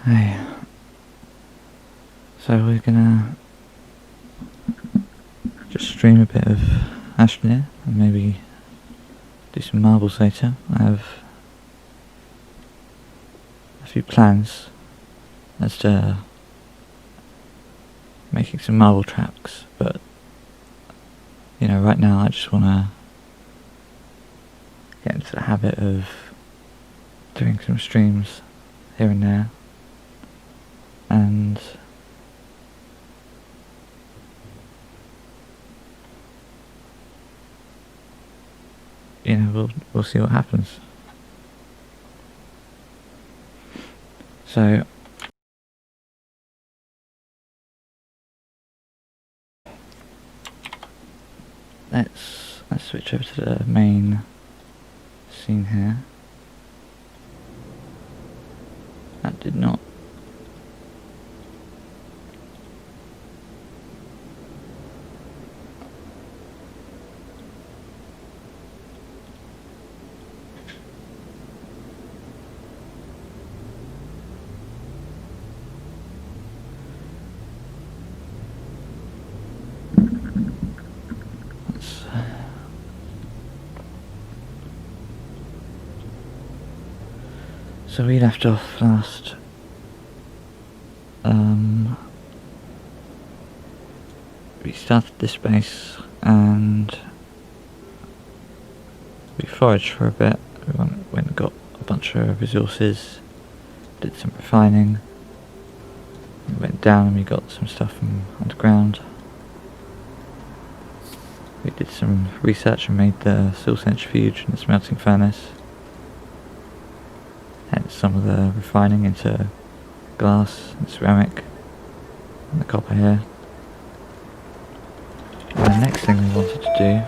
Hey, so we're gonna just stream a bit of Astroneer and maybe do some marbles later. I have a few plans as to making some marble tracks, but you know, right now I just wanna get into the habit of doing some streams here and there, and you know, we'll see what happens. So let's switch over to the main scene here. That did not. So we left off last. We started this base and we foraged for a bit. We went and got a bunch of resources, did some refining. We went down and we got some stuff from underground. We did some research and made the steel centrifuge and the smelting furnace. Hence some of the refining into glass and ceramic and the copper here. And the next thing we wanted to do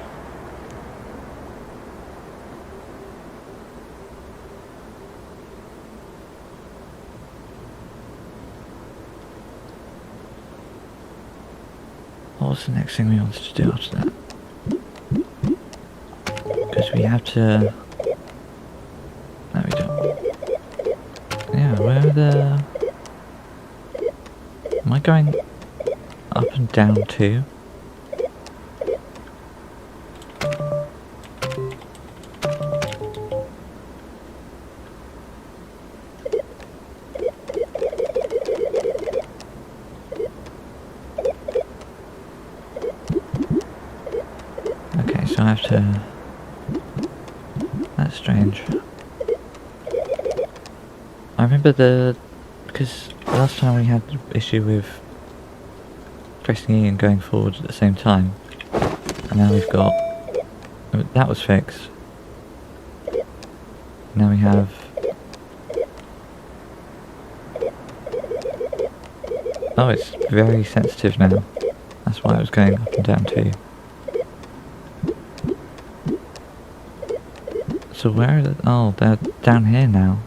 what was the next thing we wanted to do after that? Because we have to... No, we don't. Yeah, where are the... Am I going up and down too? Okay, so I have to... That's strange. I remember because last time we had the issue with pressing E and going forward at the same time, and now we've got... That was fixed. Now we have... Oh, it's very sensitive now. That's why it was going up and down too. So where are the... Oh, they're down here now.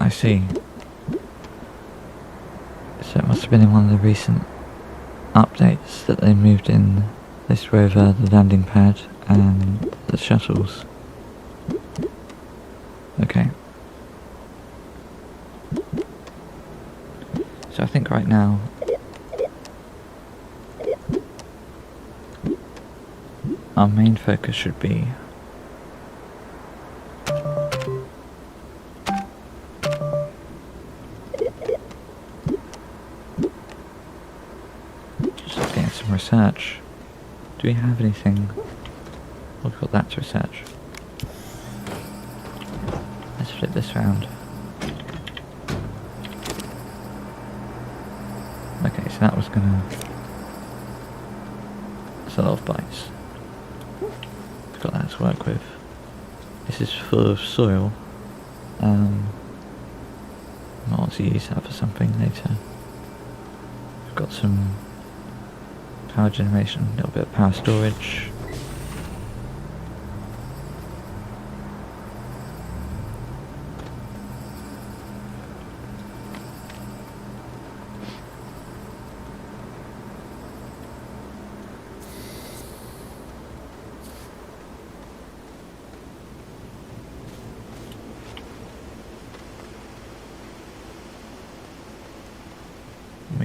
I see. So it must have been in one of the recent updates that they moved in this rover, the landing pad, and the shuttles. Okay. So I think right now our main focus should be just getting some research. Do we have anything? We've got that to research. Let's flip this round. Okay, so that was gonna... That's a lot of bytes. We've got that to work with. This is full of soil. I want to use that for something later. We've got some power generation, a little bit of power storage.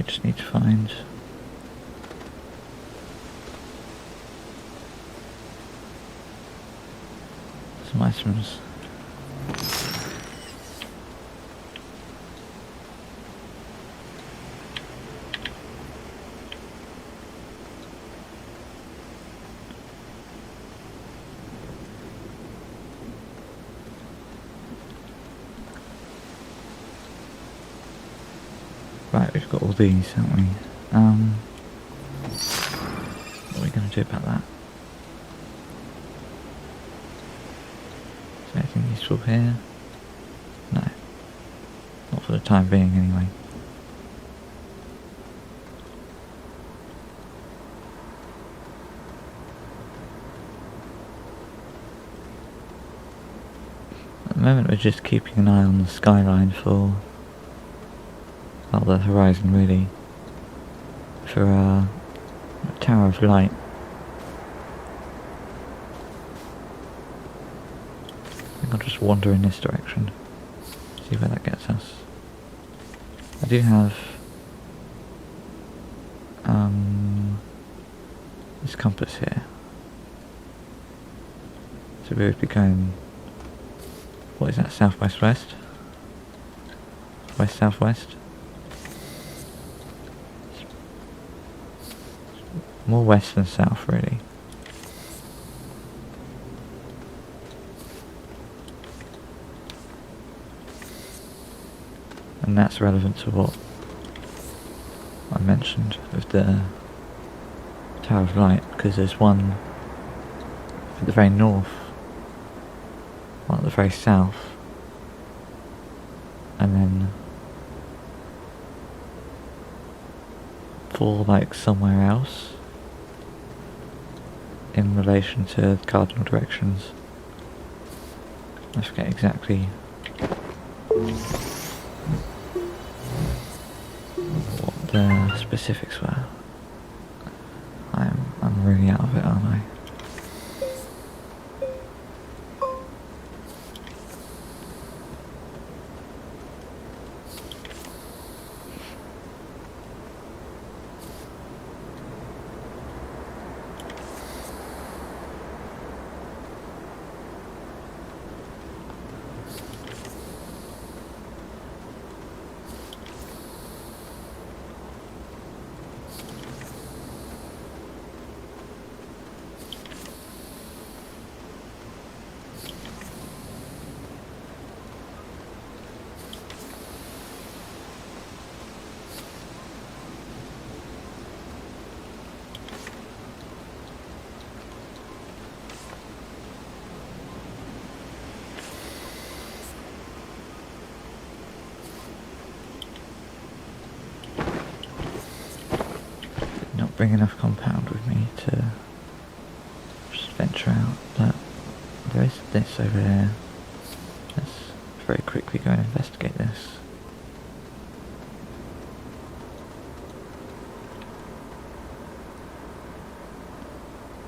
we just need to find some items. Right, we've got all these, haven't we? What are we going to do about that? Is there anything useful here? No. Not for the time being, anyway. At the moment we're just keeping an eye on the skyline for... well, the horizon really, for a tower of light. I think I'll just wander in this direction, see where that gets us. I do have this compass here, so we would be going, what is that, southwest-west? West-southwest? More west than south, really. And that's relevant to what I mentioned with the Tower of Light, because there's one at the very north, one at the very south, and then for like somewhere else in relation to cardinal directions. I forget exactly what the specifics were. I'm really out of it, aren't I? Bring enough compound with me to just venture out, but there is this over there. Let's very quickly go and investigate this.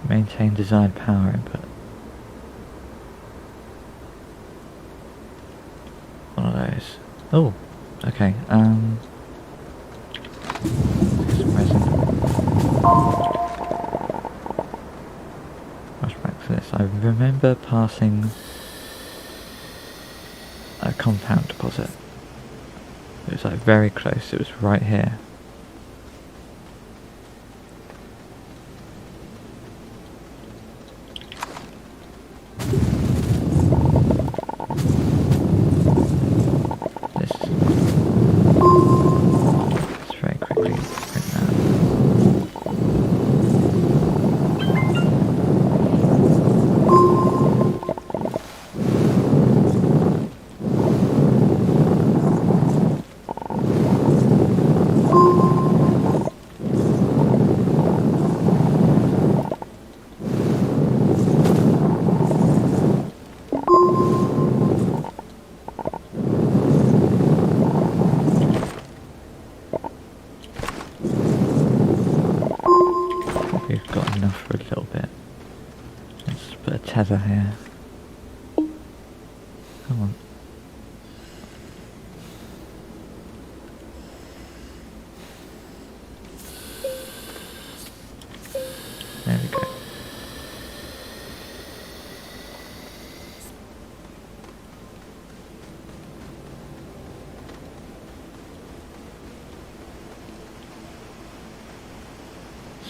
Maintain desired power input. One of those. Oh, okay, get some resin. Flashback for this. I remember passing a compound deposit. It was like very close. It was right here. Let's very quickly bring that. We've got enough for a little bit. Let's put a tether here. Come on.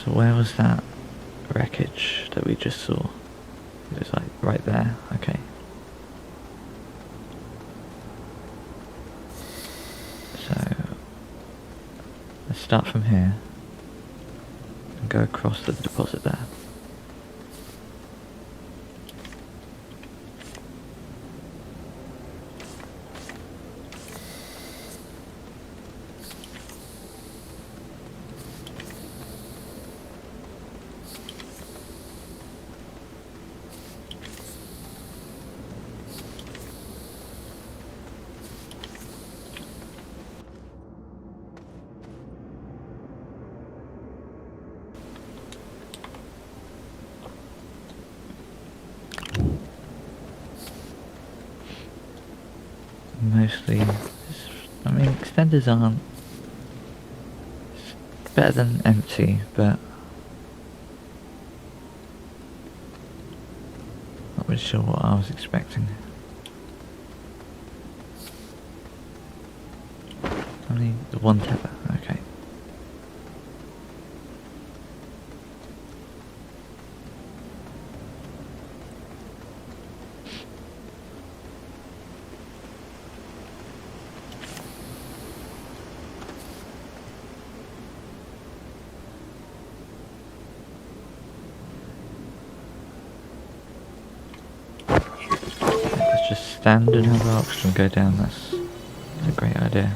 So where was that wreckage that we just saw? It was like right there, okay. So let's start from here and go across to the deposit there. Mostly, I mean, extenders aren't better than empty, but not really sure what I was expecting. Only the one tether, okay. Let's just stand and have our oxygen go down, that's a great idea.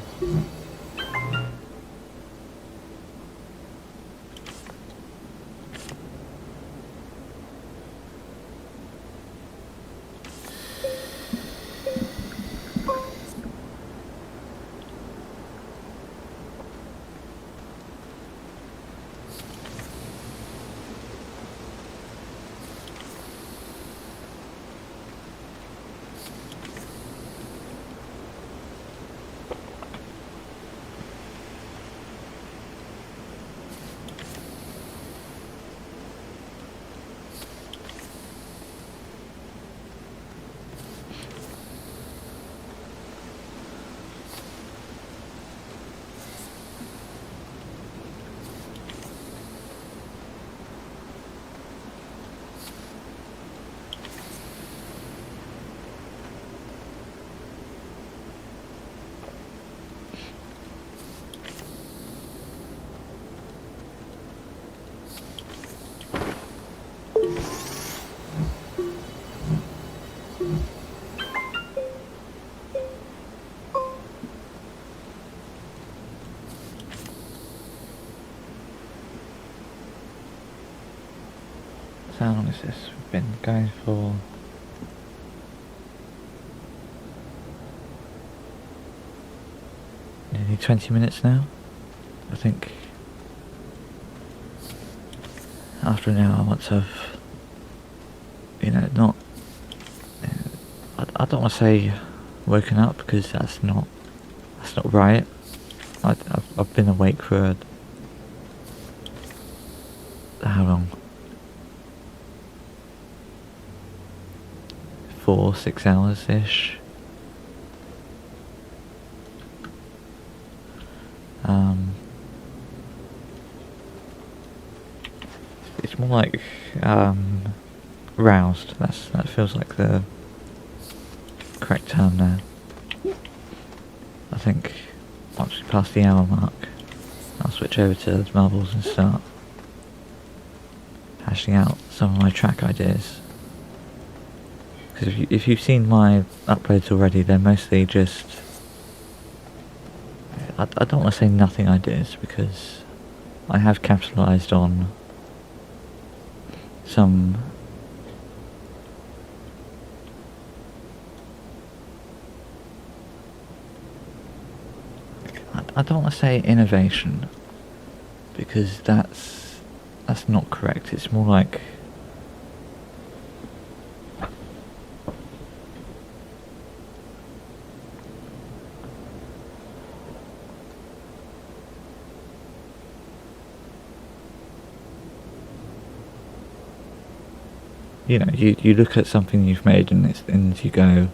So how long is this? We've been going for nearly 20 minutes now. I think after an hour, once I've, you know, not, I don't want to say woken up, because that's not right. I've been awake for how long? 4-6 hours ish. It's more like roused. That feels like the correct term there. I think once we pass the hour mark, I'll switch over to the marbles and start hashing out some of my track ideas. Because if you've seen my uploads already, they're mostly just, I don't want to say nothing ideas, because I have capitalised on some I don't want to say innovation, because that's not correct. It's more like you know, you look at something you've made and you go,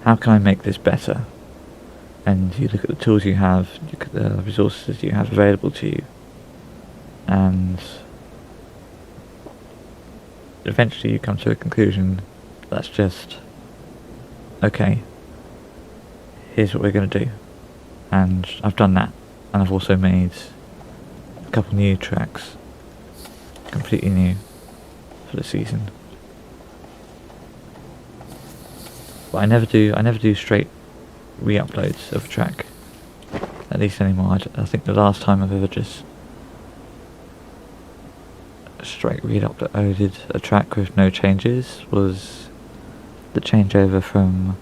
how can I make this better? And you look at the tools you have, you look at the resources you have available to you, and eventually you come to a conclusion that's just, okay, here's what we're going to do. And I've done that, and I've also made a couple new tracks, completely new for the season. But I never do straight re-uploads of a track, at least anymore. I think the last time I've ever just straight re-uploaded a track with no changes was the changeover from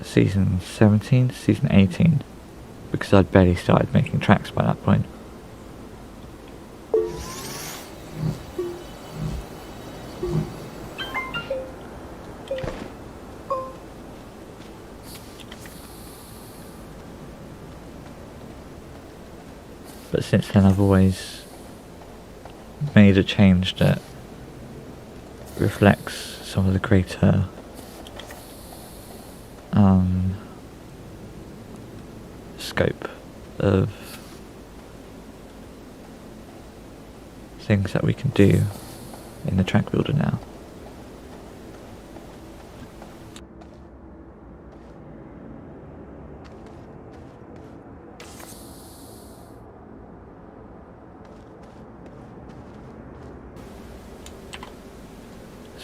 season 17 to season 18, because I'd barely started making tracks by that point. But since then I've always made a change that reflects some of the greater scope of things that we can do in the track builder now.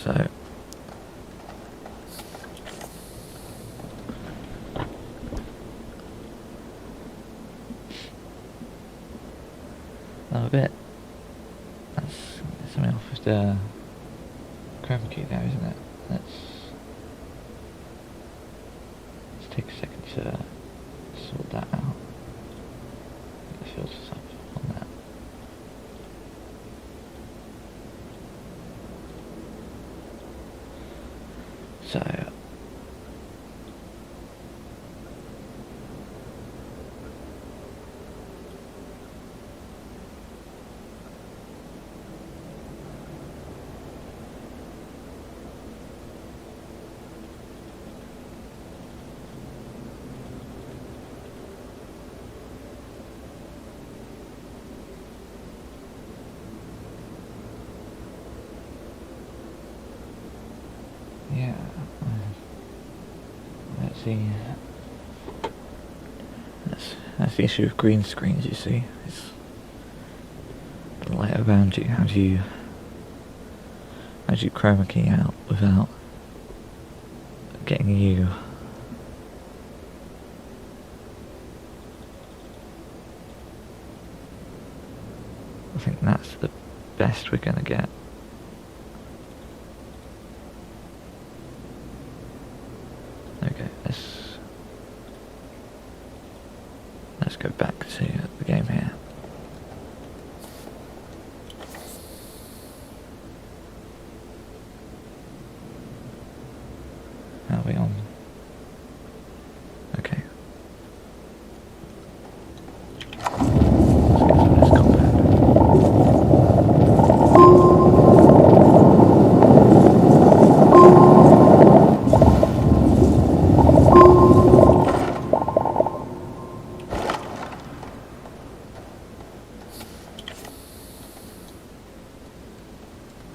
So a bit. That's something off with the chroma key there, isn't it? Let's take a second to sort that out. Get the filters up on that. So yeah, let's see. That's the issue with green screens, you see. It's the light around you. How do you chroma key out without getting you? I think that's the best we're gonna get. Okay, let's go back to the game here. How are we on? Okay. Let's get some of this compound.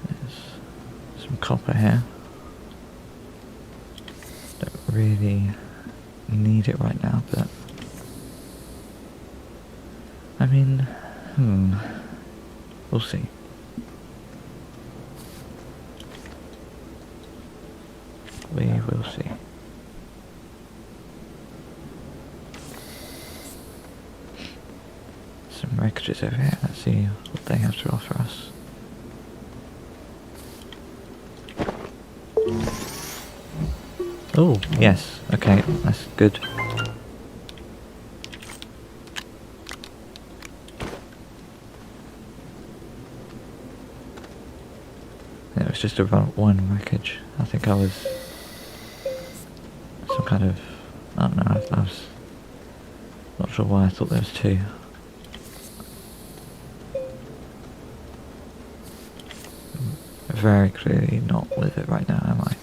There's some copper here. Don't really need it right now, but I mean, we'll see. We will see. Some wreckages over here. Let's see what they have to offer us. Oh, yes. Okay, that's good. It was just about one wreckage. I think I was some kind of, I don't know, I was not sure why I thought there was two. Very clearly not with it right now, am I?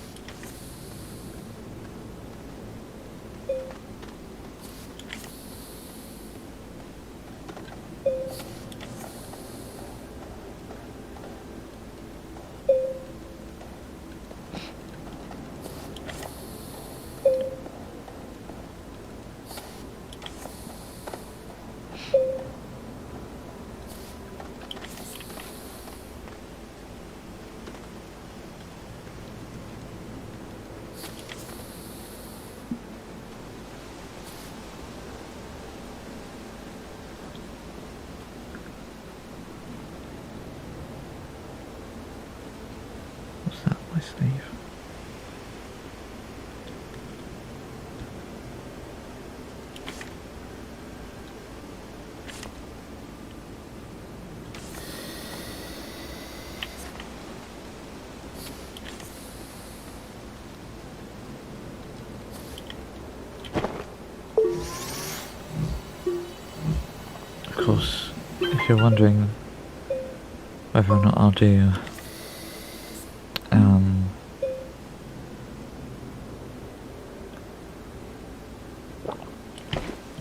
you're wondering whether or not I'll do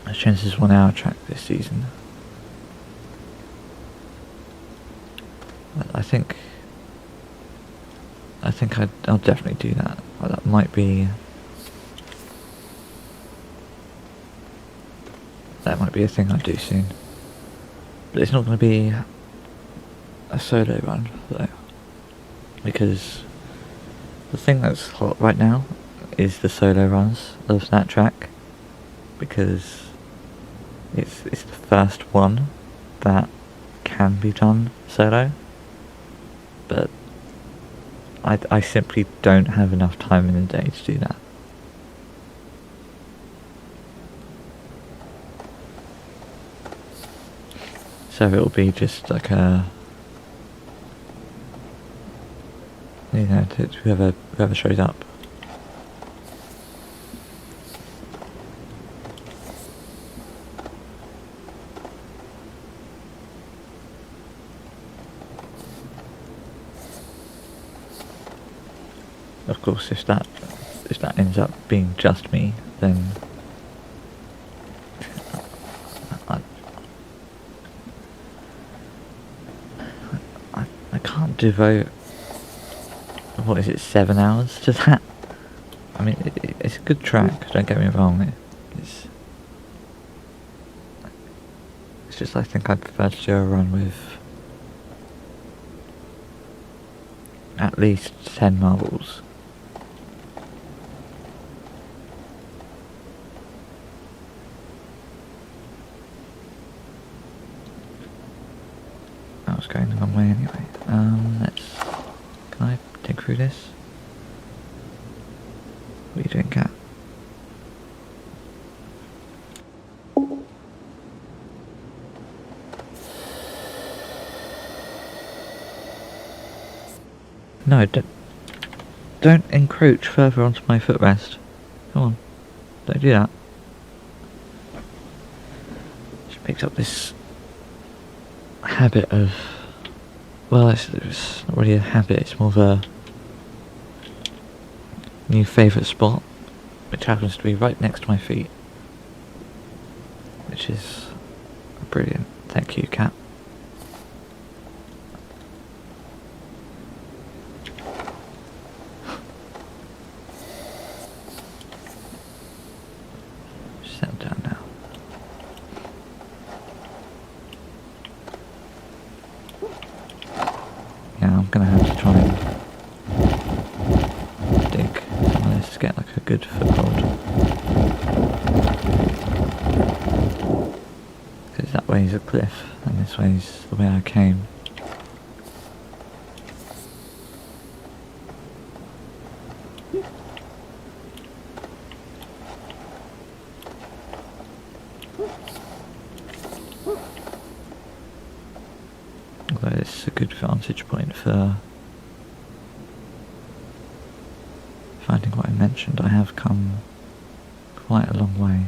a Genesis 1 hour track this season, I think I'll definitely do that. That might be a thing I do soon, but it's not going to be a solo run though, because the thing that's hot right now is the solo runs of that track, because it's the first one that can be done solo, but I simply don't have enough time in the day to do that. So it'll be just like a, you know, to whoever shows up. Of course, if that ends up being just me, then I can't devote, what is it, 7 hours to that. I mean, it's a good track, don't get me wrong. It's just, I think I'd prefer to do a run with at least 10 marbles. I was going the wrong way anyway. Can I dig through this? What are you doing, cat? No, don't encroach further onto my footrest. Come on, don't do that. She picked up this habit of, well, it's not really a habit, it's more of a new favourite spot, which happens to be right next to my feet, which is brilliant. Thank you, cat. Settle down now. Yeah, I'm gonna have to try and dig some of this to get like a good foothold, because that way is a cliff and this way is the way I came. Although it's a good vantage point for finding what I mentioned. I have come quite a long way.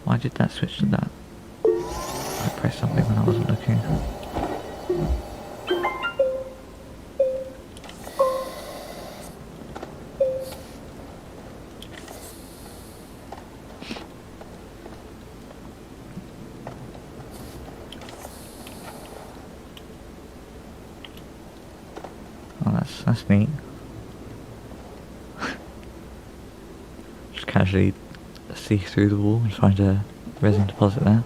Why did that switch to that? I pressed something when I wasn't looking. Oh, that's neat. Just casually see through the wall and find a resin deposit there.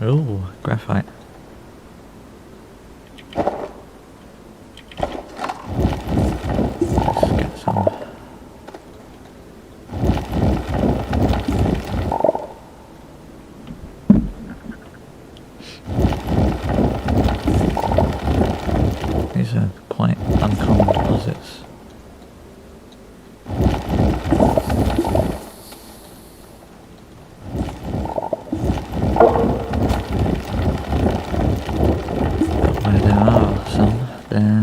Ooh, graphite. Let's get some. These are quite uncommon deposits. Where there are some, there.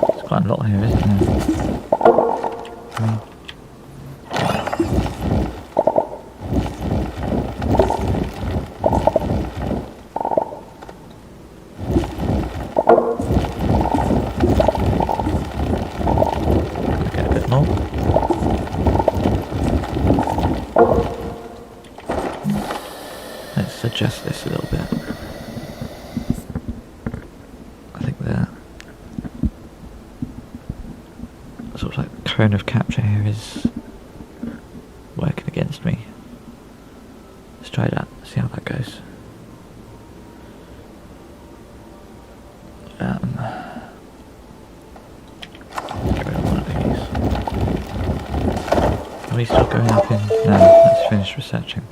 There's quite a lot here, isn't there? Get a bit more. Let's adjust this a little bit. I think the sort of like cone of capture here is working against me. Let's try that, see how that goes. Get rid of one of these. Are we still going up in? No, let's finish researching.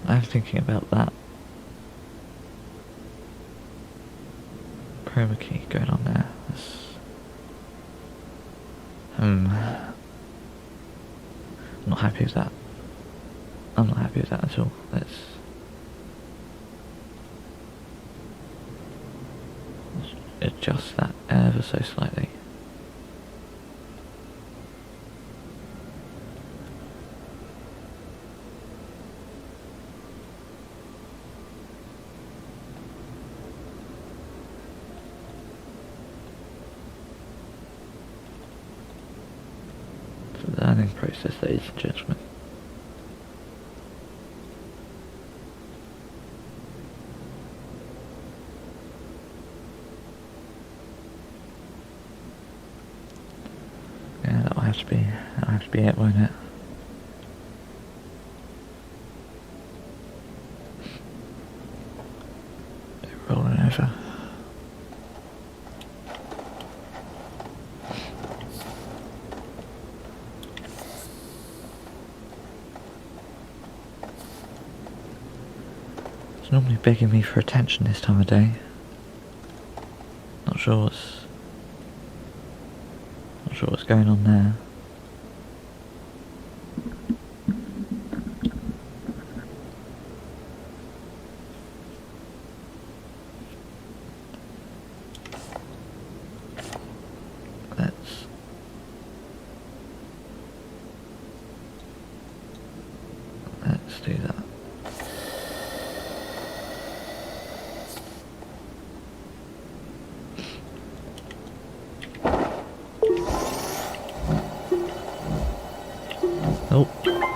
I'm thinking about that chroma key going on there. I'm not happy with that. I'm not happy with that at all. Let's adjust that ever so slightly. Learning process, ladies and gentlemen. Yeah, that'll have to be it, won't it? Rolling over. It's normally begging me for attention this time of day. Not sure what's going on there. Let's do that. Oh,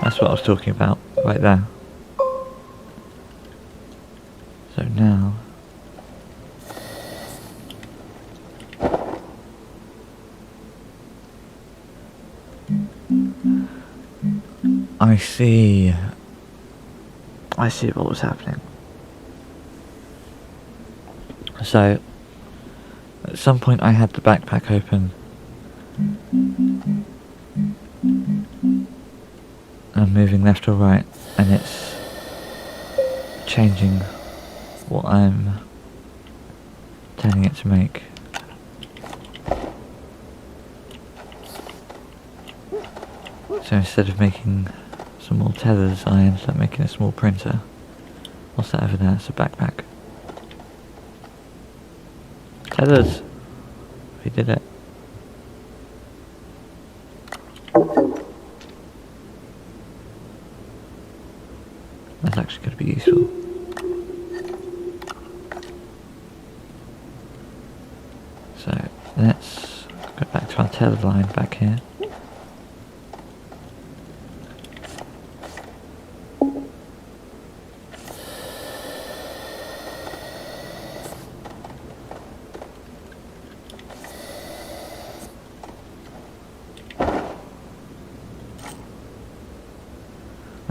that's what I was talking about, right there. So now... I see what was happening. So, at some point I had the backpack open. I'm moving left or right, and it's changing what I'm telling it to make. So instead of making some more tethers, I ended up making a small printer. What's that over there? It's a backpack. Tethers! We did it. That's actually going to be useful. So let's go back to our tether line back here.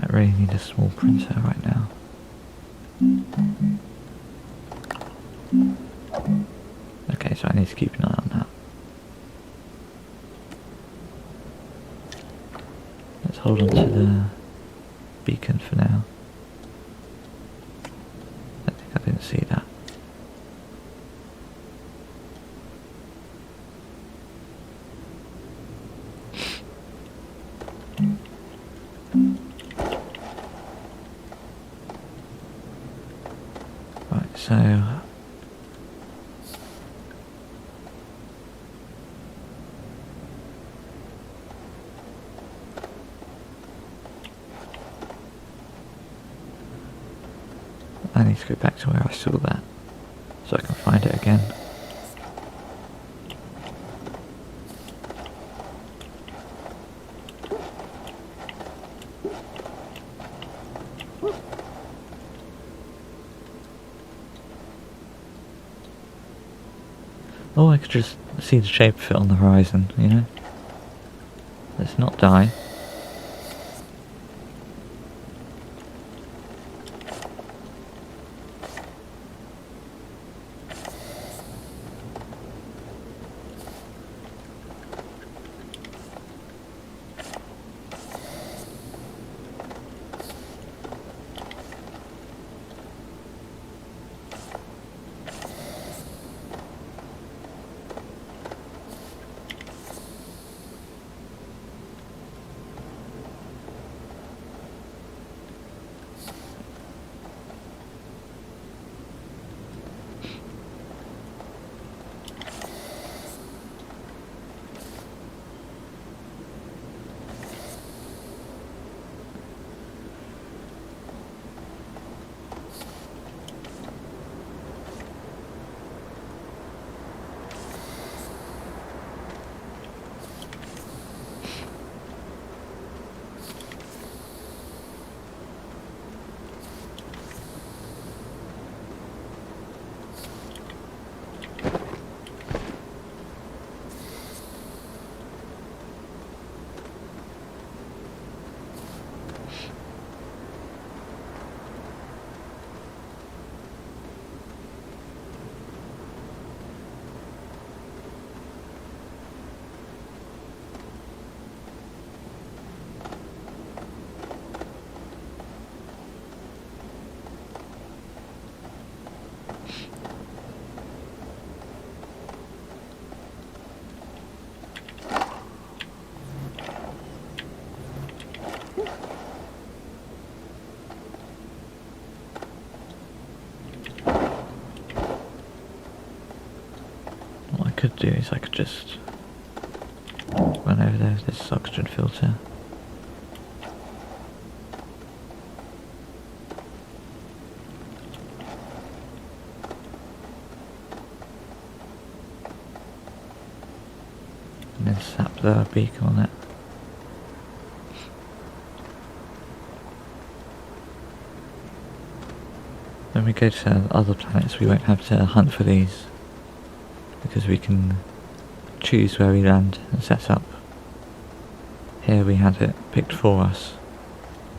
I really need a small printer right now. Okay, so I need to keep an eye on that. Let's hold on to the beacon for now. I think I didn't see that. Right, so I need to go back to where I saw that so I can find it again. Oh, I could just see the shape of it on the horizon, you know? Let's not die. Could do is I could just run over there with this oxygen filter. And then slap the beacon on it. When we go to other planets we won't have to hunt for these, because we can choose where we land and set up. Here we had it picked for us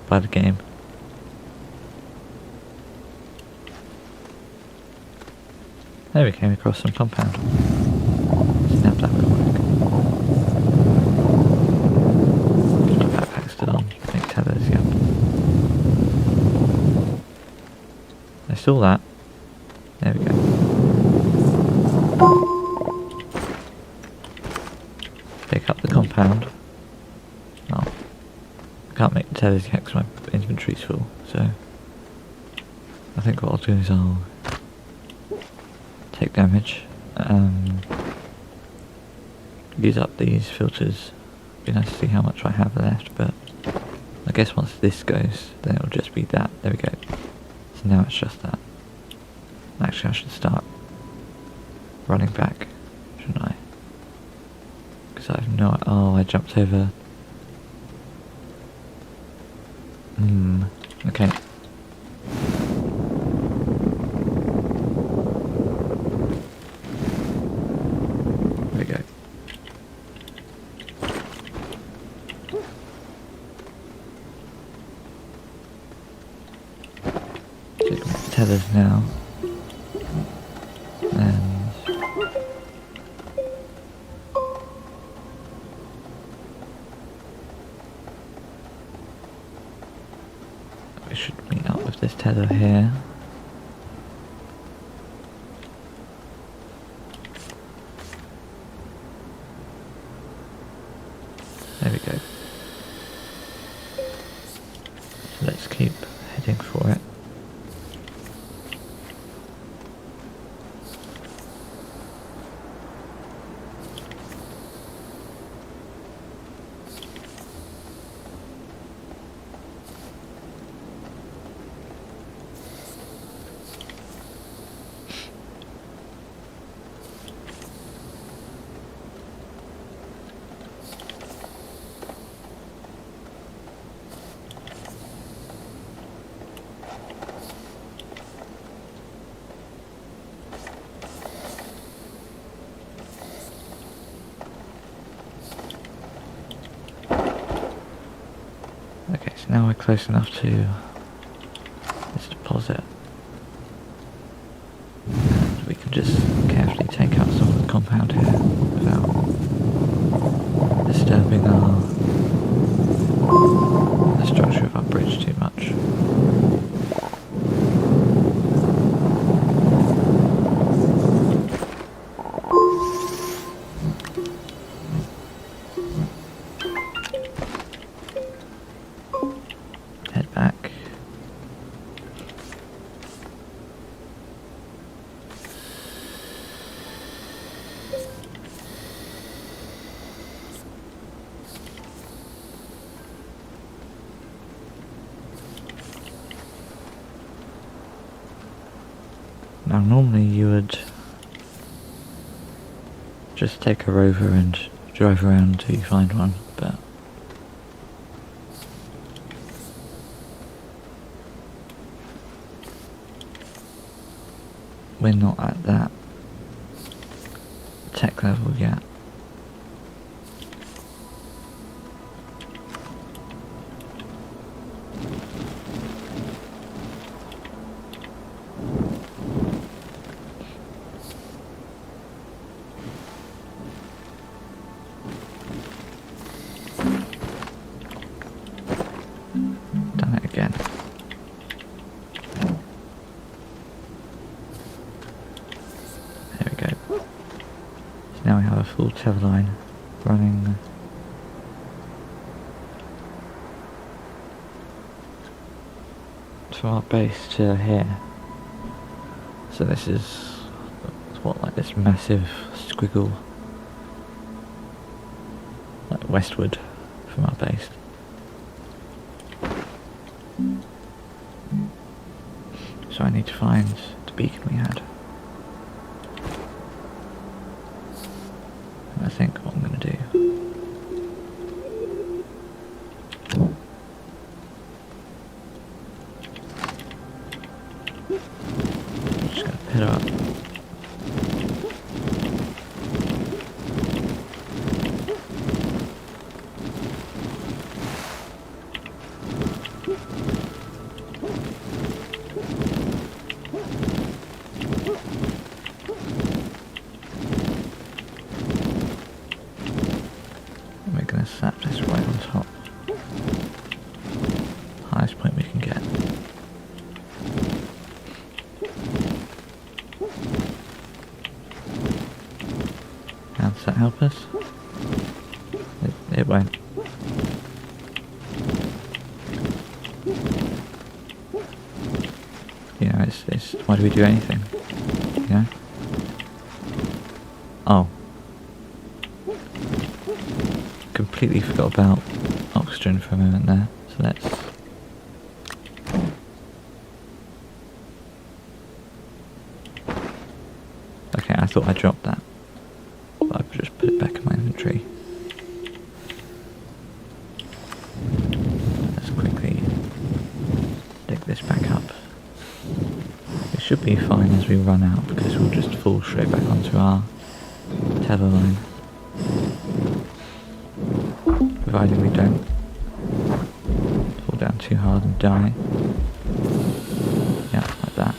by the game. There we came across some compound. Snap that real quick. My backpack's still on. Make tethers, yeah. I saw that. There we go. Pick up the compound. Oh, I can't make the tethers yet because my inventory's full, so I think what I'll do is I'll take damage, use up these filters. Be nice to see how much I have left, but I guess once this goes, then it'll just be that. There we go. So now it's just that. Actually, I should start running back, shouldn't I? Because I have no... Oh, I jumped over... Okay. There we go. Take my tethers now. And... we should meet up with this tether here. There we go. So let's keep heading for it. Okay, so now we're close enough to this deposit. And we can just carefully take out some of the compound here without disturbing the structure of our bridge too much. Head back. Now normally you would just take a rover and drive around until you find one, but we're not at that tech level yet. Done it again. There we go. So now we have a full tether line running from our base to here. So this is what, like this massive squiggle, like westward from our base. So I need to find the beacon we had. And I think what I'm going to do I'm just going to pit up. We're going to snap this right on top. Highest point we can get. How does that help us? It won't. You know, it's why do we do anything? You know? Oh. Completely forgot about oxygen for a moment there. So let's... Okay, I thought I dropped that, but I've just put it back in my inventory. Let's quickly dig this back up. It should be fine as we run out, because we'll just fall straight back onto our tether line. Providing we don't fall down too hard and die. Yeah, like that.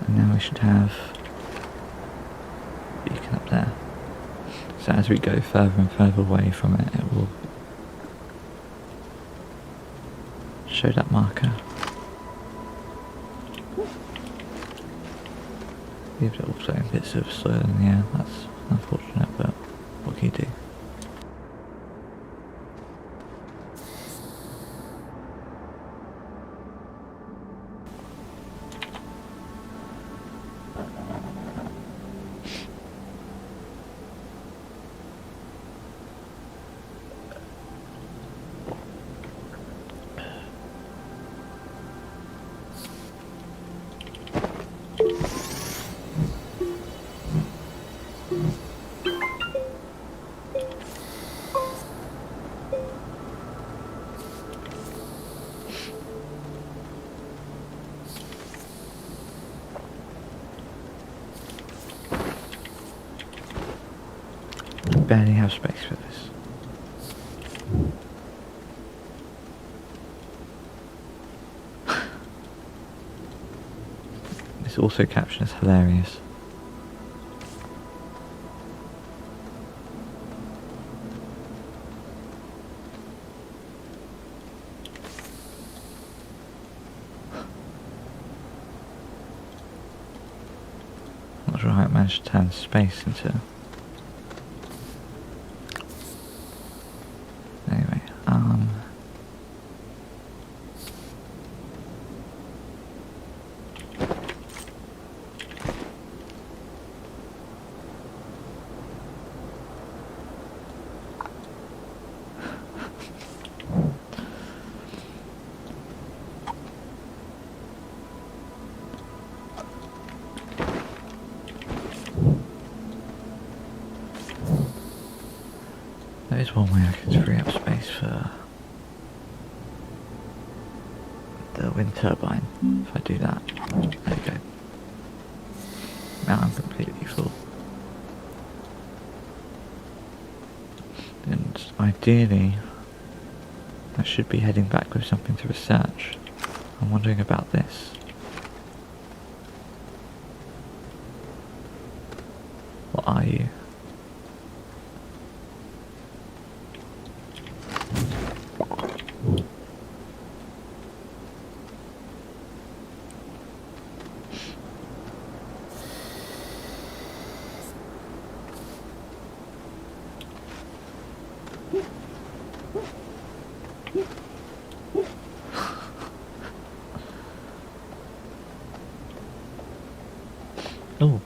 And now we should have a beacon up there. So as we go further and further away from it, it will show that marker. Leave little floating bits of soil in the air. That's unfortunate, but what can you do? Barely have space for this. This also caption is hilarious. Not sure how it managed to turn space into... Anyway, there is one way I can free up space for the wind turbine. If I do that, there we go. Now I'm completely full. And ideally, I should be heading back with something to research. I'm wondering about this. What are you? Oh,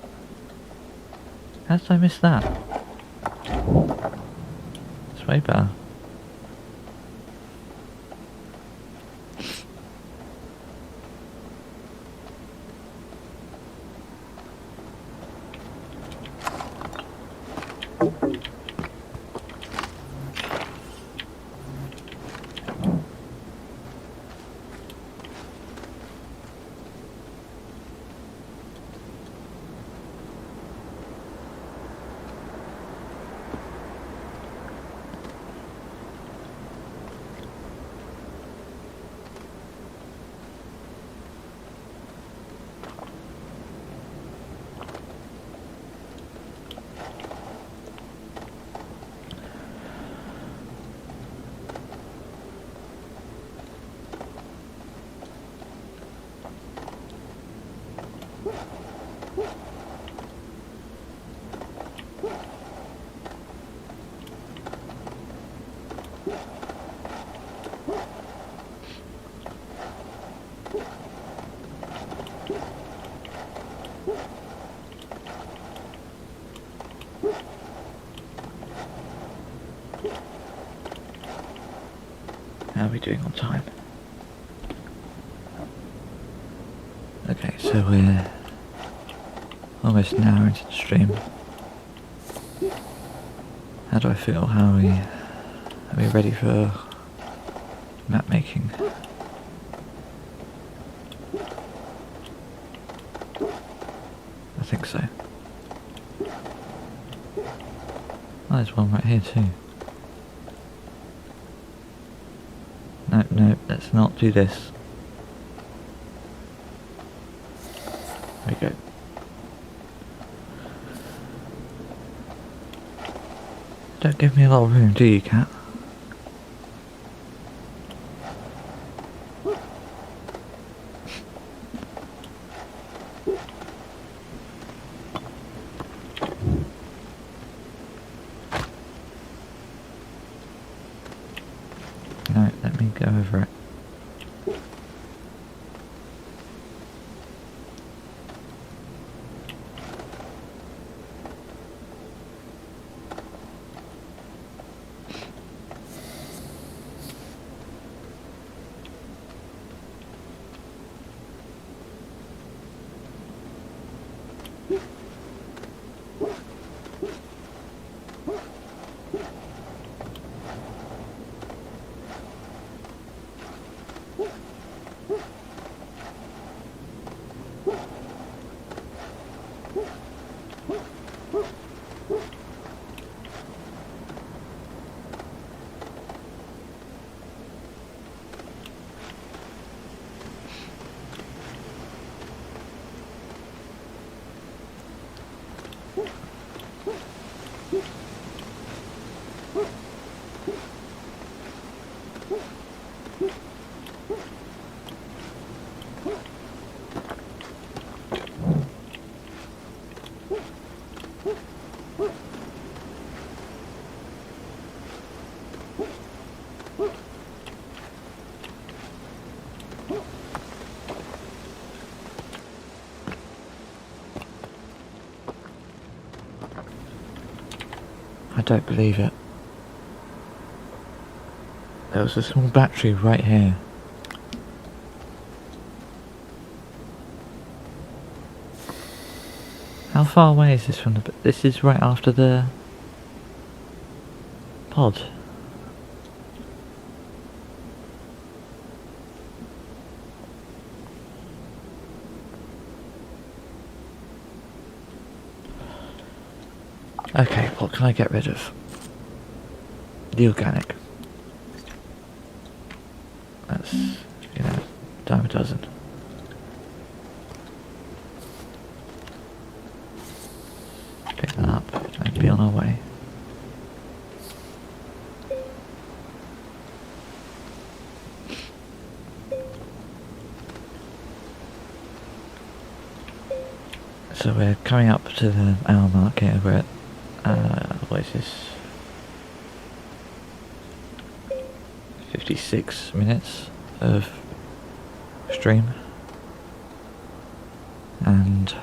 how did I miss that? It's way better. How are we doing on time? Okay, so we're almost an hour into the stream. How do I feel? Are we ready for map making? I think so. Oh, there's one right here too. No, no, let's not do this. There we go. Don't give me a lot of room, do you, cat? No, let me go over it. I don't believe it. There was a small battery right here. How far away is this from the... This is right after the... pod. Okay, what can I get rid of? The organic. That's, dime a dozen. Pick that up and be on our way. So we're coming up to the hour mark here. We're at what is this? 56 minutes of stream. And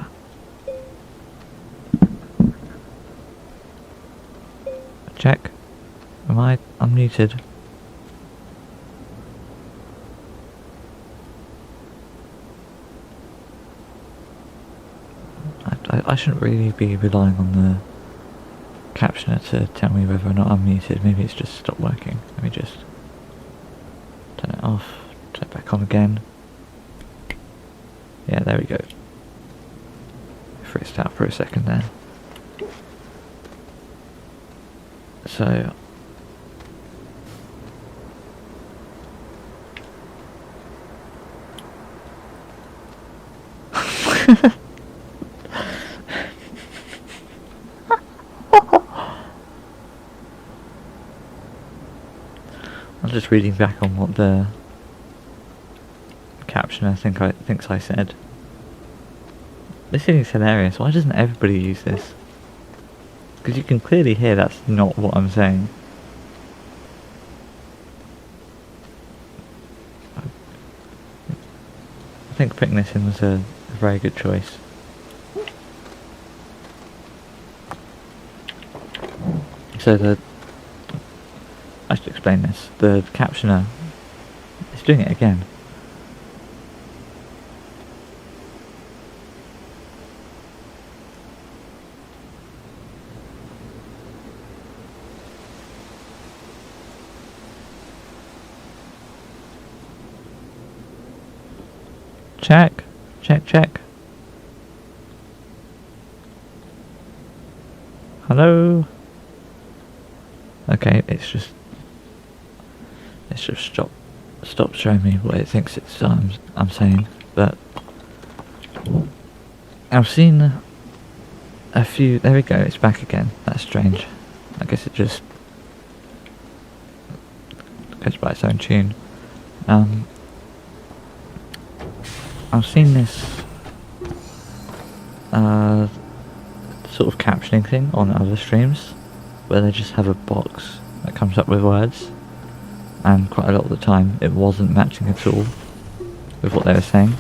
check. Am I unmuted? I shouldn't really be relying on the captioner to tell me whether or not I'm muted. Maybe it's just stopped working. Let me just turn it off, turn it back on again. Yeah, there we go. Fritzed out for a second there. So I'm just reading back on what the captioner thinks I said. This thing is hilarious. Why doesn't everybody use this? Because you can clearly hear that's not what I'm saying. I think putting this in was a very good choice. So I should explain this. The captioner doing it again. Check. Check, check. Hello? Okay, it's just stop showing me what it thinks it's I'm saying, but I've seen a few. There we go, it's back again. That's strange. I guess it just goes by its own tune. I've seen this sort of captioning thing on other streams where they just have a box that comes up with words, and quite a lot of the time it wasn't matching at all with what they were saying,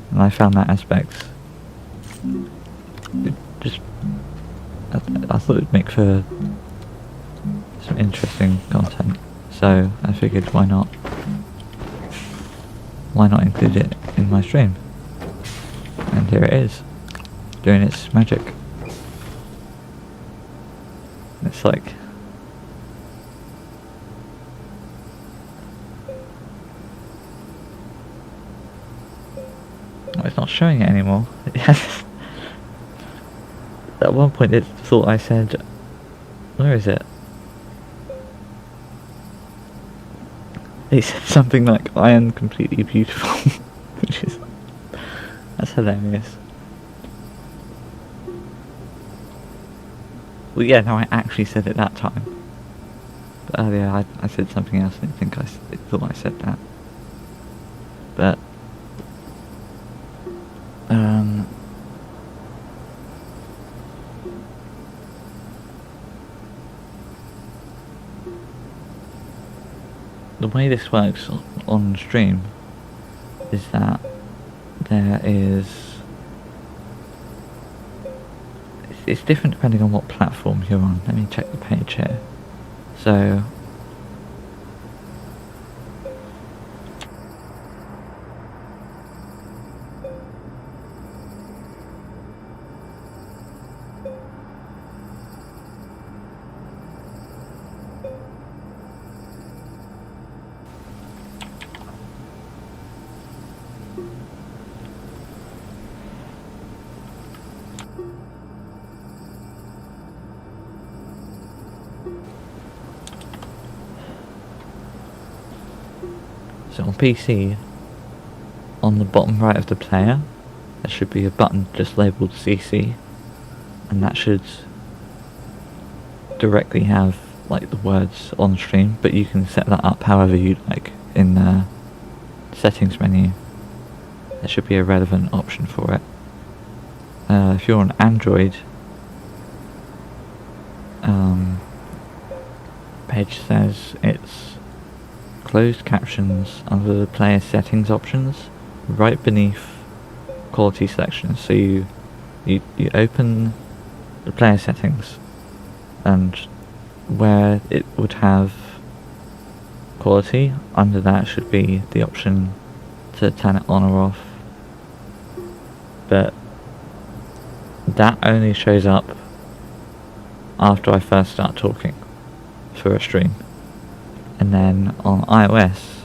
and I found that aspect I thought it'd make for some interesting content, so I figured why not include it in my stream. And here it is, doing its magic. It's like, oh, it's not showing it anymore. At one point it thought I said, where is it? It said something like, I am completely beautiful. Which is, that's hilarious. Well, yeah, no, I actually said it that time. But earlier I said something else, and it thought I said that. But the way this works on stream is that there is, it's different depending on what platform you're on. Let me check the page here. So on PC, on the bottom right of the player, there should be a button just labelled CC, and that should directly have like the words on stream, but you can set that up however you like in the settings menu. There should be a relevant option for it. If you're on Android, page says it's closed captions under the player settings options, right beneath quality selection. So you open the player settings, and where it would have quality, under that should be the option to turn it on or off. But that only shows up after I first start talking for a stream. And then on iOS,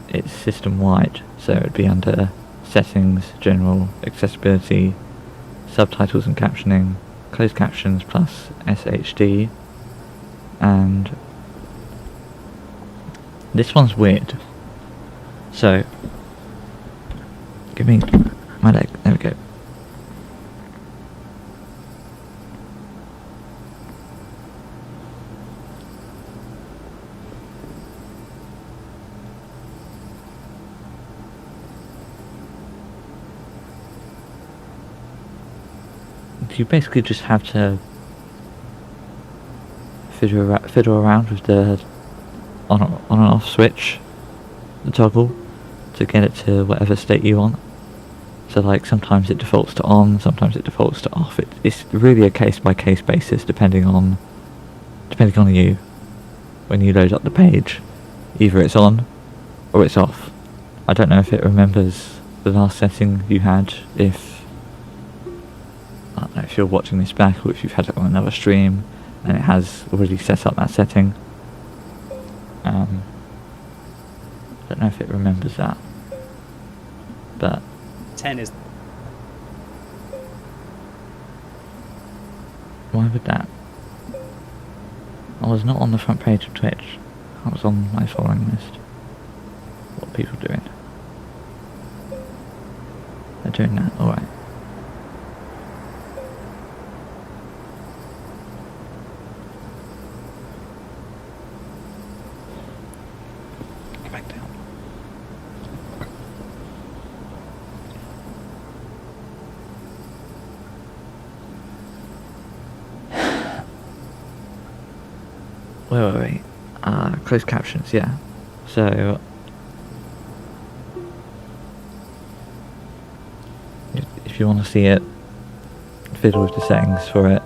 it's system-wide, so it would be under Settings, General, Accessibility, Subtitles and Captioning, Closed Captions plus SHD, and this one's weird. So, give me my leg, there we go. You basically just have to fiddle around with the on and off switch, the toggle, to get it to whatever state you want. So like sometimes it defaults to on, sometimes it defaults to off. It's really a case by case basis depending on you. When you load up the page, either it's on or it's off. I don't know if it remembers the last setting you had, if, I don't know, if you're watching this back or if you've had it on another stream and it has already set up that setting. I don't know if it remembers that, but 10 is... Why would that? I was not on the front page of Twitch. I was on my following list. What are people doing? They're doing that, alright. Go back down. Wait. Closed captions, yeah. So, if you want to see it, fiddle with the settings for it.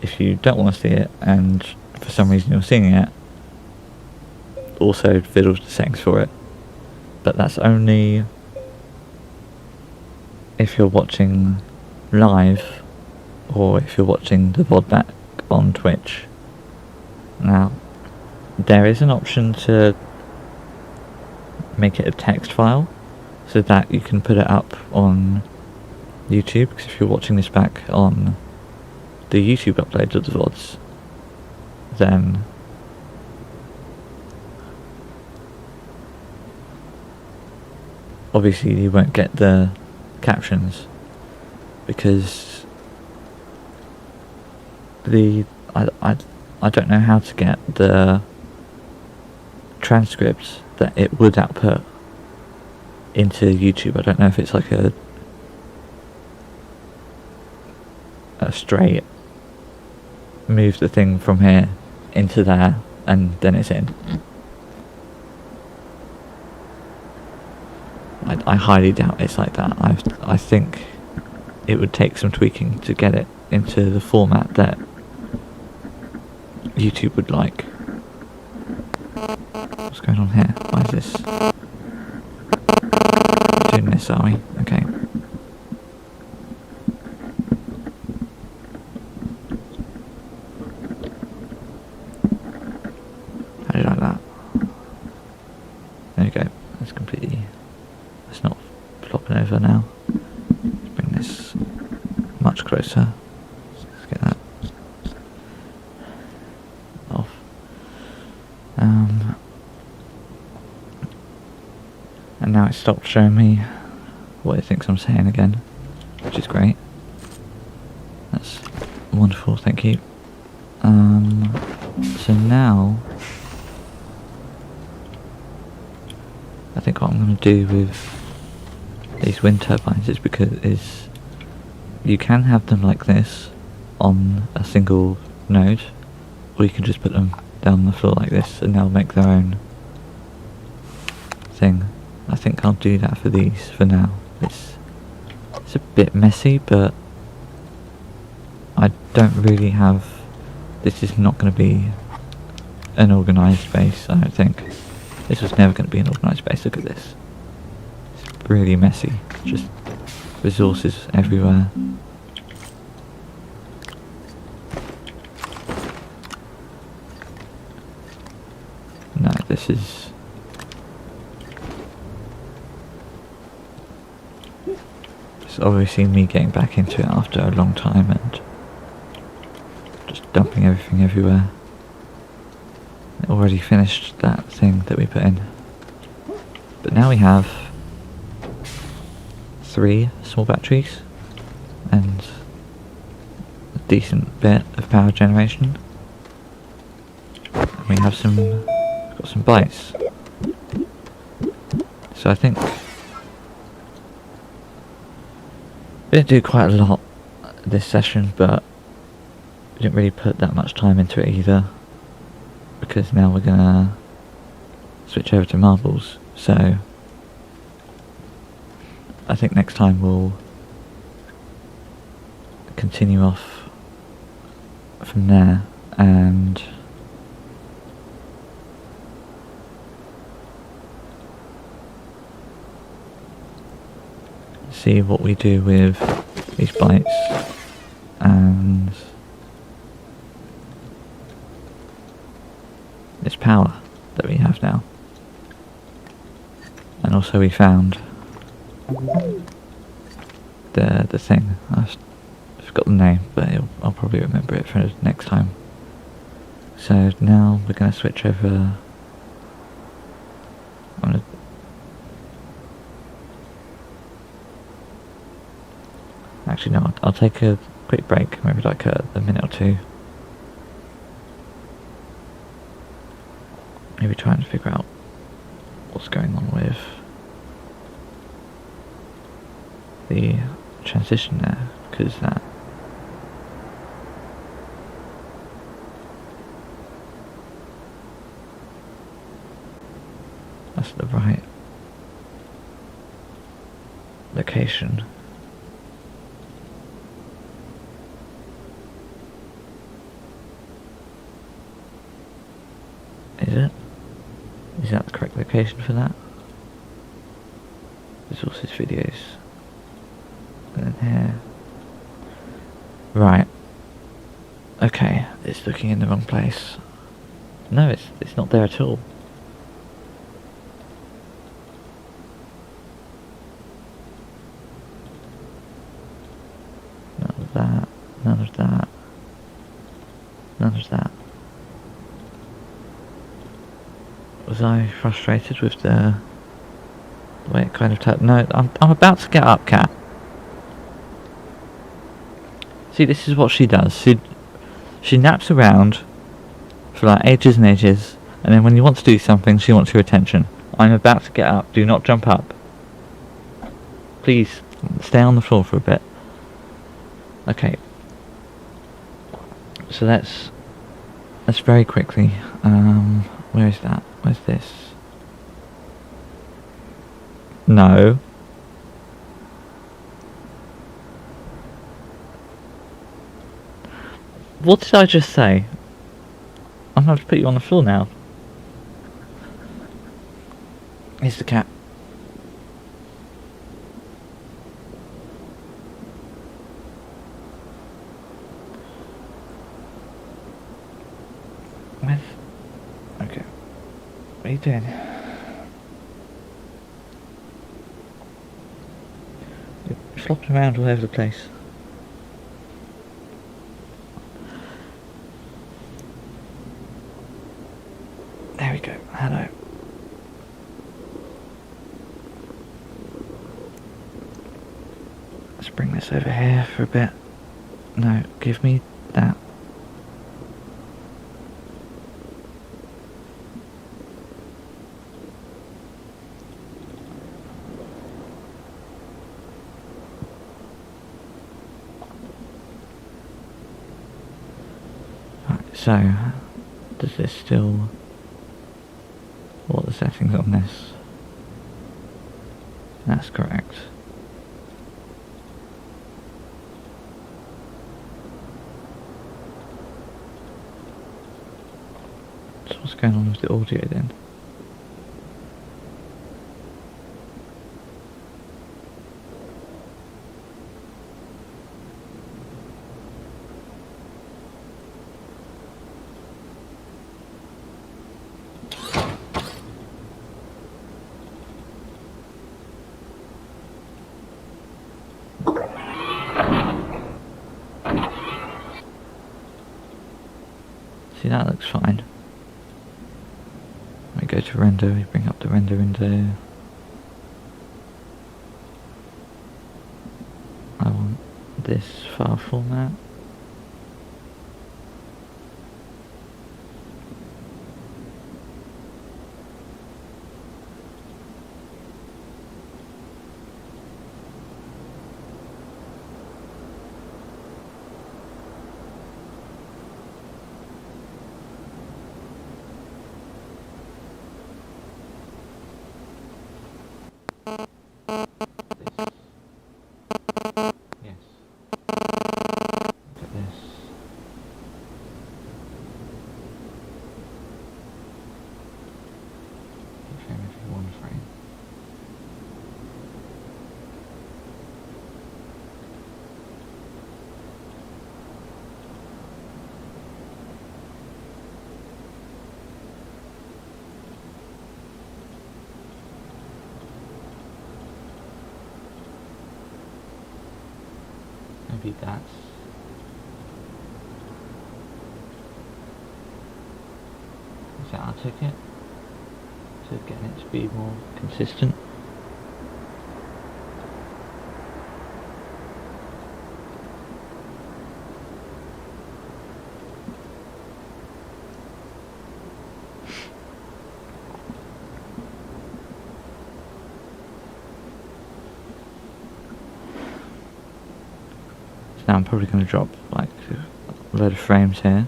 If you don't want to see it, and for some reason you're seeing it, also fiddle with the settings for it. But that's only if you're watching live, or if you're watching the VOD back on Twitch. Now, there is an option to make it a text file so that you can put it up on YouTube, because if you're watching this back on the YouTube upload of the VODs, then obviously you won't get the captions, because I don't know how to get the transcripts that it would output into YouTube. I don't know if it's like a straight move the thing from here into there and then it's in. I highly doubt it's like that. I think it would take some tweaking to get it into the format that YouTube would like. What's going on here? Why is this? We're doing this, are we? Okay. How do you like that? There you go. That's completely... It's not flopping over now. Let's bring this much closer. Let's get that off. And now it stopped showing me what it thinks I'm saying again, which is great. That's wonderful, thank you. So now I think what I'm going to do with these wind turbines is you can have them like this on a single node, or you can just put them down on the floor like this and they'll make their own thing. I think I'll do that for these for now. It's a bit messy, but I don't really have... This is not going to be an organised base, I don't think. This was never going to be an organised base. Look at this. It's really messy. Just resources everywhere. No, this is... It's obviously me getting back into it after a long time and just dumping everything everywhere. It already finished that thing that we put in. But now we have 3 small batteries and a decent bit of power generation. And we have got some bites. So I think we didn't do quite a lot this session, but we didn't really put that much time into it either, because now we're gonna switch over to marbles. So I think next time we'll continue off from there, and see what we do with these bites and this power that we have now. And also we found the thing. I forgot the name, but I'll probably remember it for next time. So now we're going to switch over. Actually no, I'll take a quick break, maybe like a minute or two. Maybe try and figure out what's going on with the transition there, because that's the right location. Is it? Is that the correct location for that? Resources, videos. And then here. Right. Okay, it's looking in the wrong place. No, it's not there at all. None of that, none of that, none of that. Was I frustrated with the way it kind of turned? No, I'm about to get up, Cat. See, this is what she does. She naps around for like ages and ages, and then when you want to do something, she wants your attention. I'm about to get up. Do not jump up. Please stay on the floor for a bit. Okay. So let's very quickly. Where is that? Where's this? No. What did I just say? I'm going to put you on the floor now. Here's the cat. Where's... Okay. What are you doing? You're flopping around all over the place. There we go. Hello. Let's bring this over here for a bit. No, give me that. Right, so does this still... What are the settings on this? That's correct. So what's going on with the audio then? See, that looks fine. We go to render, we bring up the render window. I want this file format. maybe that's... Is that our ticket? To getting it to be more consistent? Now I'm probably going to drop like a load of frames here,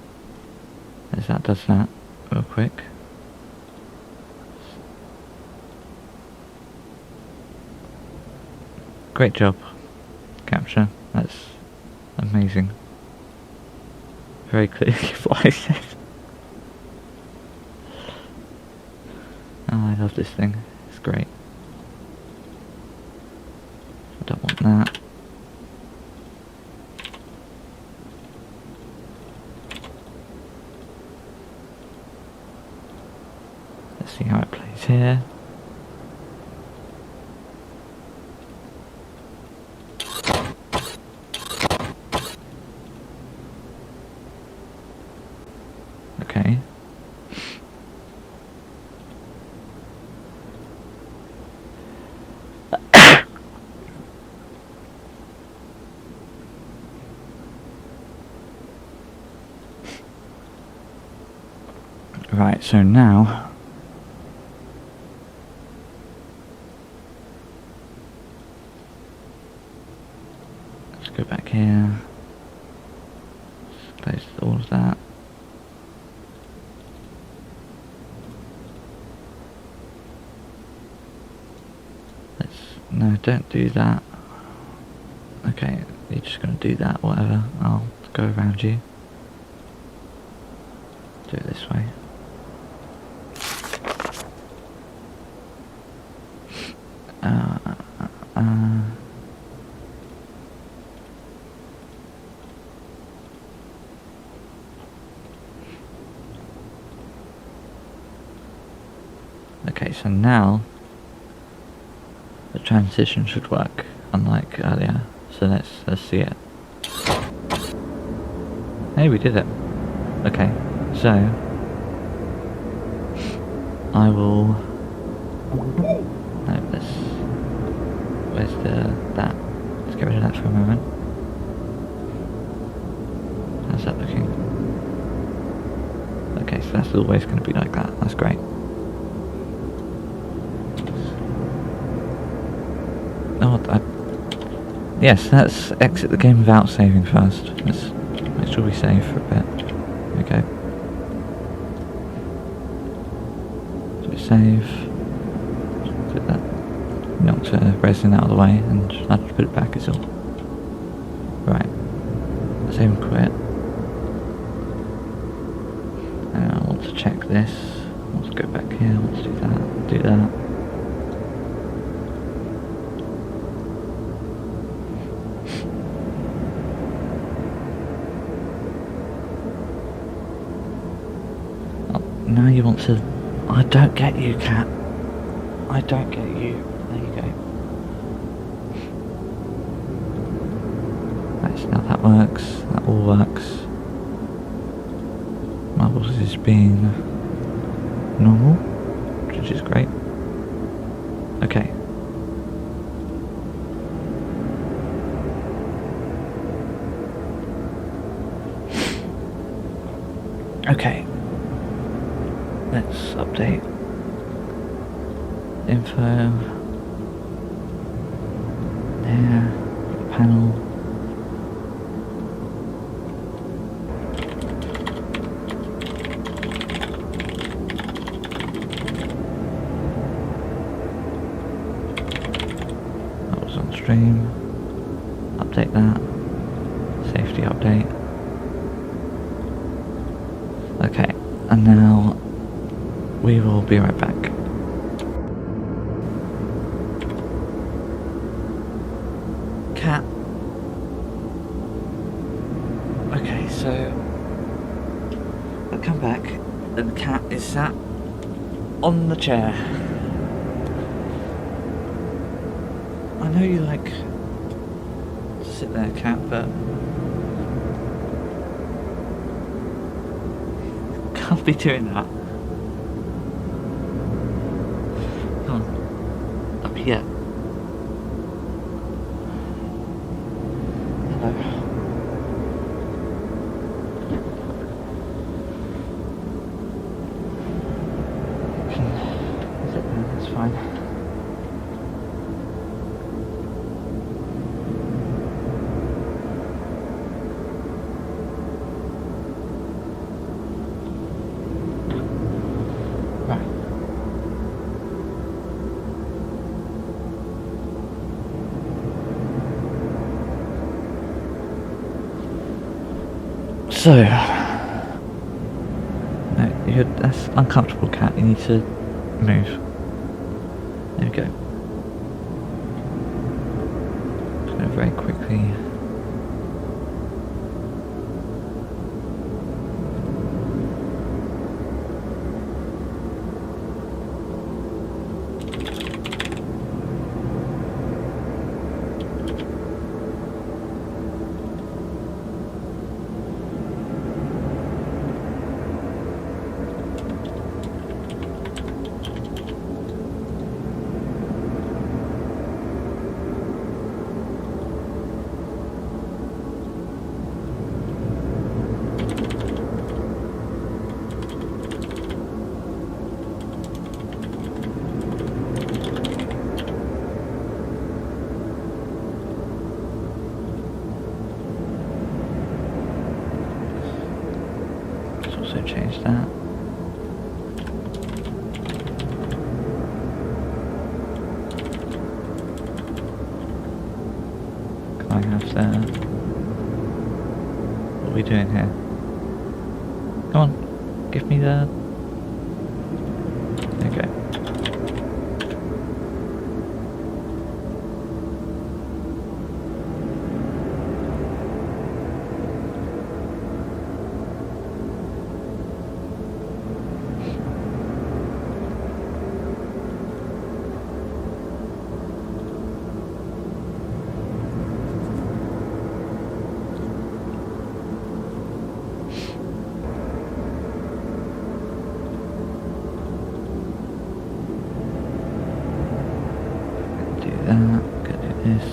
as that does that real quick. Great job, capture, that's amazing. Very clearly what I said. Oh, I love this thing, it's great. I don't want that. Let's see how it plays here. Okay. Right, so now let's go back here. Let's close all of that. No, don't do that. Okay, you're just gonna do that, whatever. I'll go around you. Do it this way. Okay, so now the transition should work, unlike earlier. So let's see it. Hey, we did it. Okay, so I will. No, let's. Where's that? Let's get rid of that for a moment. How's that looking? Okay, so that's always going to be like that. That's great. Yes, let's exit the game without saving first. Let's make sure we save for a bit. There we go. So we save. Put that knocked resin out of the way, and I have to put it back is all. Right. Save and quit. And I want to check this. I want to go back here. I want to do that. Do that. Now you want to... I don't get you, cat. I don't get you. There you go. Right, now that works. That all works. Marbles is being normal, which is great. Okay. Okay. Let's update info there, panel. That was on stream. Update that. Safety update. Okay, and now we will be right back. Cat. Okay, so I come back and the cat is sat on the chair. I know you like to sit there, cat, but can't be doing that. Come on, up here. Hello. Sit there, that's fine. So, no, that's uncomfortable, cat. You need to move. There we go. Just go very quickly. Also change that. Can I have the... What are we doing here? Come on, give me the... Okay. Gonna do this.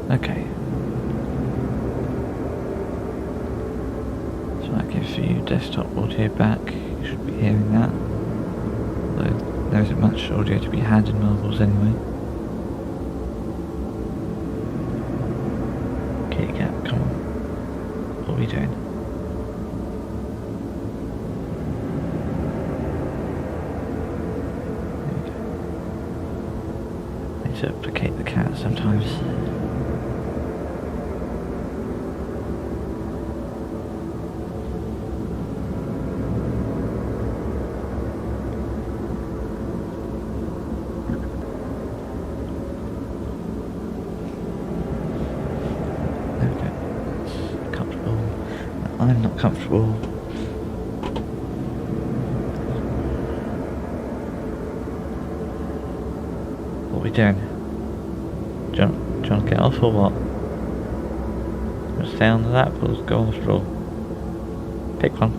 Okay. So that gives you desktop audio back. You should be hearing that. Though there isn't much audio to be had in novels anyway. Kitty cat, come on. What are we doing? There we go. I need to placate the cat sometimes. I'm not comfortable. What are we doing? Do you want to get off or what? We'll stay on the lap or go on the straw? Pick one.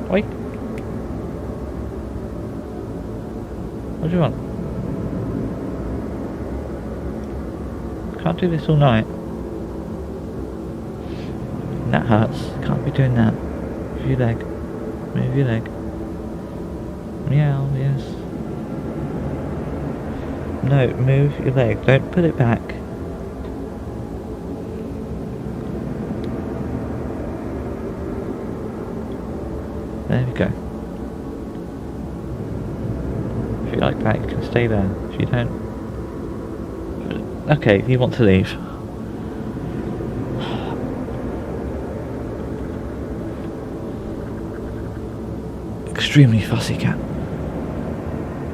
Wait. What do you want? Can't do this all night. That hurts. Can't be doing that. Move your leg. Move your leg. Meow, yes. No, move your leg. Don't put it back. There we go. If you like that, you can stay there. If you don't... Okay, you want to leave. Extremely fussy cat.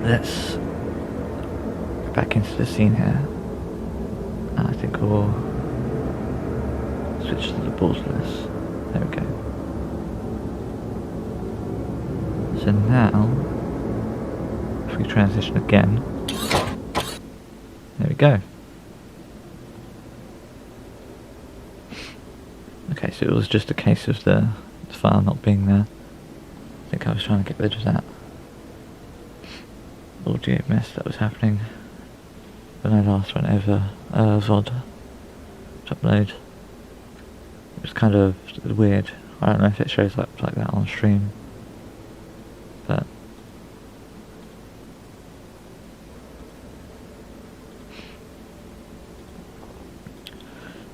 Let's go back into the scene here. I think we'll switch to the borderless. There we go. So now, if we transition again, there we go. Okay, so it was just a case of the file not being there. I think I was trying to get rid of that audio mess that was happening when I last went over VOD to upload. It was kind of weird. I don't know if it shows up like that on stream, but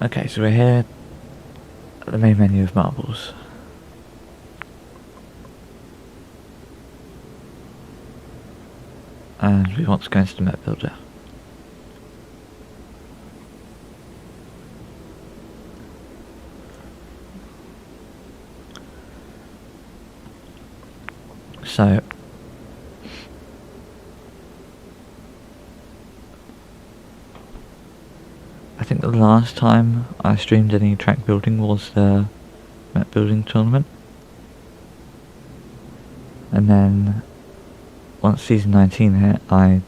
okay, so we're here at the main menu of marbles. And we want to go into the map builder. So I think the last time I streamed any track building was the map building tournament, and then once season 19 hit, I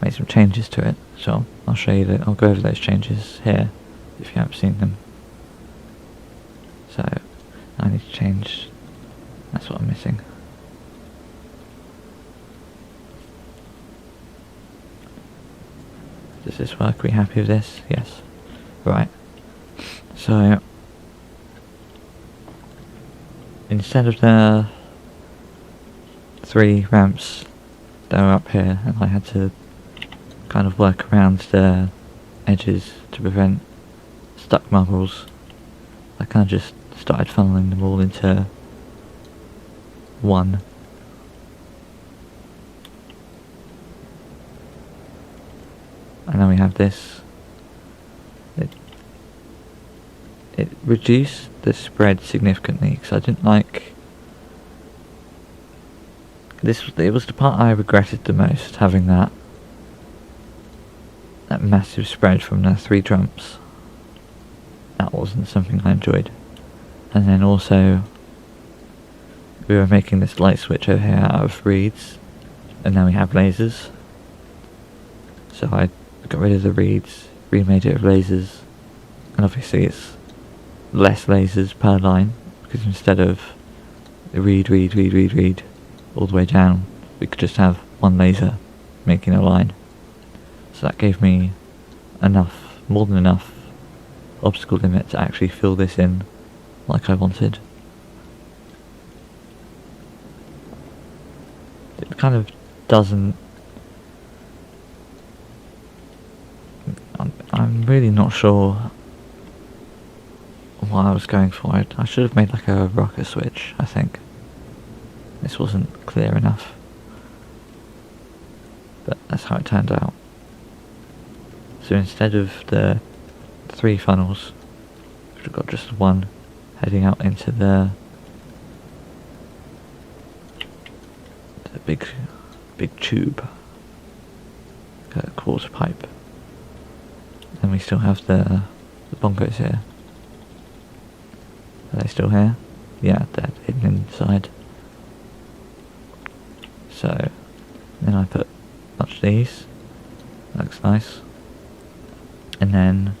made some changes to it, so I'll show you that. I'll go over those changes here if you haven't seen them. So I need to change, that's what I'm missing. Does this work? Are we happy with this? Yes. Right. So instead of the 3 ramps that are up here, and I had to kind of work around the edges to prevent stuck marbles, I kind of just started funneling them all into one. And then we have this. It reduced the spread significantly, because I didn't like this. It was the part I regretted the most, having that massive spread from the 3 jumps. That wasn't something I enjoyed. And then also we were making this light switch over here out of reeds, and now we have lasers. So I got rid of the reeds, remade it of lasers, and obviously it's less lasers per line, because instead of the reed all the way down, we could just have one laser making a line. So that gave me enough, more than enough obstacle limit to actually fill this in like I wanted. It kind of doesn't... I'm really not sure what I was going for. I should have made like a rocker switch, I think. This wasn't clear enough. But that's how it turned out. So instead of the 3 funnels, we've got just one heading out into the big tube, a quarter pipe. And we still have the bongos here. Are they still here? Yeah, they're hidden inside. So then I put a bunch of these. That looks nice. And then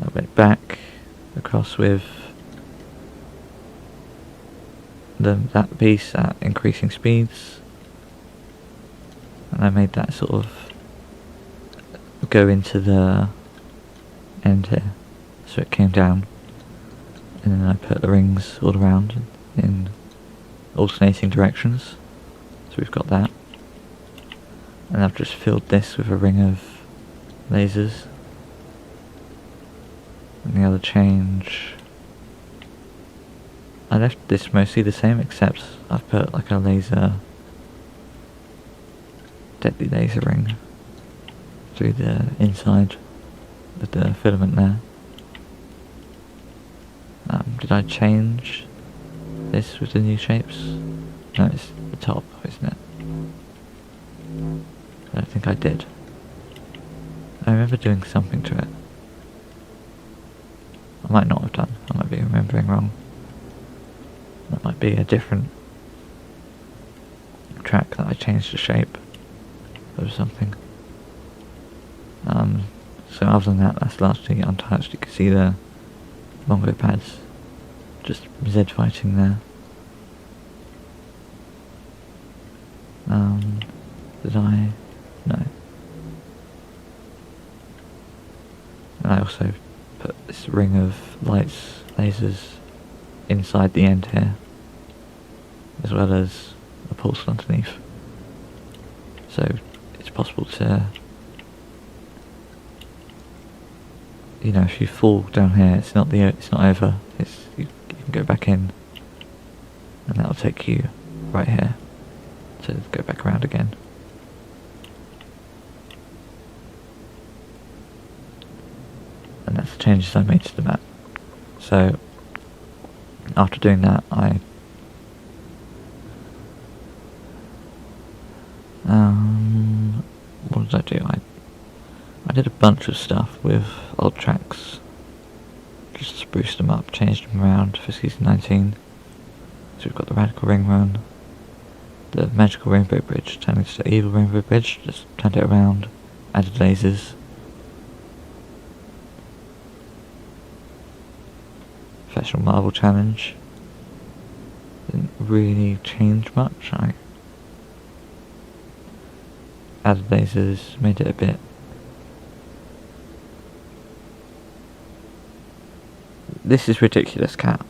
I went back across with that piece at increasing speeds, and I made that sort of go into the end here, so it came down, and then I put the rings all around in alternating directions, so we've got that. And I've just filled this with a ring of lasers. And the other change I left this mostly the same, except I've put like a deadly laser ring through the inside of the filament there. Did I change this with the new shapes? No, it's the top, isn't it? I don't think I did. I remember doing something to it. I might not have done. I might be remembering wrong. That might be a different track that I changed the shape or something. So other than that, that's largely untouched. You can see the Mongo pads, just Z fighting there. Did I? No. And I also put this ring of lights, lasers, inside the end here, as well as a pulse underneath. So it's possible to, you know, if you fall down here, it's not over. You can go back in, and that'll take you right here to go back around again. And that's the changes I made to the map. So after doing that, what did I do? I did a bunch of stuff with old tracks, just spruced them up, changed them around for season 19. So we've got the Radical Ring Run, the Magical Rainbow Bridge turned into the Evil Rainbow Bridge, just turned it around, added lasers. Professional Marvel Challenge, didn't really change much. I added lasers, made it a bit. This is ridiculous, cat.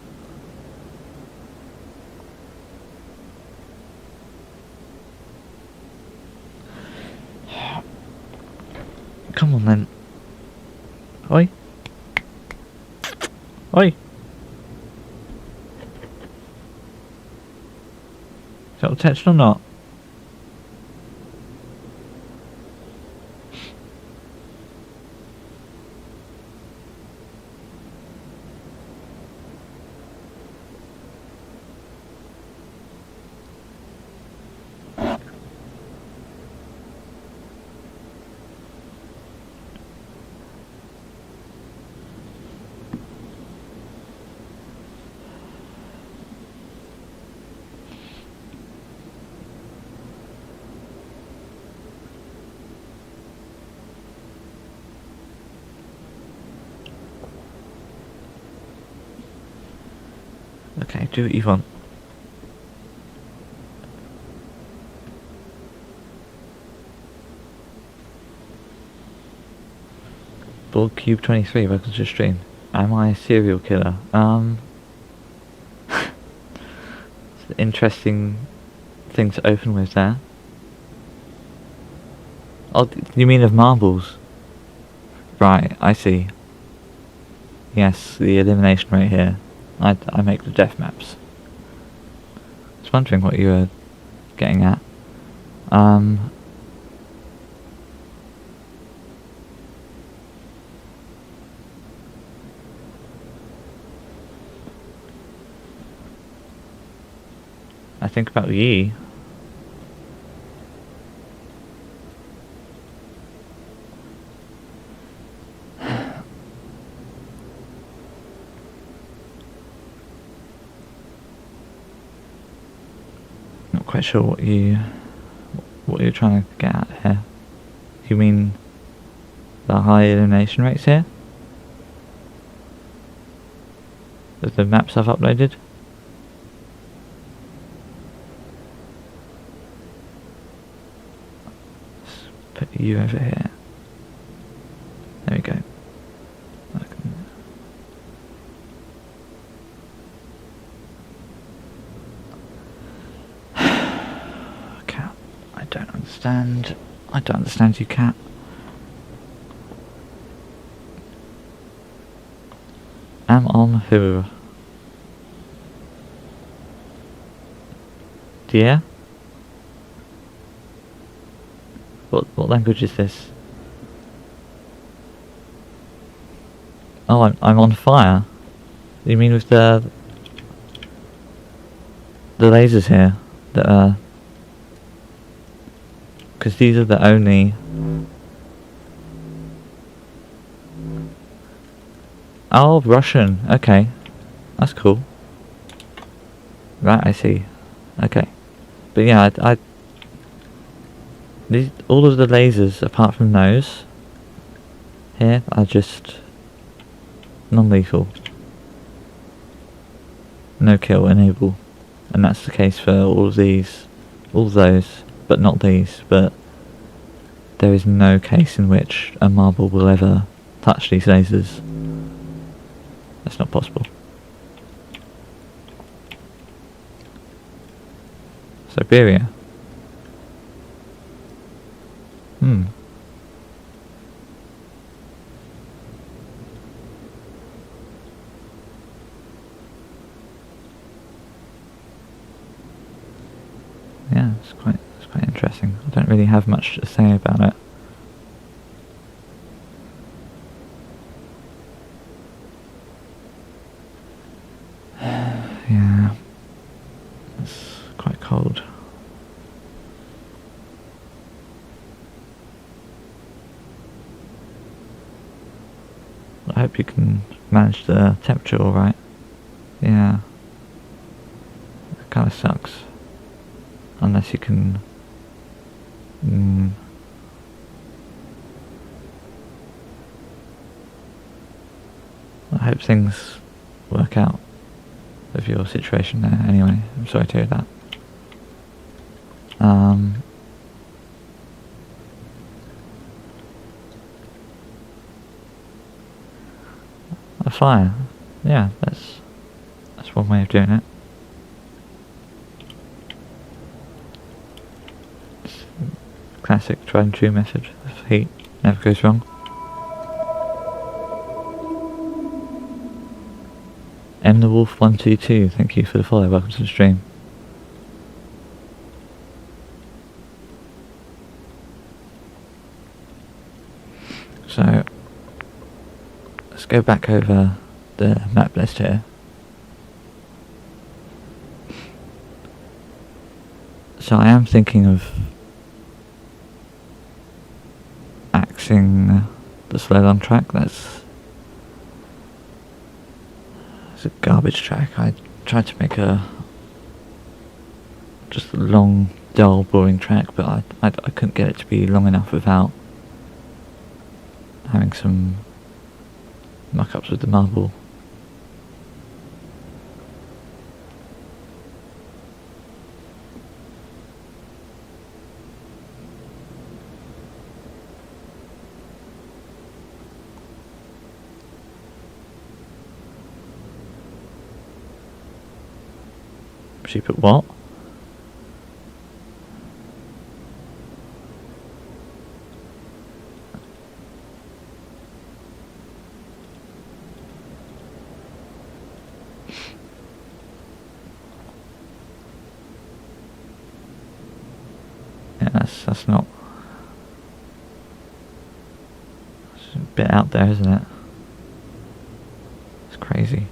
Come on then. Oi. Oi. Is that attention or not? Okay, do what you want. Bulk Cube 23, welcome to the stream. Am I a serial killer? It's an interesting thing to open with there. Oh, you mean of marbles? Right, I see. Yes, the elimination rate here. I make the death maps. I was wondering what you were getting at. I think about Yi. Not quite sure what you're trying to get at here. You mean the high elimination rates here? Of the maps I've uploaded? Put you over here. There we go. Cat, I don't understand. I don't understand you, cat. Am on who? Yeah? What language is this? Oh, I'm on fire. You mean with the lasers here that are... Because these are the only... Oh, Russian. Okay. That's cool. Right, I see. Okay. But yeah, all of the lasers, apart from those, here, are just non-lethal. No kill enable. And that's the case for all of these, all of those, but not these. But there is no case in which a marble will ever touch these lasers. That's not possible. Siberia. Yeah, it's quite interesting. I don't really have much to say about it. Yeah, it's quite cold. I hope you can manage the temperature alright. Yeah. It kinda sucks. Unless you can... I hope things work out with your situation there anyway. I'm sorry to hear that. A fire. Yeah, that's one way of doing it. It's classic tried and true method of heat. Never goes wrong. M the Wolf 122, thank you for the follow. Welcome to the stream. So let's go back over the map list here. So I am thinking of axing the slalom track. It's a garbage track. I tried to make just a long, dull, boring track, but I couldn't get it to be long enough without having some muck-ups with the marble. She put what? Yeah, that's not... It's a bit out there, isn't it? It's crazy.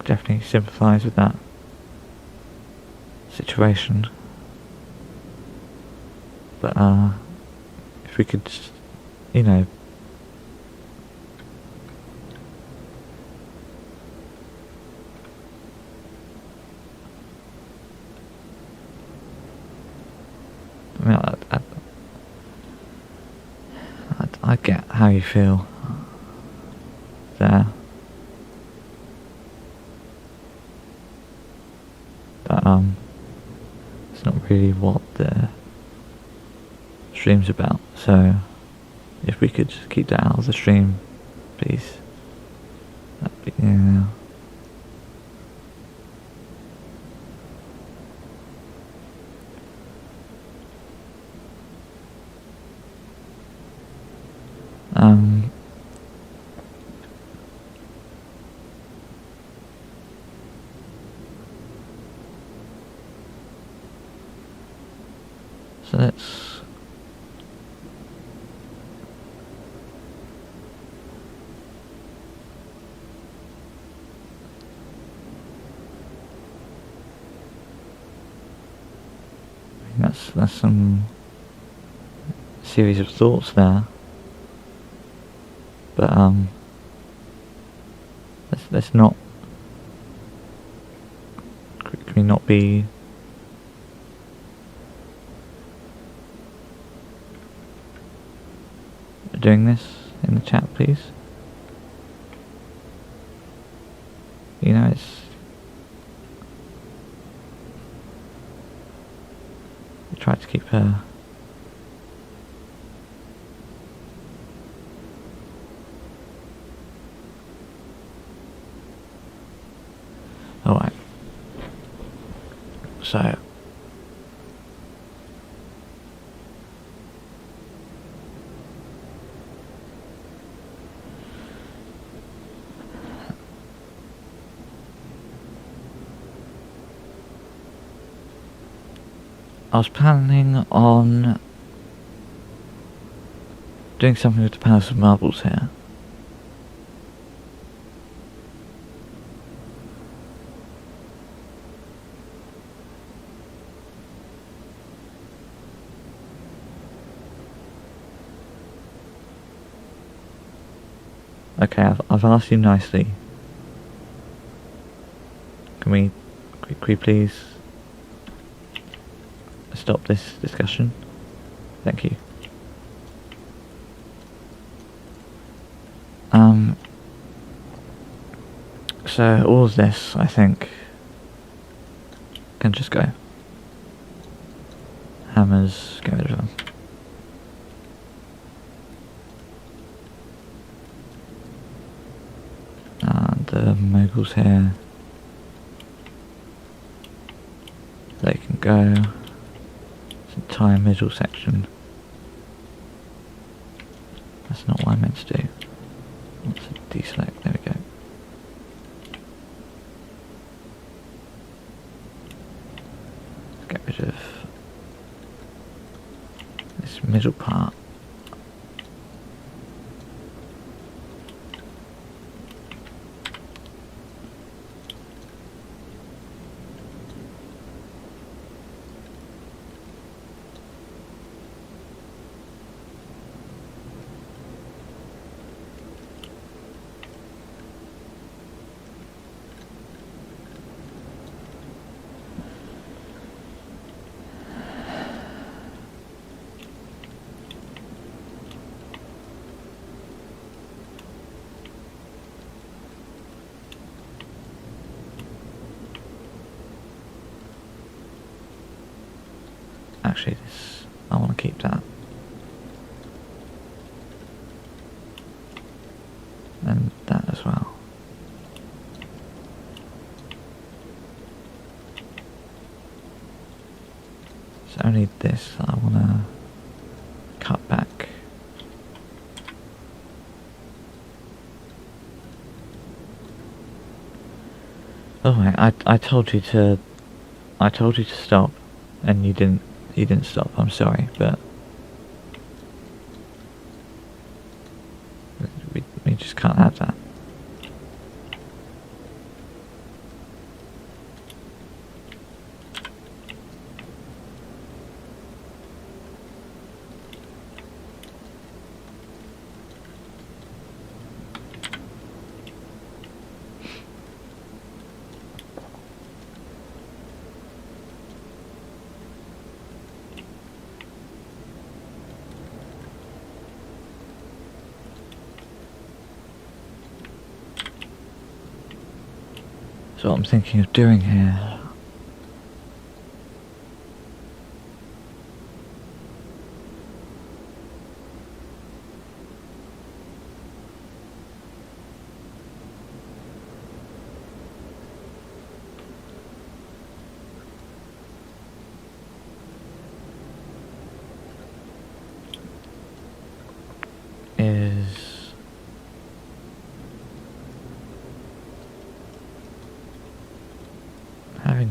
Definitely sympathise with that situation, but if we could just, you know, I mean, I get how you feel there. But it's not really what the stream's about, so if we could just keep that out of the stream, please, Yeah. So let's that's some series of thoughts there, but let's not. Can we not be doing this in the chat, please? You know, it's we try to keep her. Alright. So I was planning on doing something with the Palace of Marbles here. Okay, I've asked you nicely. Can we please stop this discussion? Thank you. So all of this, I think, can just go. Hammers, get rid of them. And the moguls here, they can go. This entire middle section. That's not what I meant to do. Let's deselect, there we go. Get rid of this middle part. Actually, this, I want to keep that. And that as well. It's only this that I want to cut back. Oh wait, I told you to stop, and you didn't stop. I'm sorry, but we just can't have that. So what I'm thinking of doing here,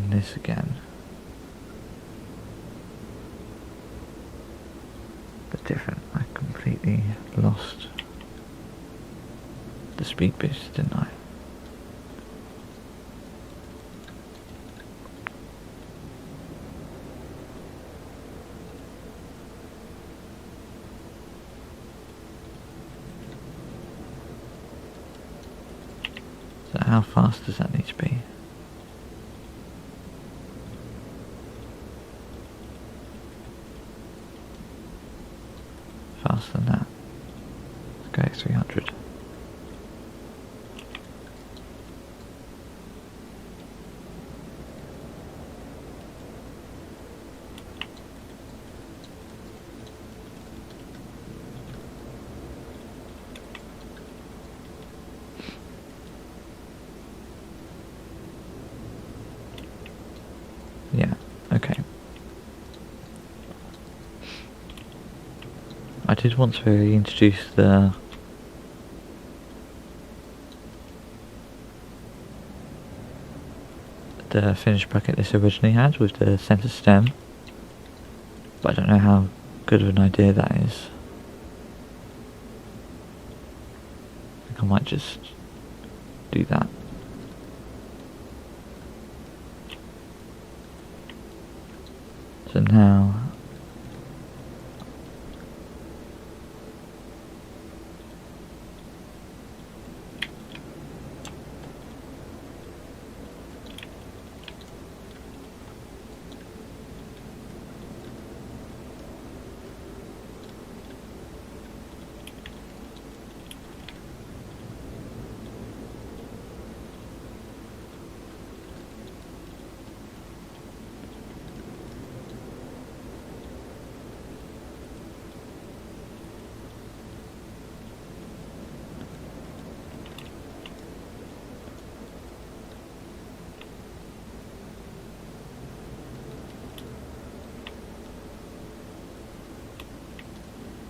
and this again. But different. I completely lost the speed boost, didn't I? So how fast does that need to be? Faster than that. Let's go 300. Yeah, okay. I did want to introduce the finished bracket this originally had with the centre stem, but I don't know how good of an idea that is. I think I might just do that. So now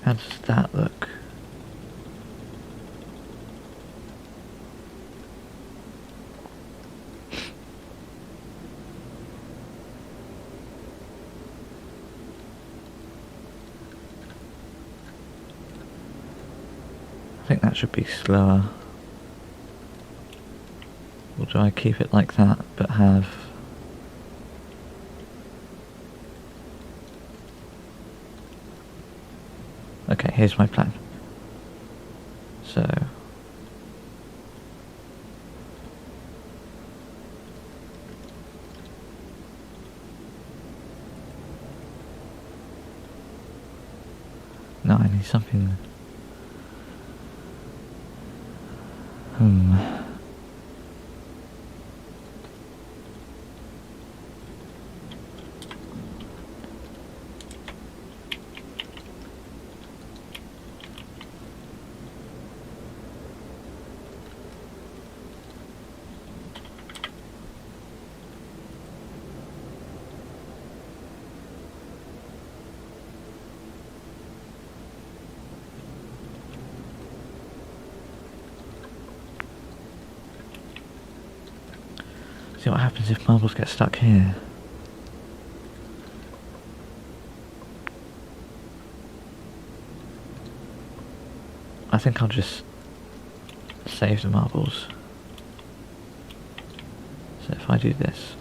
how does that look? I think that should be slower. Or do I keep it like that but have... Okay, here's my plan. So... No, I need something... See what happens if marbles get stuck here. I think I'll just save the marbles. So if I do this...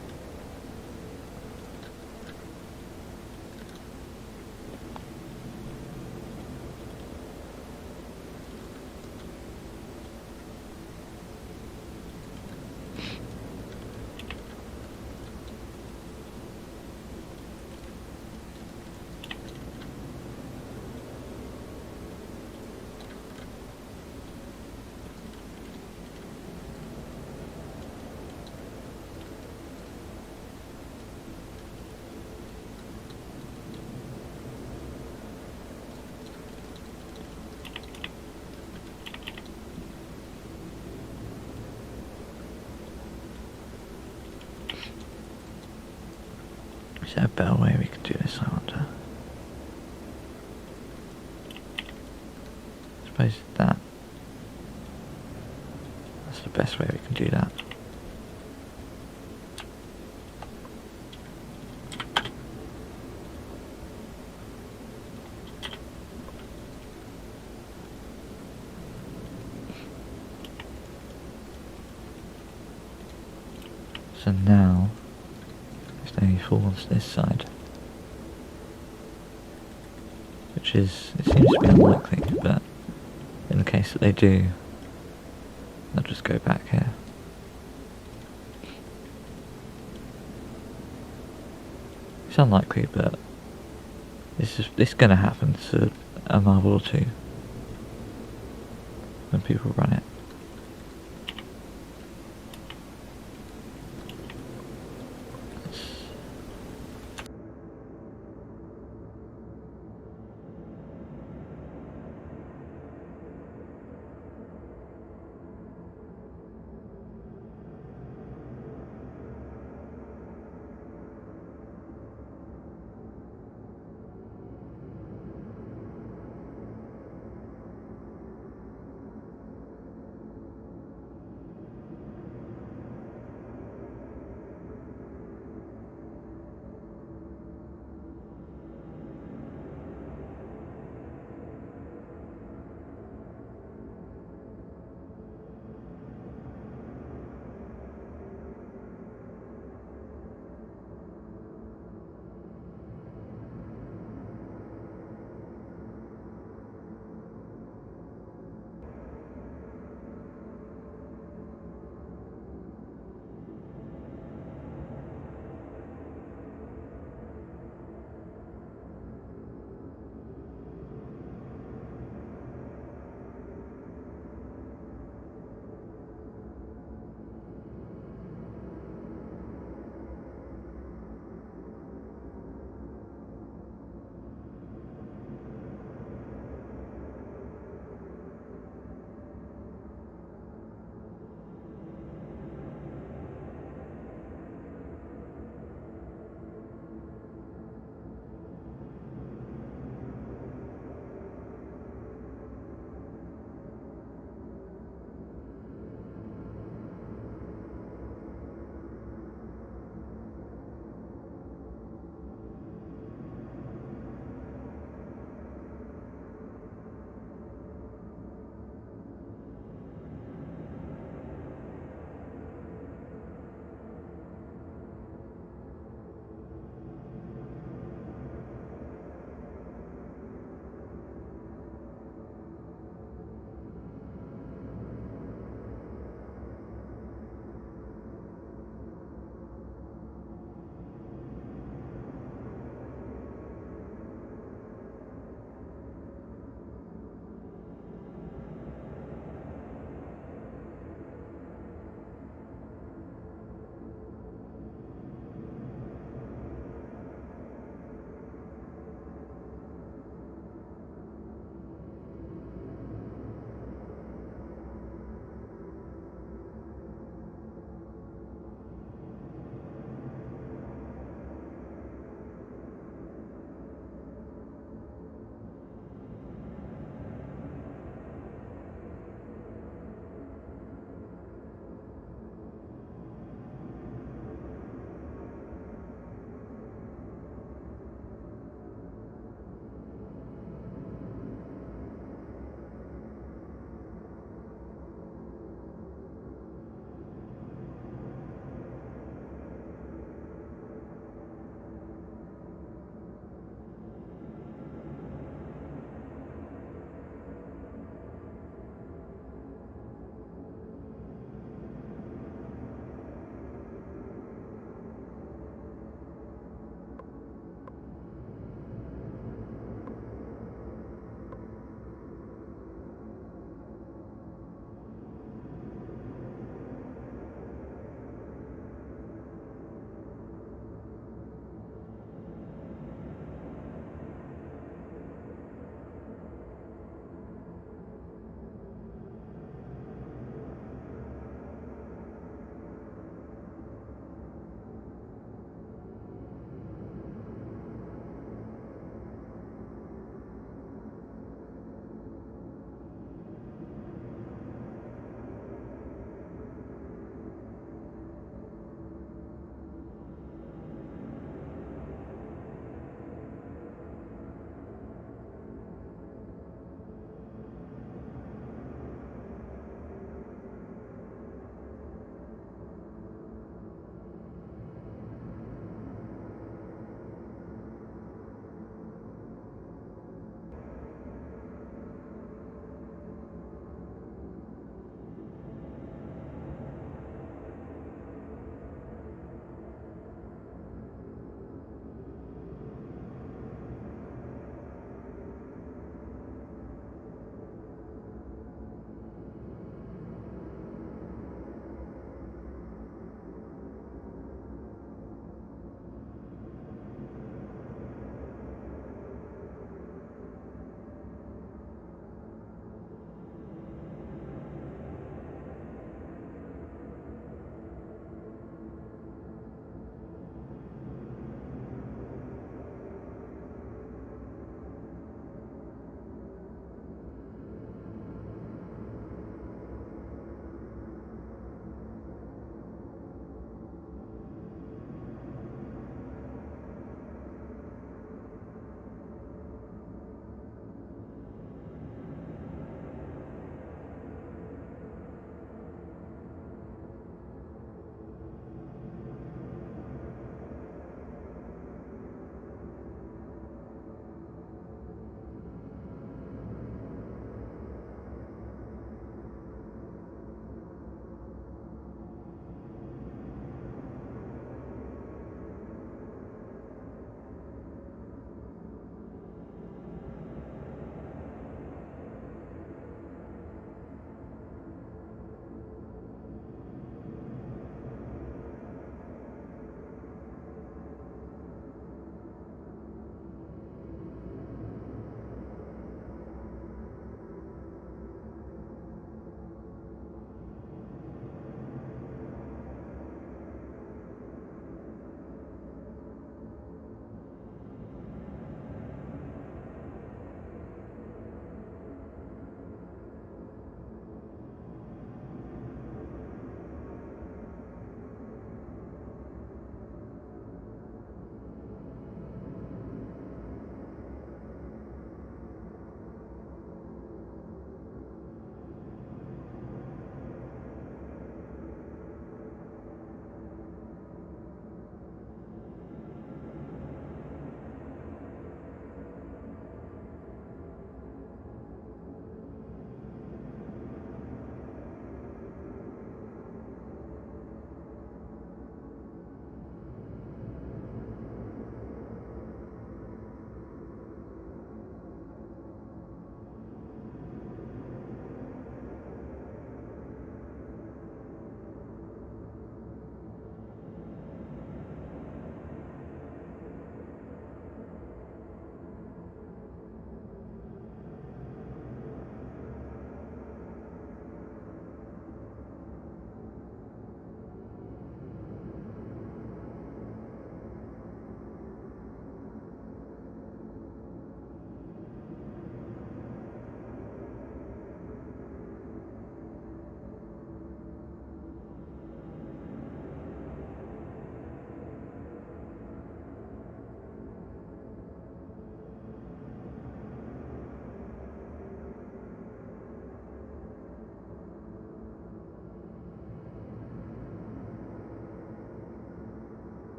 Is there a better way we could do this, I wonder? I suppose that's the best way we can do that. So now, if they fall onto this side, which is, it seems to be unlikely, but in the case that they do, they'll just go back here. It's unlikely, but this is going to happen to a marble or two when people run it.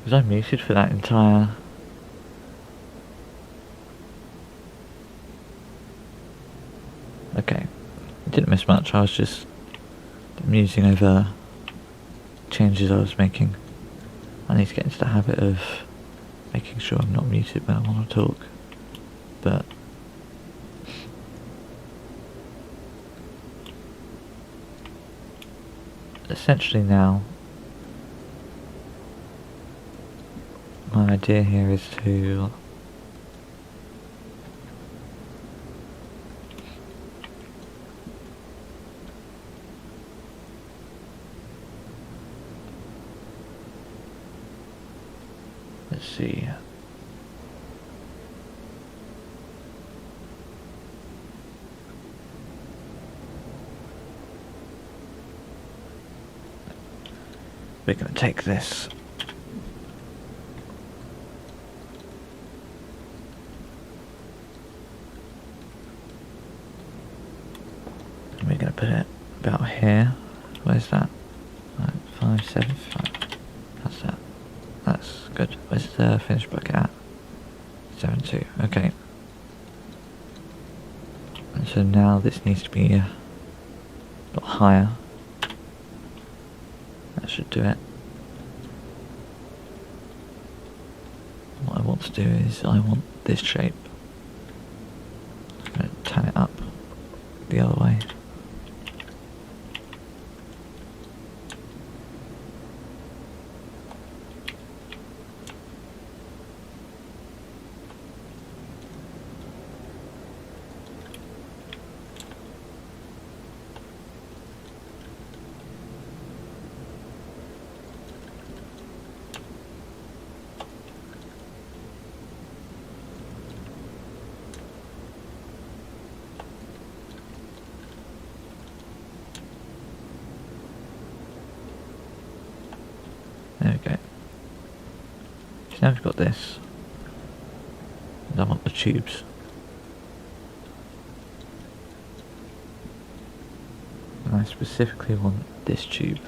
Was I muted for that entire... Okay, I didn't miss much, I was just musing over changes I was making. I need to get into the habit of making sure I'm not muted when I want to talk, but... essentially now, my idea here is to let's see. We're going to take this and we're going to put it about here. Where's that? 5, 7, 5. That's that. That's good. Where's the finish bucket at? 7, 2. Okay. And so now this needs to be a lot higher. That should do it. What I want to do is I want this shape. I'm going to tan it up the other way. There we go. So now we've got this. And I want the tubes. And I specifically want this tube.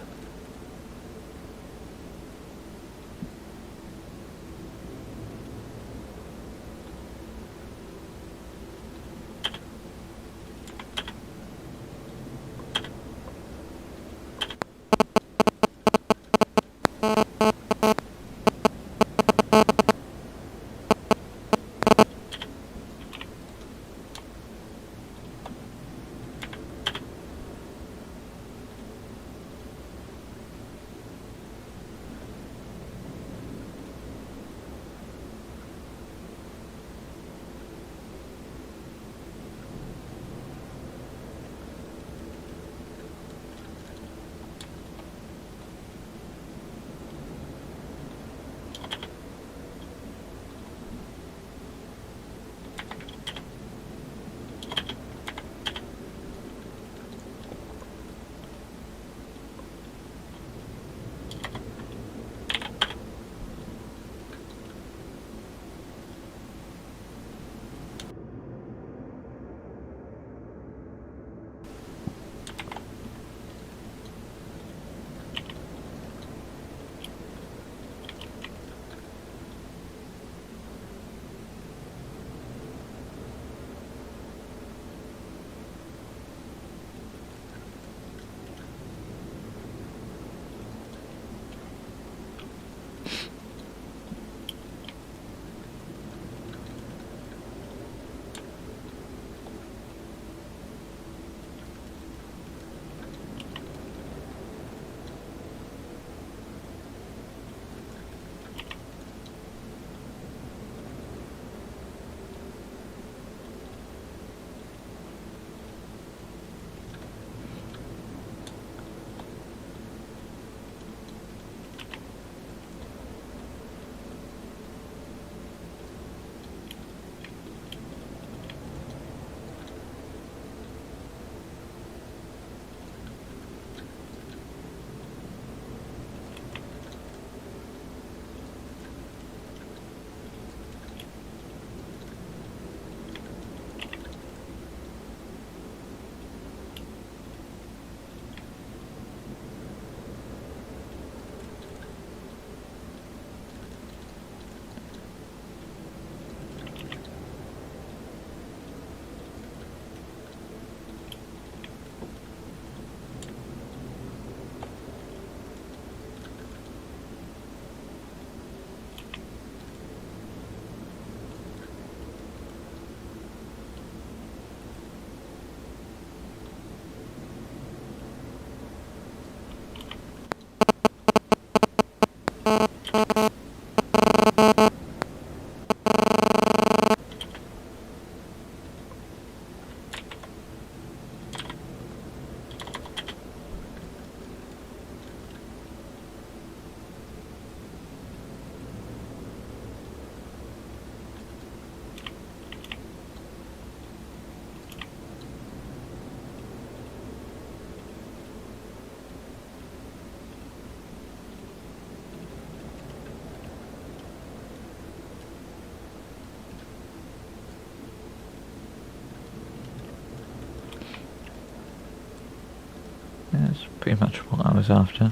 pretty much what I was after.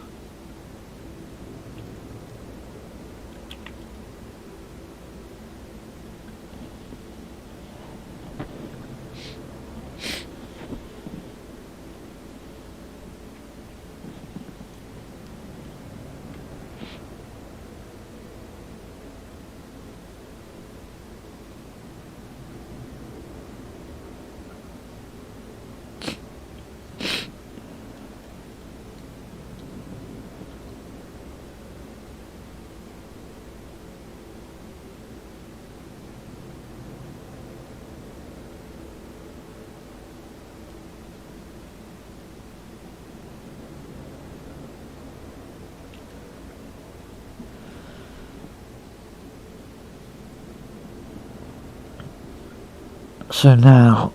So now,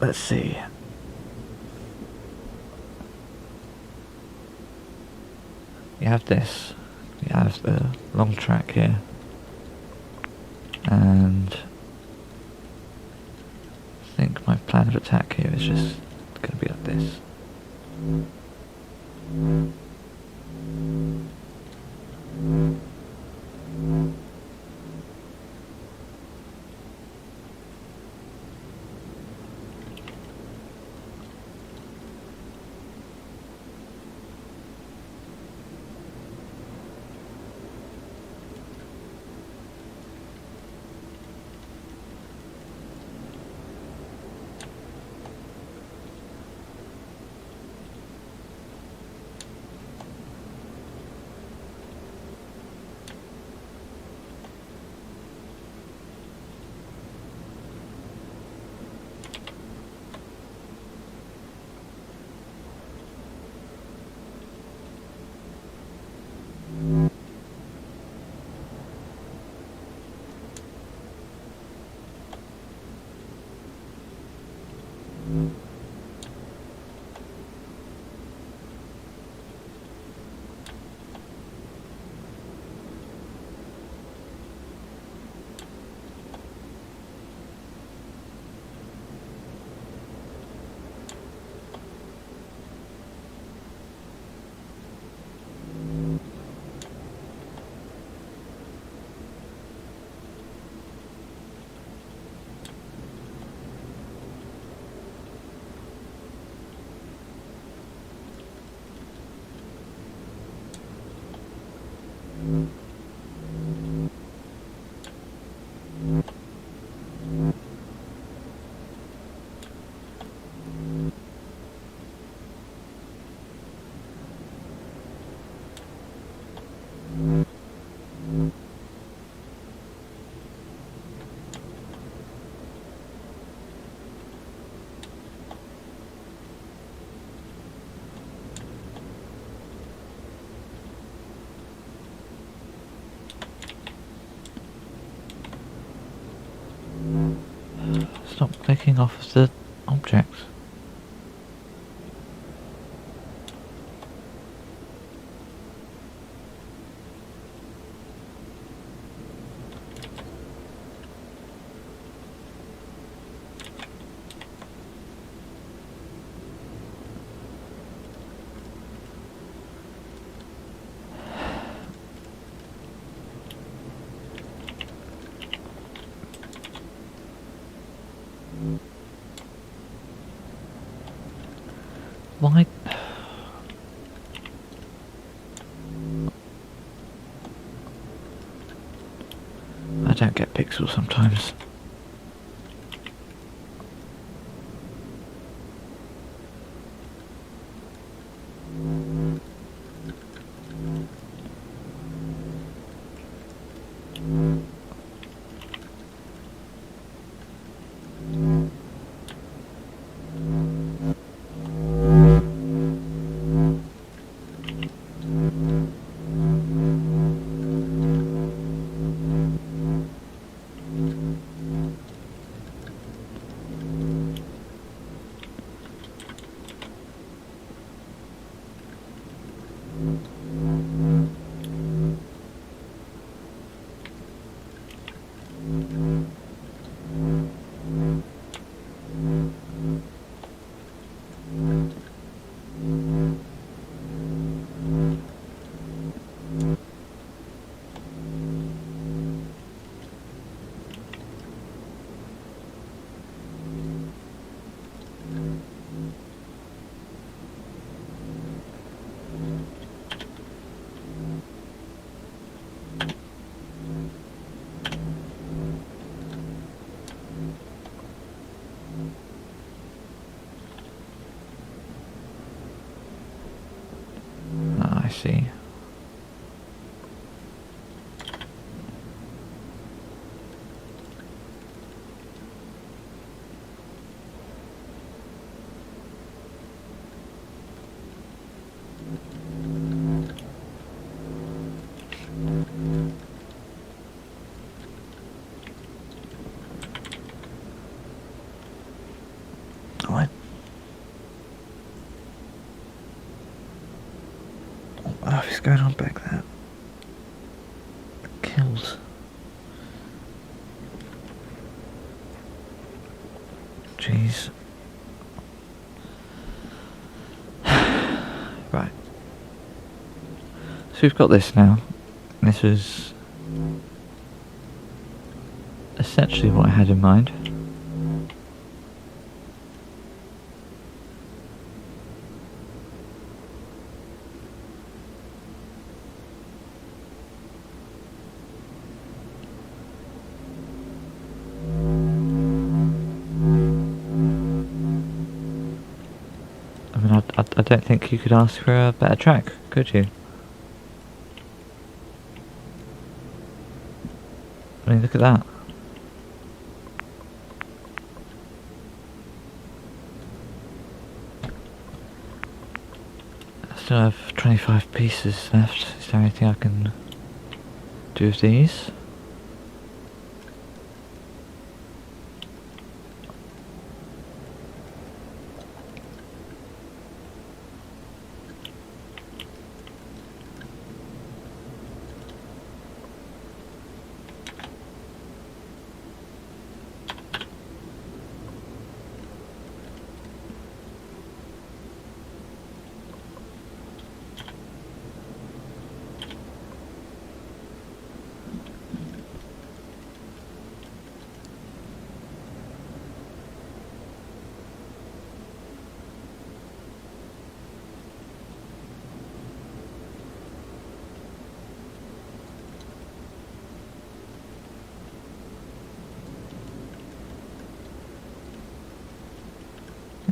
let's see. You have this. You have the long track here. And I think my plan of attack here is just going to be like this. Stop clicking off of the objects. Why? I don't get pixels sometimes. see. What? What is going on back there? Kills. Jeez. Right. So we've got this now. This was essentially what I had in mind. I mean, I don't think you could ask for a better track, could you? I mean, look at that. I still have 25 pieces left. Is there anything I can do with these?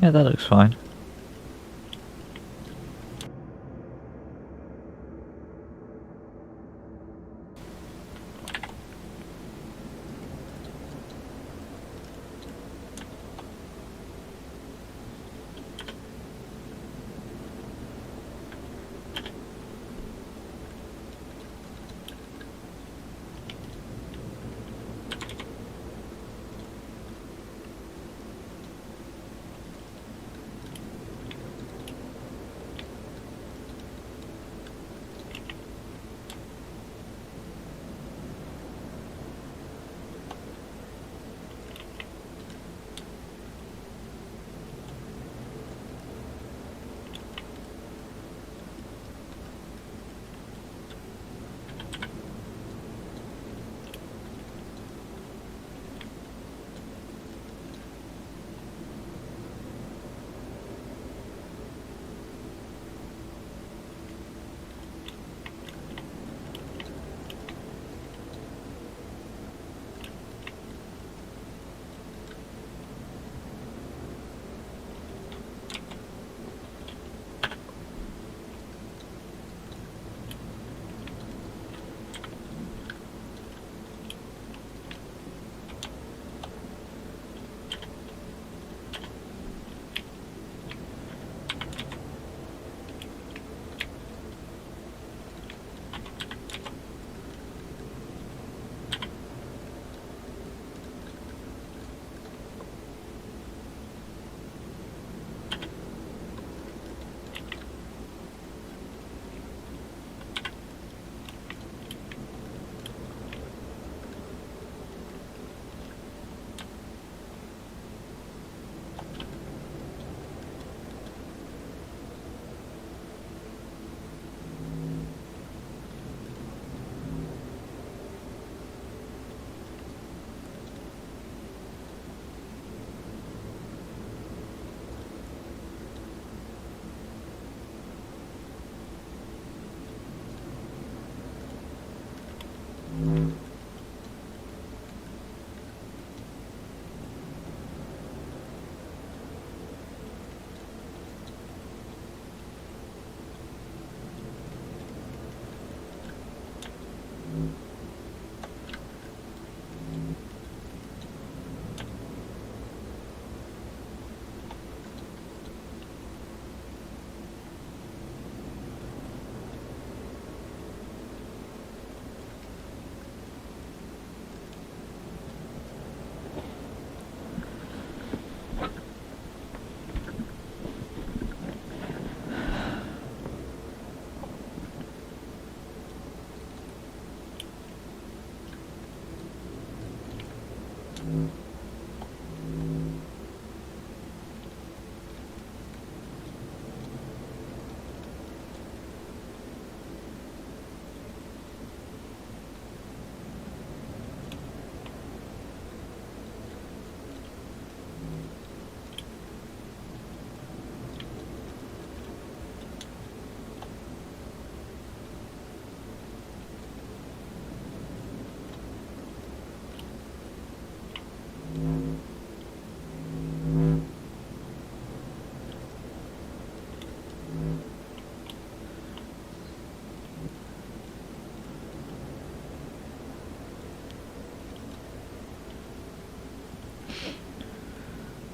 Yeah, that looks fine.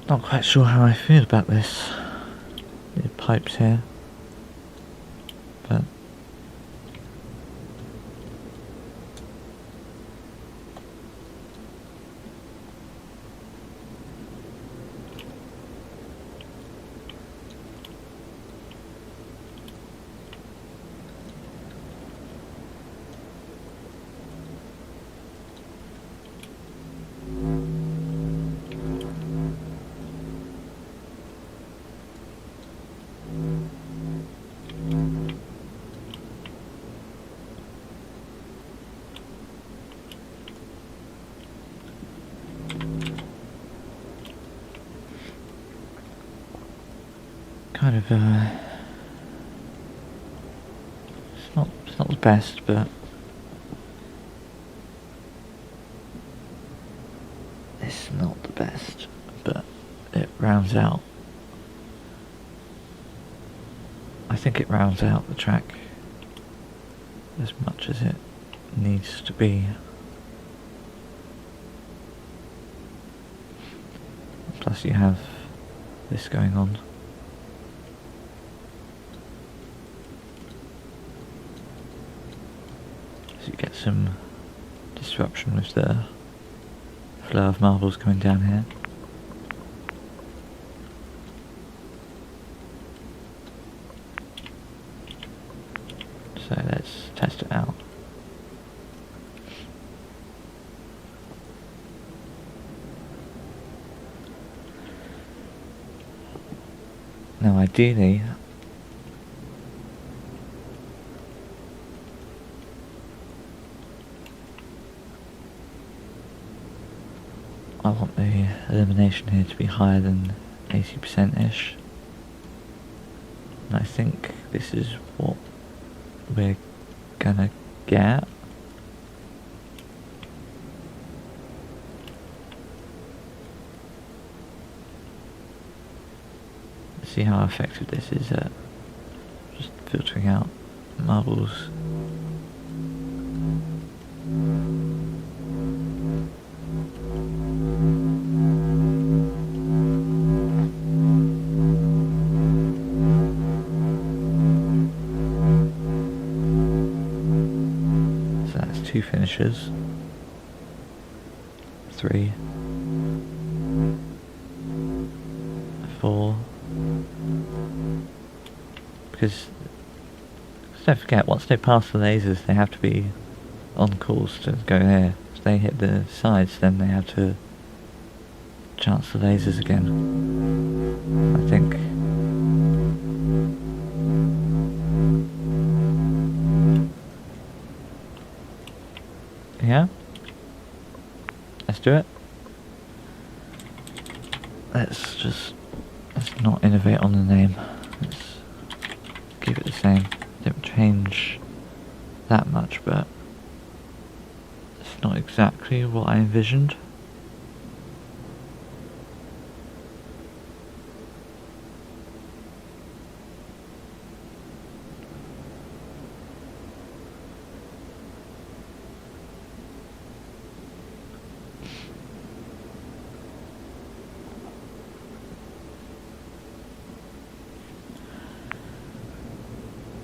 Not quite sure how I feel about this. The pipes here, but kind of it's not the best, but it's not the best, but it rounds out. I think it rounds out the track as much as it needs to be. Plus you have this going on. So you get some disruption with the flow of marbles coming down here. So let's test it out. Now ideally, I want the illumination here to be higher than 80%-ish. And I think this is what we're gonna get. See how effective this is at just filtering out marbles. So that's 2 finishes. 3. 4. Because don't forget, once they pass the lasers, they have to be on course to go there. If they hit the sides, then they have to chance the lasers again, I think. Yeah? Let's do it. Let's not innovate on the name. Let's keep it the same. Don't change that much, but it's not exactly what I envisioned.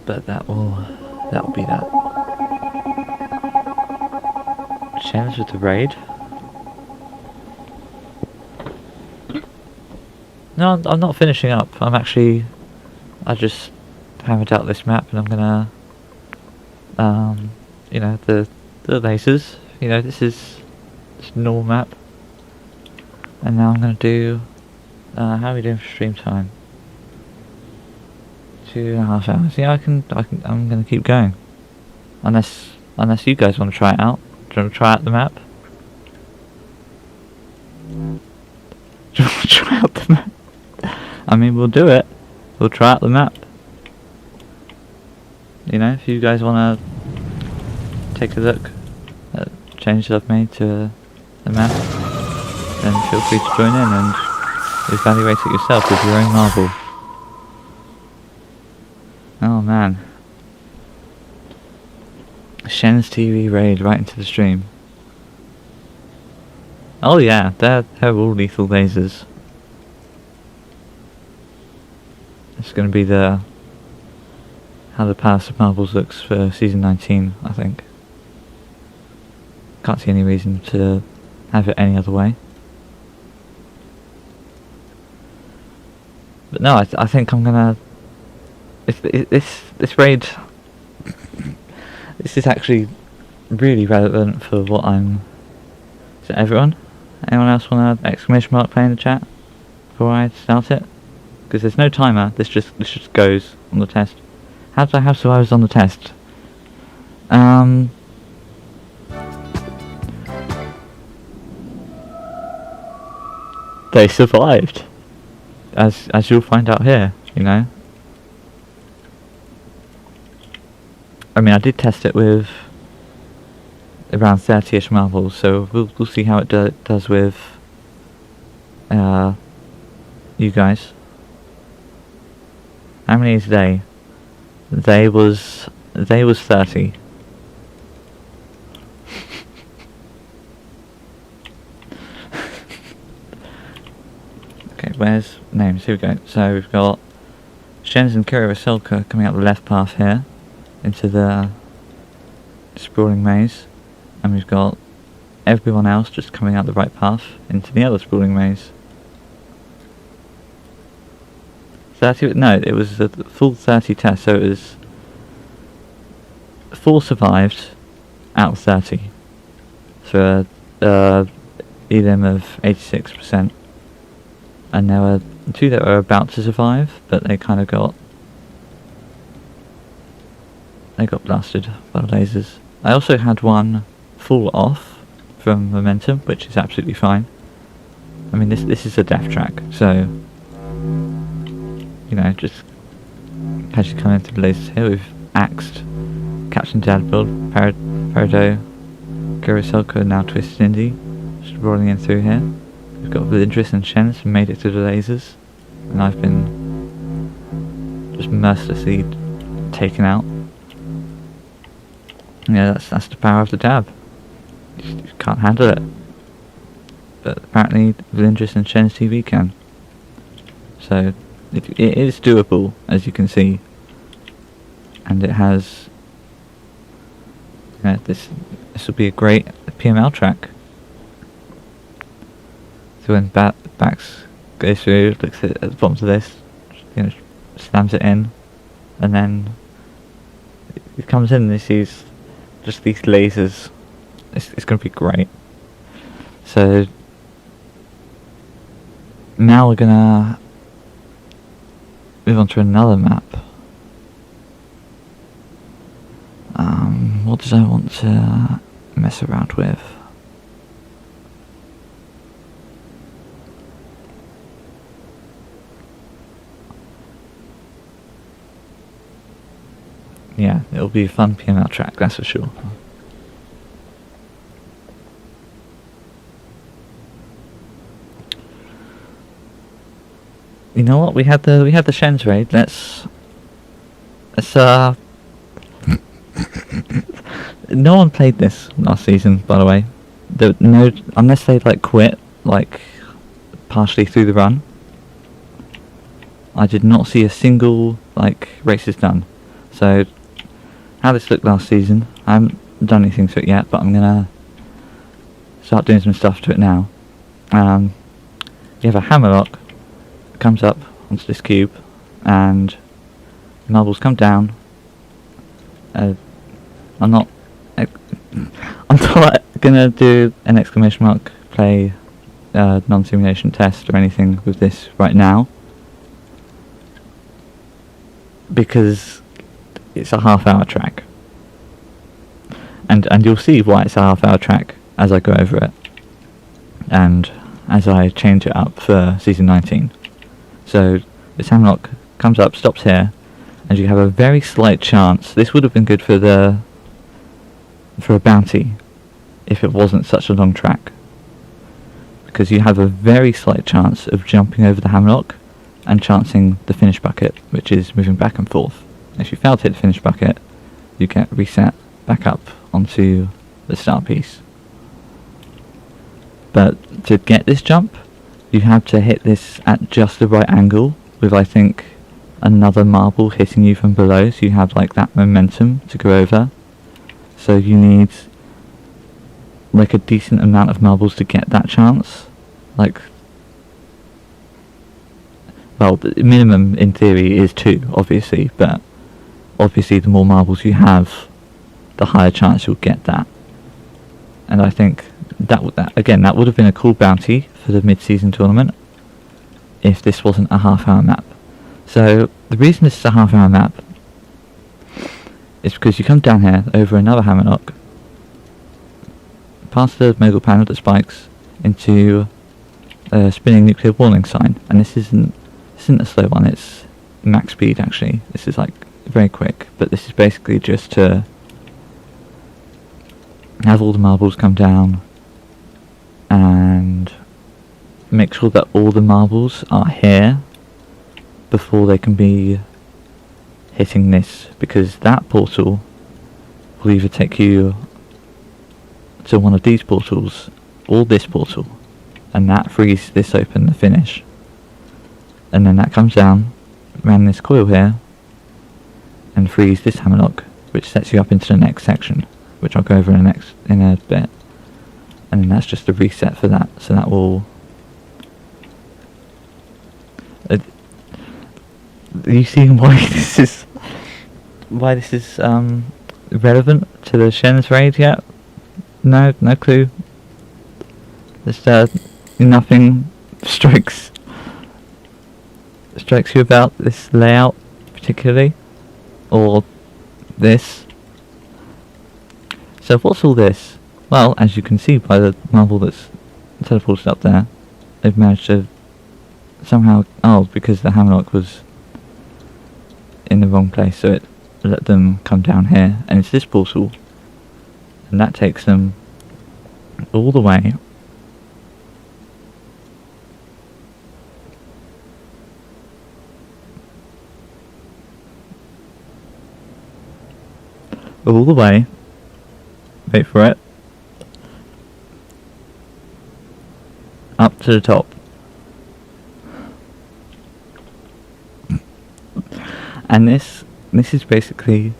But that'll be that. Chance with the raid. No, I'm not finishing up. I just hammered out this map, and I'm gonna, you know, the lasers. You know, this is a normal map. And now I'm gonna do, how are we doing for stream time? 2.5 hours. Yeah, I'm gonna keep going. Unless you guys want to try it out. Do you want to try out the map? Do you want to try out the map? I mean, we'll do it. We'll try out the map. You know, if you guys want to take a look at changes I've made to the map, then feel free to join in and evaluate it yourself with your own marble. Oh man. Shen's TV raid right into the stream. Oh yeah, they're all lethal lasers. It's going to be how the Palace of Marbles looks for season 19, I think. Can't see any reason to have it any other way. But no, I think I'm gonna. This raid. This is actually really relevant for what I'm. Is it everyone? Anyone else want an exclamation mark play in the chat before I start it? Because there's no timer. This just goes on the test. How did I have survivors on the test? They survived, as you'll find out here. You know. I mean, I did test it with around 30ish marbles, so we'll see how it does with you guys. How many is they? They was 30. Okay, where's names? Here we go. So we've got Shens and Kira Vasilka coming out the left path here into the sprawling maze, and we've got everyone else just coming out the right path into the other sprawling maze. 30? No, it was a full 30 test, so it was 4 survived out of 30 for ELIM of 86%, and there were 2 that were about to survive, but they kind of got blasted by the lasers. I also had one fall off from momentum, which is absolutely fine. I mean, this is a death track, so you know, just as you come into the lasers here, we've axed Captain Dadbuild, Peridot, Kuroselka, now Twisted Indy, just rolling in through here. We've got Valindris and Shens who made it to the lasers, and I've been just mercilessly taken out. Yeah, that's the power of the dab. You can't handle it. But apparently Valindris and Shens TV can. So it is doable, as you can see, and it has. This will be a great PML track. So when Bax goes through, looks at the bottom of this, you know, slams it in, and then it comes in and he sees just these lasers. It's going to be great. So now we're gonna move on to another map. What did I want to mess around with? Yeah, it'll be a fun PML track, that's for sure. You know what? We had the Shens raid. Let's no one played this last season, by the way. No, unless they quit partially through the run. I did not see a single races done. So how this looked last season, I haven't done anything to it yet, but I'm gonna start doing some stuff to it now. You have a hammerlock comes up onto this cube, and the marbles come down. I'm not gonna do an exclamation mark play non-simulation test or anything with this right now, because it's a half-hour track, and you'll see why it's a half-hour track as I go over it, and as I change it up for season 19. So this hamlock comes up, stops here, and you have a very slight chance. This would have been good for a bounty if it wasn't such a long track, because you have a very slight chance of jumping over the hamlock and chancing the finish bucket, which is moving back and forth. If you fail to hit the finish bucket, you get reset back up onto the start piece. But to get this jump, you have to hit this at just the right angle, with I think another marble hitting you from below, so you have like that momentum to go over. So you need like a decent amount of marbles to get that chance. Like, well, the minimum in theory is 2, obviously, but obviously the more marbles you have, the higher chance you'll get that. And I think that would have been a cool bounty for the mid-season tournament if this wasn't a half-hour map. So the reason this is a half-hour map is because you come down here over another hammerlock, past the mogul panel that spikes into a spinning nuclear warning sign, and this isn't a slow one, it's max speed actually. This is like very quick, but this is basically just to have all the marbles come down and make sure that all the marbles are here before they can be hitting this, because that portal will either take you to one of these portals or this portal, and that frees this open, the finish, and then that comes down around this coil here and frees this hammerlock, which sets you up into the next section, which I'll go over in a bit, and then that's just a reset for that. So that will are you seeing why this is relevant to the Shen's raid yet? No clue. There's nothing strikes you about this layout particularly, or this. So what's all this? Well, as you can see by the marble that's teleported up there, they've managed to somehow, because the hammerlock was in the wrong place, so it let them come down here, and it's this portal, and that takes them all the way wait for it, up to the top. And this is basically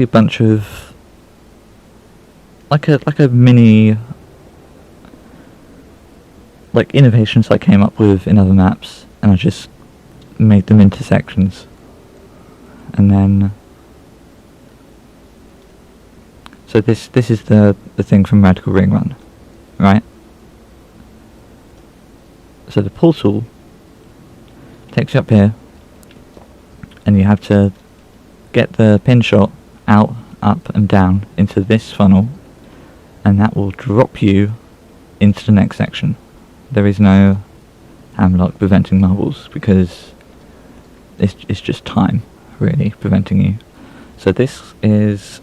a bunch of like a mini like innovations I came up with in other maps, and I just made them into sections. And then so this is the thing from Radical Ring Run, right? So the portal takes you up here, and you have to get the pin shot out, up and down into this funnel, and that will drop you into the next section. There is no hammerlock preventing marbles, because it's just time really preventing you. So this is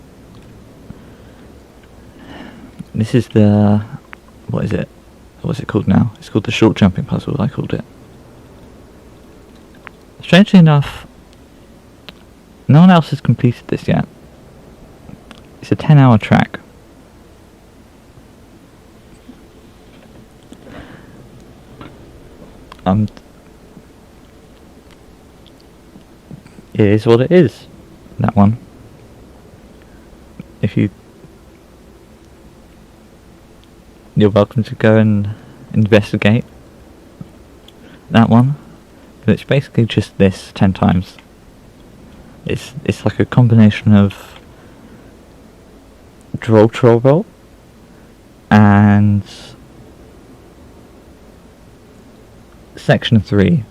the, what's it called now? It's called the short jumping puzzle, I called it. Strangely enough, no one else has completed this yet. It's a 10-hour track. It is what it is, that one. You're welcome to go and investigate that one, but it's basically just this 10 times. It's like a combination of Troll and Section 3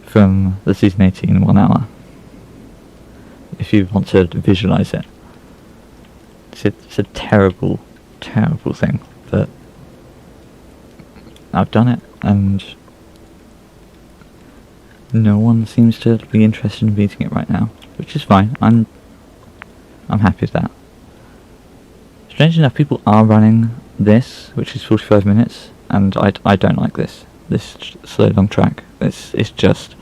from the Season 18 1 hour. If you want to visualise it. It's a terrible, terrible thing, but I've done it, and no one seems to be interested in beating it right now, which is fine. I'm happy with that. Strangely enough, people are running this, which is 45 minutes, and I don't like this slow long track. It's just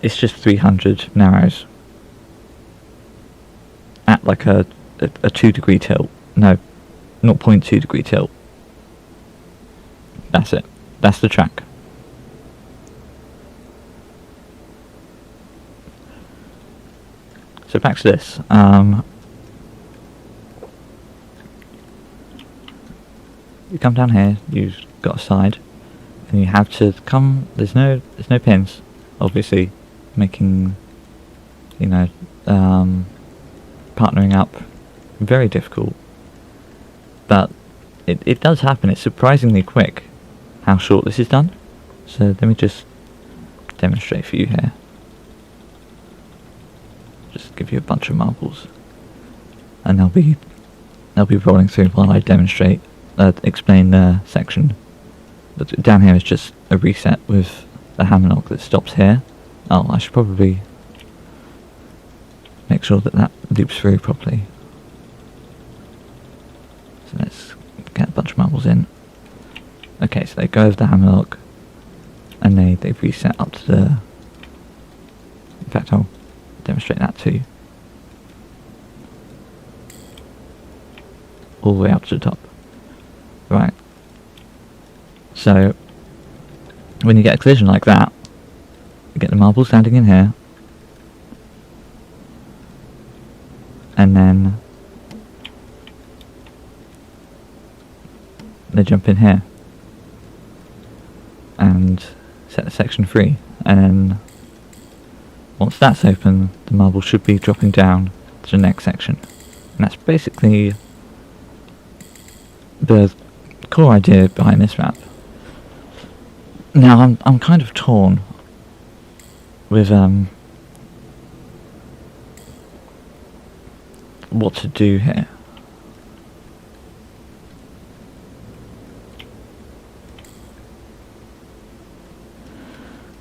it's just 300 narrows at like a 2 degree tilt. No, 0.2 degree tilt. That's it. That's the track. So back to this. You come down here. You've got a side, and you have to come. There's no pins, obviously, making, you know, partnering up very difficult. But it does happen. It's surprisingly quick how short this is done. So let me just demonstrate for you here. Just give you a bunch of marbles, and they'll be rolling through while I demonstrate, explain the section. But down here is just a reset with the hammerlock that stops here. Oh, I should probably make sure that loops through properly. So let's get a bunch of marbles in. Okay, so they go over the hammerlock, and they reset up to the. In fact, I'll demonstrate that too. All the way up to the top. Right. So when you get a collision like that, you get the marbles landing in here, and then they jump in here and set the section free, and then once that's open, the marble should be dropping down to the next section. And that's basically the core idea behind this map. Now I'm kind of torn with what to do here.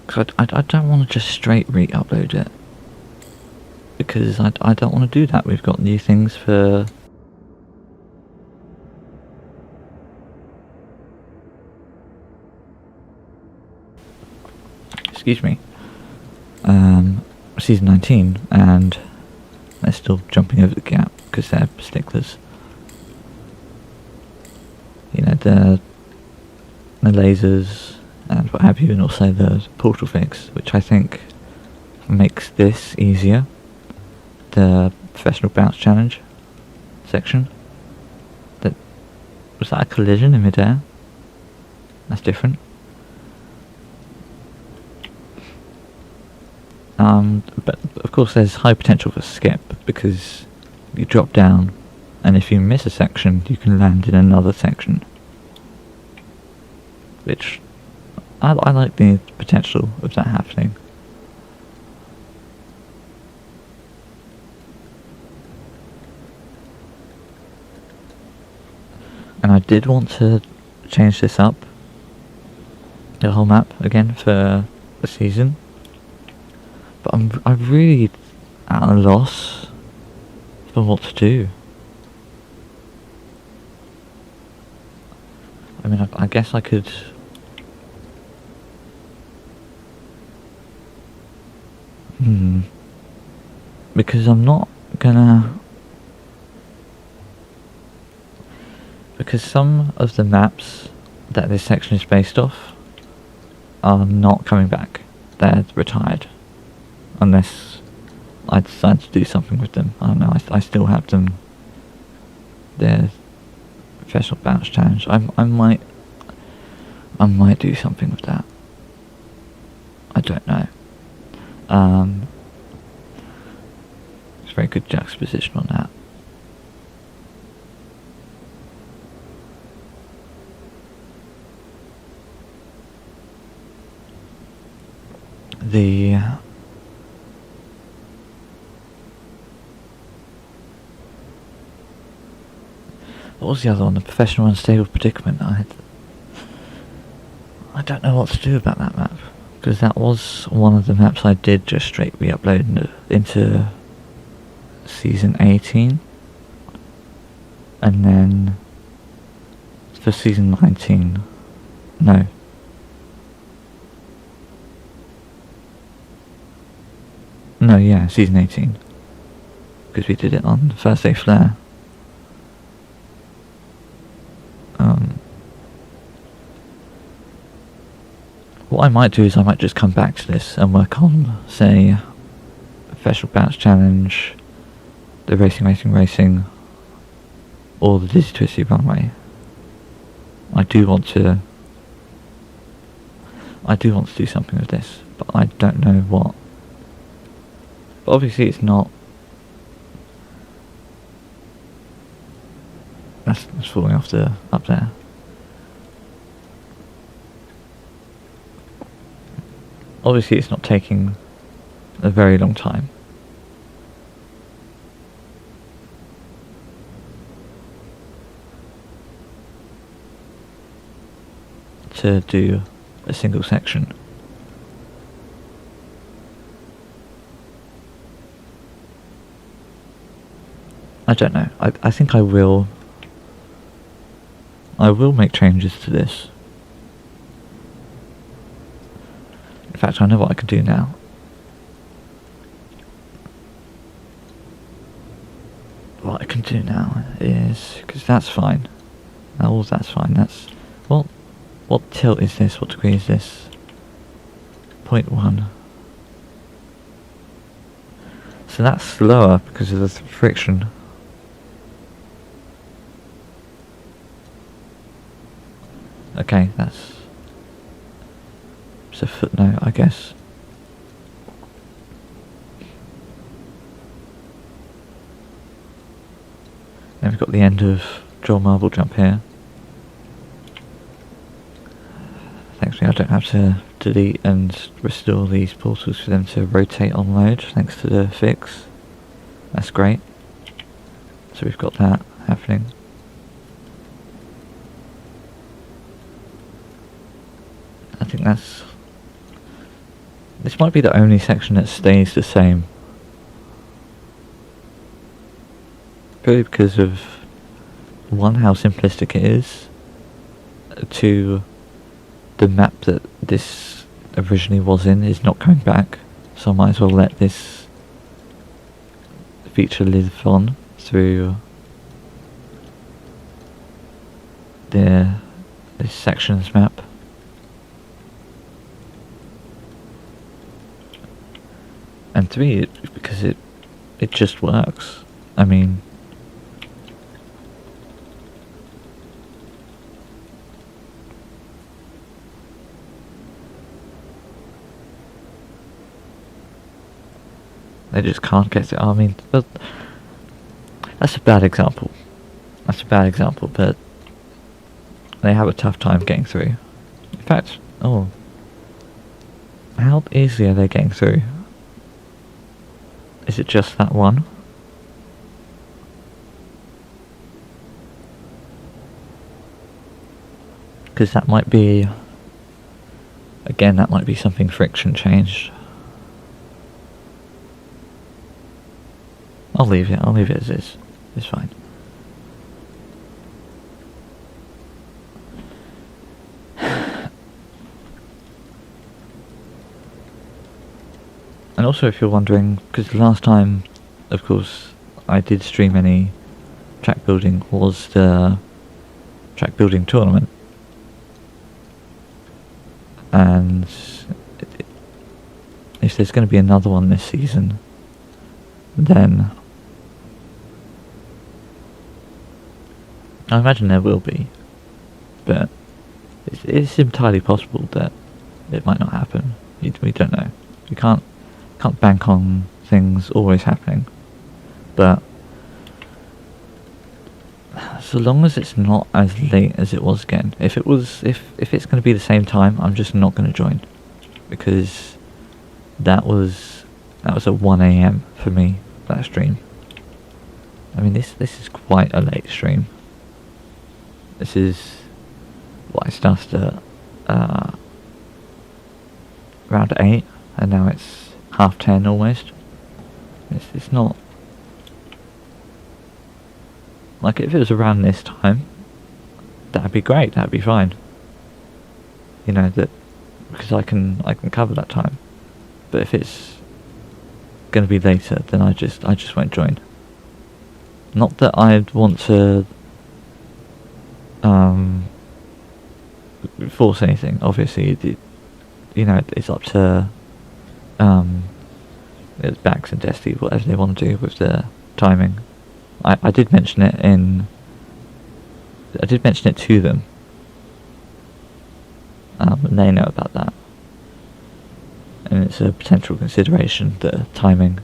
Cause I don't want to just straight re-upload it, because I don't want to do that. We've got new things for excuse me, season 19, and they're still jumping over the gap because they're sticklers. You know, the lasers and what have you, and also the portal fix, which I think makes this easier. The professional bounce challenge section. Was that a collision in midair? That's different. But of course there's high potential for skip, because you drop down, and if you miss a section you can land in another section, which I like the potential of that happening. And I did want to change this up, the whole map again for the season, but I'm really at a loss for what to do. I mean, I guess I could because I'm not gonna, because some of the maps that this section is based off are not coming back. They're retired, unless I decide to do something with them. I don't know, I still have them. They're Professional bounce challenge. I might do something with that. I don't know. It's a very good juxtaposition on that. What was the other one? The professional unstable predicament. I don't know what to do about that map, because that was one of the maps I did just straight re-upload into season 18, and then for season 19, no. No, yeah, season 18, because we did it on the first day flare. What I might do is I might just come back to this and work on, say, Professional Bounce Challenge, the Racing, or the Dizzy Twisty Runway. I do want to do something with this, but I don't know what. But obviously it's not. That's falling off up there. Obviously it's not taking a very long time. To do a single section. I don't know. I think I will make changes to this. In fact, I know what I can do now. What I can do now is, because that's fine. All that's fine. That's, well, what tilt is this? What degree is this? 0.1. So that's slower because of the friction. Okay, that's a footnote, I guess. Then we've got the end of Joel Marble jump here. Thankfully I don't have to delete and restore these portals for them to rotate on load, thanks to the fix. That's great. So we've got that happening. I think this might be the only section that stays the same. Purely because of, one, how simplistic it is, two, the map that this originally was in is not going back, so I might as well let this feature live on through this sections map. And three, because it just works. I mean, they just can't get it. I mean, but that's a bad example. But they have a tough time getting through. In fact, how easily are they getting through? Is it just that one? Because that might be, again, that might be something friction changed. I'll leave it as is. It's fine. And also, if you're wondering, because the last time, of course, I did stream any track building was the track building tournament. And if there's going to be another one this season, then I imagine there will be, but it's entirely possible that it might not happen. We don't know. You can't bank on things always happening, but so long as it's not as late as it was again. If it's going to be the same time, I'm just not going to join, because that was at 1 AM for me, that stream. I mean, this is quite a late stream. This is what I started at around 8, and now it's 10:30 almost. It's not like, if it was around this time, that'd be great. That'd be fine. You know, that because I can cover that time. But if it's going to be later, then I just won't join. Not that I'd want to force anything. Obviously, it's up to it's Bax and Destiny, whatever they want to do with the timing. I did mention it to them, and they know about that, and it's a potential consideration, the timing.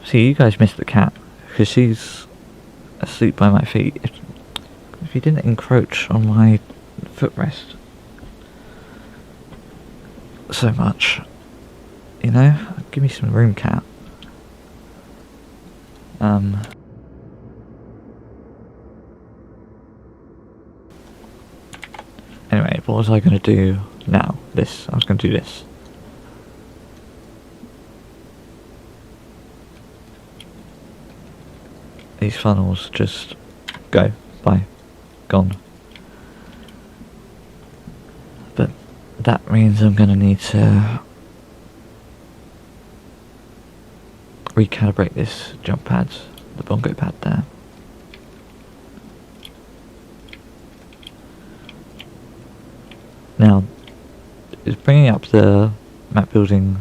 See, you guys missed the cat, because she's asleep by my feet. If you didn't encroach on my footrest so much, give me some room, cat. Anyway, what was I going to do now? I was going to do this. These funnels just go, bye, gone. But that means I'm going to need to recalibrate this jump pad, the bongo pad there. Now, bringing up the map building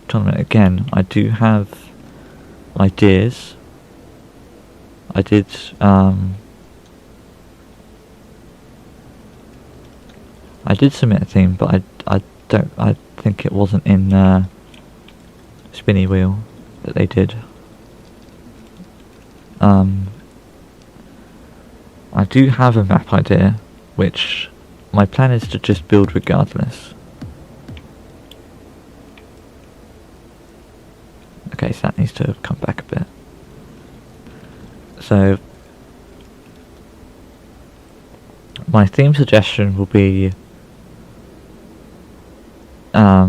tournament again, I do have ideas. I did submit a theme, but I think it wasn't in Spinny Wheel that they did. I do have a map idea, which my plan is to just build regardless. Okay, so that needs to come back a bit. So, my theme suggestion will be, I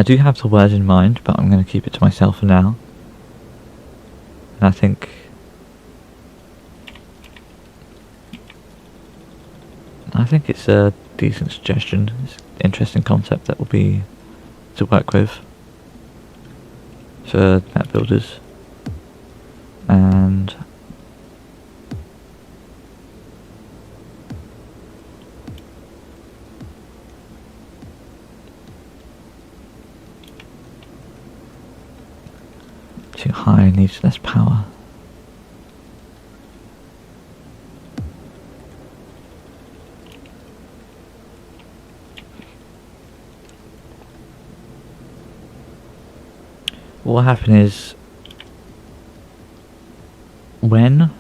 do have the word in mind, but I'm going to keep it to myself for now. And I think it's a decent suggestion. It's an interesting concept that will be to work with for map builders. And too high, needs less power. What will happen is, when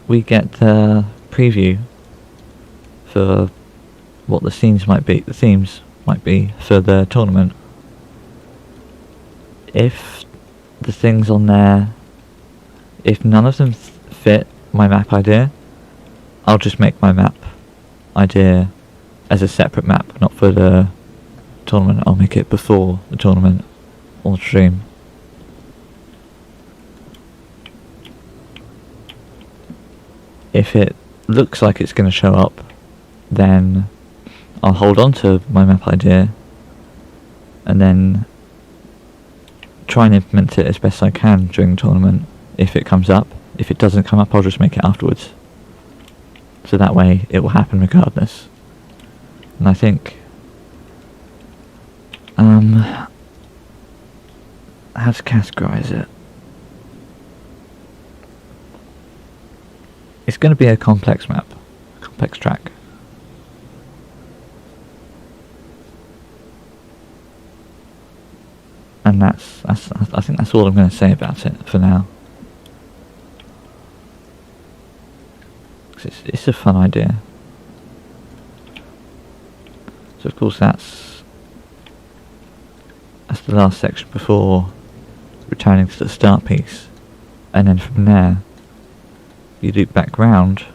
we get the preview for what the themes might be for the tournament, if the things on there, if none of them fit my map idea, I'll just make my map idea as a separate map, not for the tournament. I'll make it before the tournament on stream. If it looks like it's going to show up, then I'll hold on to my map idea and then try and implement it as best I can during the tournament if it comes up. If it doesn't come up, I'll just make it afterwards. So that way it will happen regardless. And I think how to categorize it. It's going to be a complex map, complex track. And I think that's all I'm going to say about it for now. It's a fun idea. So of course that's the last section before returning to the start piece, and then from there you loop back round.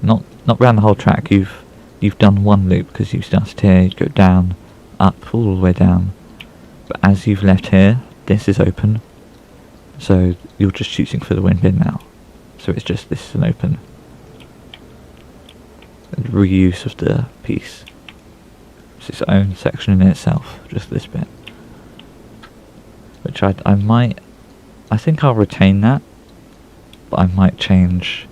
Not round the whole track. You've done one loop because you started here. You go down, up, all the way down. But as you've left here, this is open. So you're just shooting for the wind bin now. So it's just this is an open reuse of the piece. It's its own section in itself. Just this bit, which I think I'll retain that. But I might change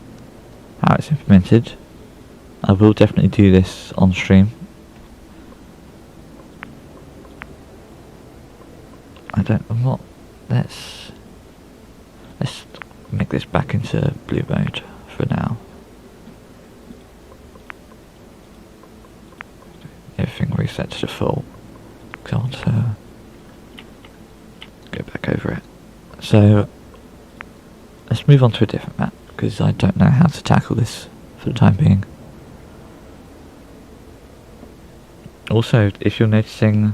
how it's implemented. I will definitely do this on stream. Let's make this back into blue mode for now. Everything reset to full. I want to go back over it. So let's move on to a different map, because I don't know how to tackle this for the time being. Also, if you're noticing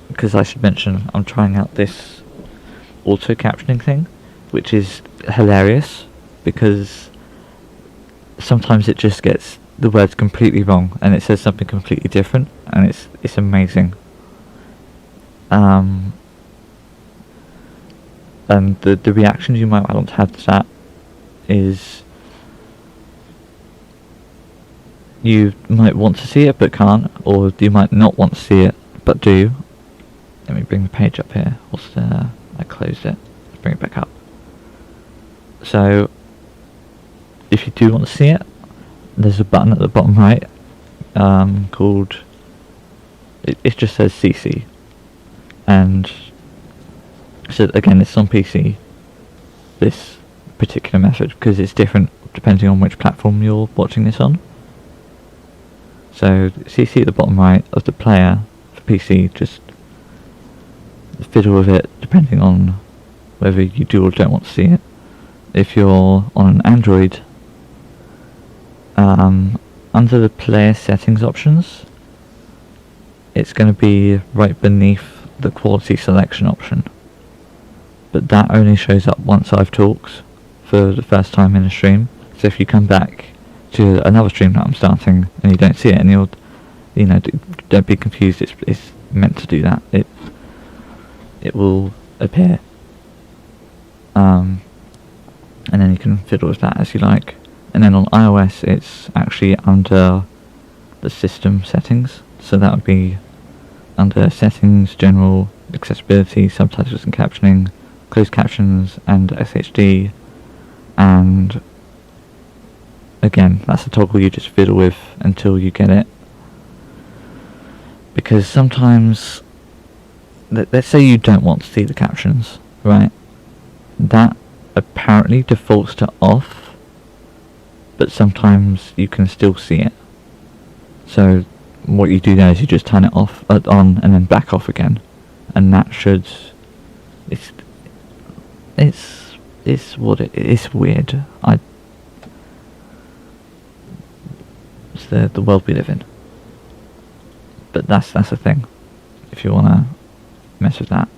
because I should mention, I'm trying out this auto captioning thing, which is hilarious, because sometimes it just gets the words completely wrong and it says something completely different, and it's amazing. And the reactions you might want to have to that is you might want to see it but can't, or you might not want to see it but do. Let me bring the page up here. I closed it. Let's bring it back up. So if you do want to see it, there's a button at the bottom right called, it just says CC, and so again it's on PC, this particular method, because it's different depending on which platform you're watching this on. So CC at the bottom right of the player for PC, just fiddle with it depending on whether you do or don't want to see it. If you're on an Android, under the player settings options, it's going to be right beneath the quality selection option, but that only shows up once I've talked for the first time in a stream. So if you come back to another stream that I'm starting and you don't see it, and don't be confused, it's meant to do that. It will appear, and then you can fiddle with that as you like. And then on iOS, it's actually under the system settings, so that would be under settings, general, accessibility, subtitles and captioning, closed captions and SHD, and again, that's a toggle you just fiddle with until you get it. Because sometimes, let's say you don't want to see the captions, right? That apparently defaults to off, but sometimes you can still see it. So what you do there is you just turn it off, on, and then back off again, and that should. It's what it's weird. It's the world we live in. But that's the thing. If you wanna mess with that,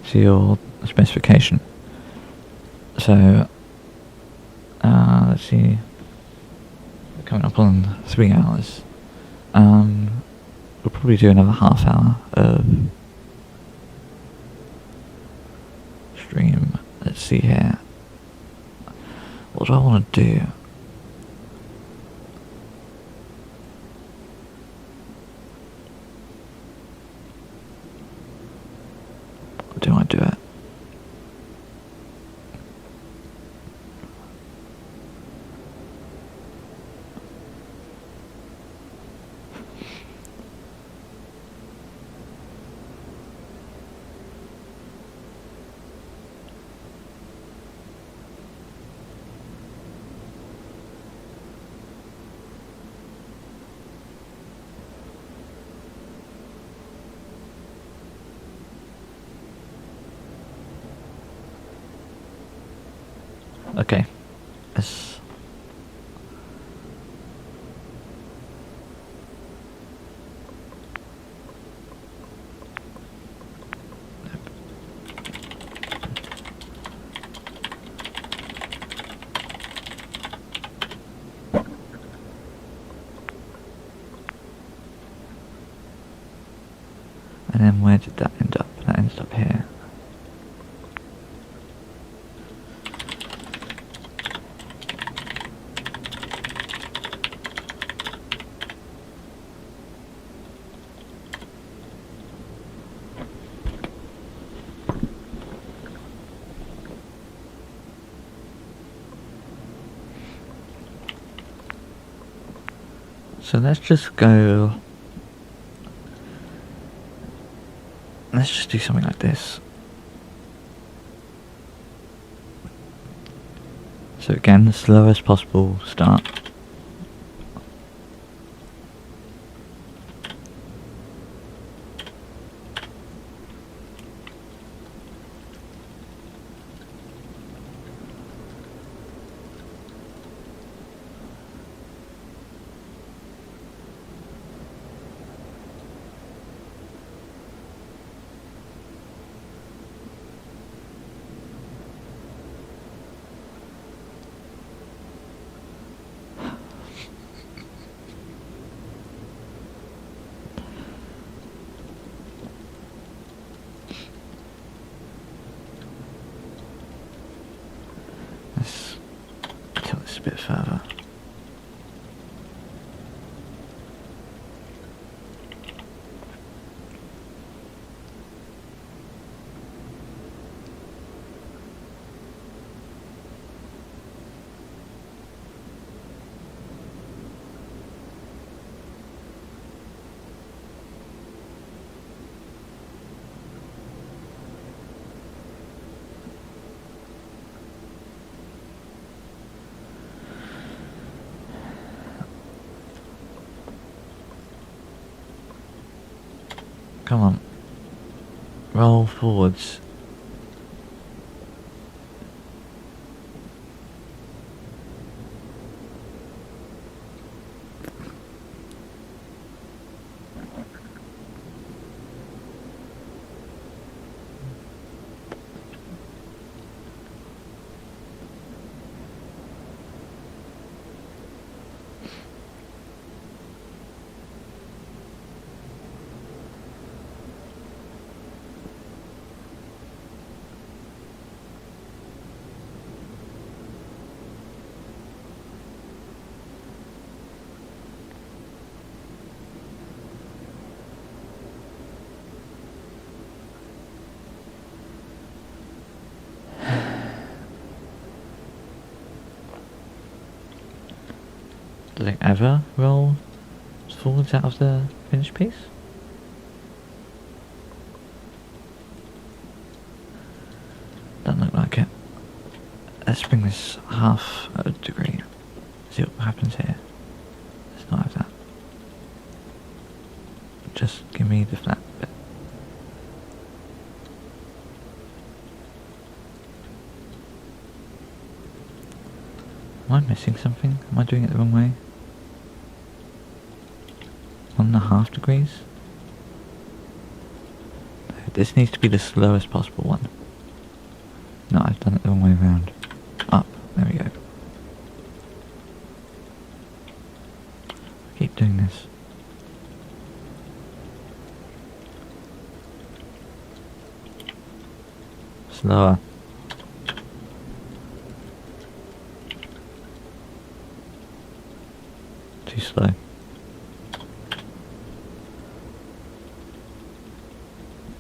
to your specification. So let's see. We're coming up on 3 hours. We'll probably do another half hour of stream. Let's see here. What do I want to do? Do I do it? Okay. Let's... And then where did that end up? That ended up here. So let's just go... Let's just do something like this. So again, the slowest possible start. Let's tilt this a bit further. Come on. Roll forwards. Does it ever roll forwards out of the finished piece? Doesn't look like it. Let's bring this half a degree. See what happens here. Let's not have that. Just give me the flat bit. Am I missing something? Am I doing it the wrong way? 1.5 degrees? No, this needs to be the slowest possible one. No, I've done it the wrong way around. Up. There we go. Keep doing this. Slower. Too slow.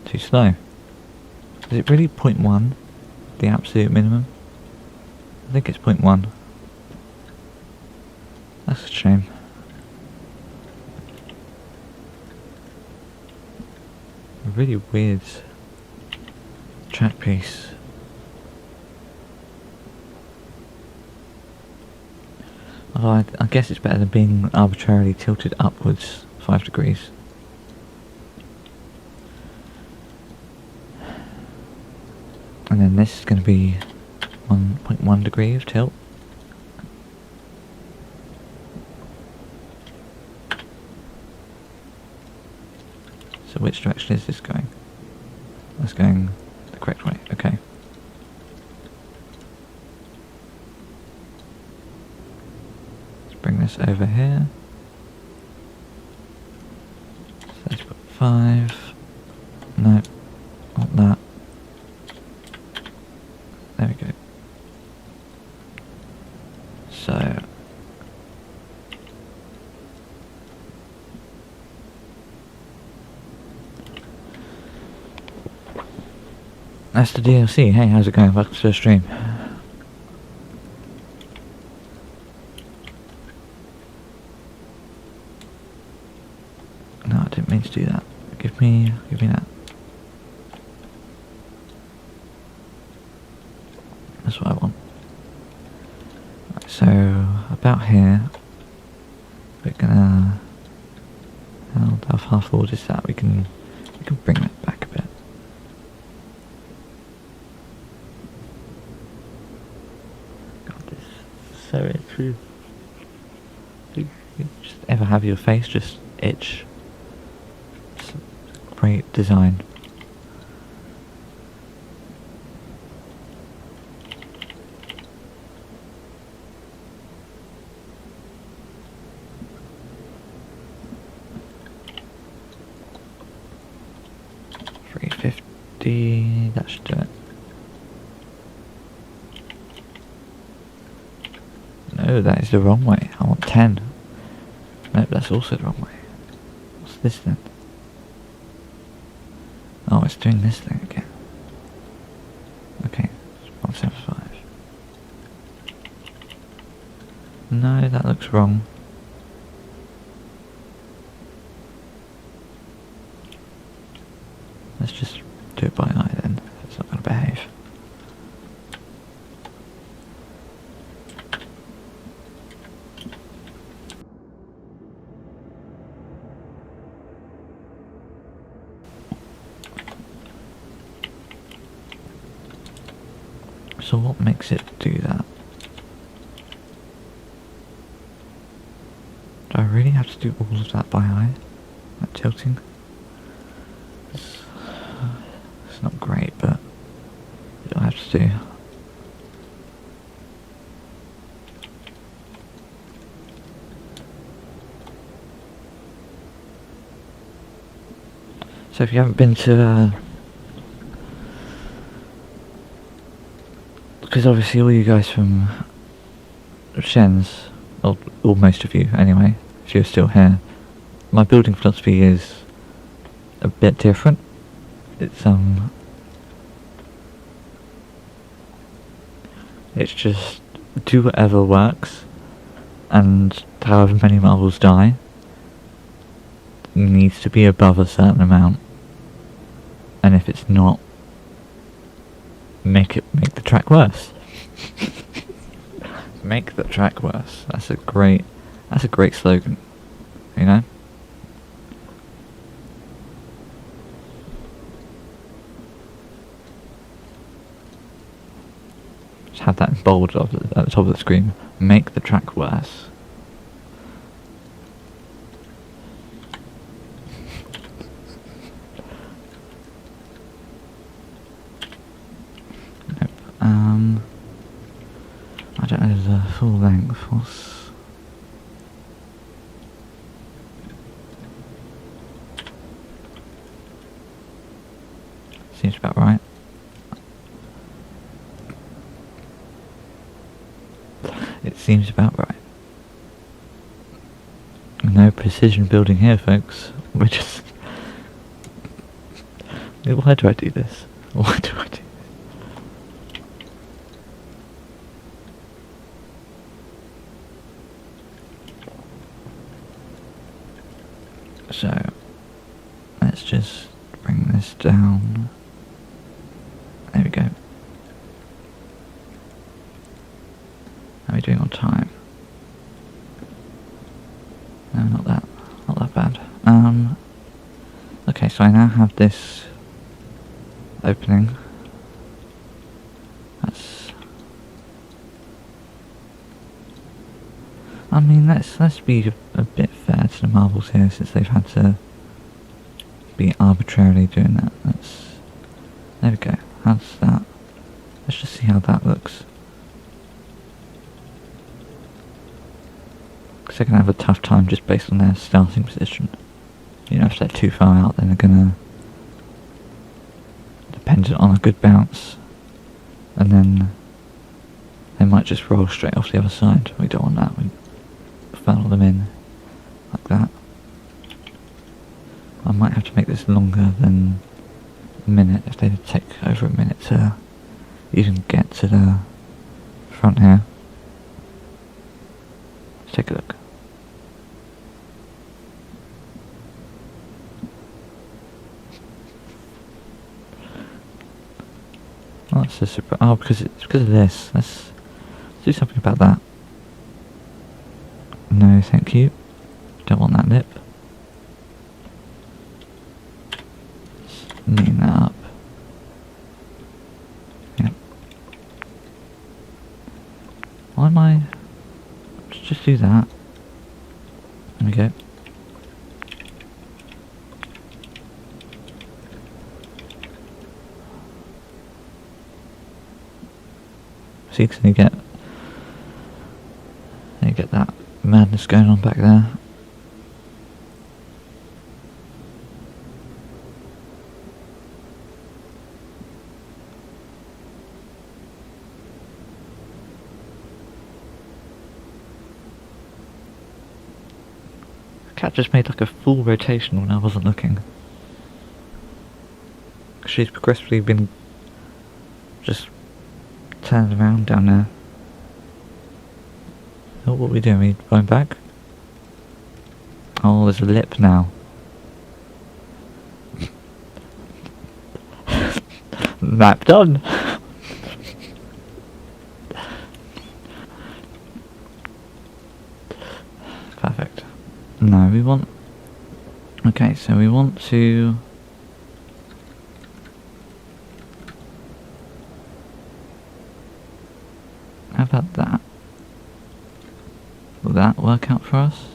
Too slow. Is it really 0.1? The absolute minimum? I think it's 0.1. That's a shame. A really weird track piece. Although I guess it's better than being arbitrarily tilted upwards 5 degrees. And then this is going to be 1.1 degree of tilt. So which direction is this going? That's going the correct way, okay. Let's bring this over here. 30.5. No, not that. There we go. So that's the DLC. Hey, how's it going? Welcome to the stream. No, I didn't mean to do that. Give me that. That's what I want. Right, so about here, we're gonna. How far forward is that? We can bring that back a bit. God, this is so itchy. You just ever have your face just itch? It's a great design. That should do it. No, that is the wrong way. I want 10. Nope, that's also the wrong way. What's this then? Oh, it's doing this thing again. Okay, 175. No, that looks wrong. Let's just do it by eye then, if it's not going to behave. So what makes it do that? Do I really have to do all of that by eye? That tilting? It's not great, but you don't have to do. So if you haven't been to, because obviously all you guys from Shen's, or most of you anyway, if you're still here, my building philosophy is a bit different. It's just do whatever works, and however many marbles die needs to be above a certain amount, and if it's not, make the track worse. Make the track worse. That's a great slogan, you know? Just have that in bold at the top of the screen. Make the track worse. Nope. I don't know the full length. Seems about right. It seems about right. No precision building here, folks. We're just... Why do I do this? Why do I do this? So, let's just bring this down. There we go. How are we doing on time? No, not that bad. Okay, so I now have this opening. That's I mean, let's be a bit fair to the marbles here, since they've had to be arbitrarily doing that. There we go. How's that? Let's just see how that looks. Because they're going to have a tough time just based on their starting position. You know, if they're too far out, then they're going to... dependent on a good bounce. And then... they might just roll straight off the other side. We don't want that. We funnel them in. Like that. I might have to make this longer than a minute, if they take over a minute to even get to the front here. Let's take a look. Oh, that's a super. Oh, because it's because of this. Let's do something about that. No, thank you. Don't want that lip. Neaten that up. Yep. Why am I... let's just do that. There we go. See, because you get that madness going on back there. Cat just made like a full rotation when I wasn't looking. She's progressively been just turned around down there. Oh, what are we doing? Are we going back? Oh, there's a lip now. Map done! Perfect. No, we want... okay, so we want to... how about that? Will that work out for us?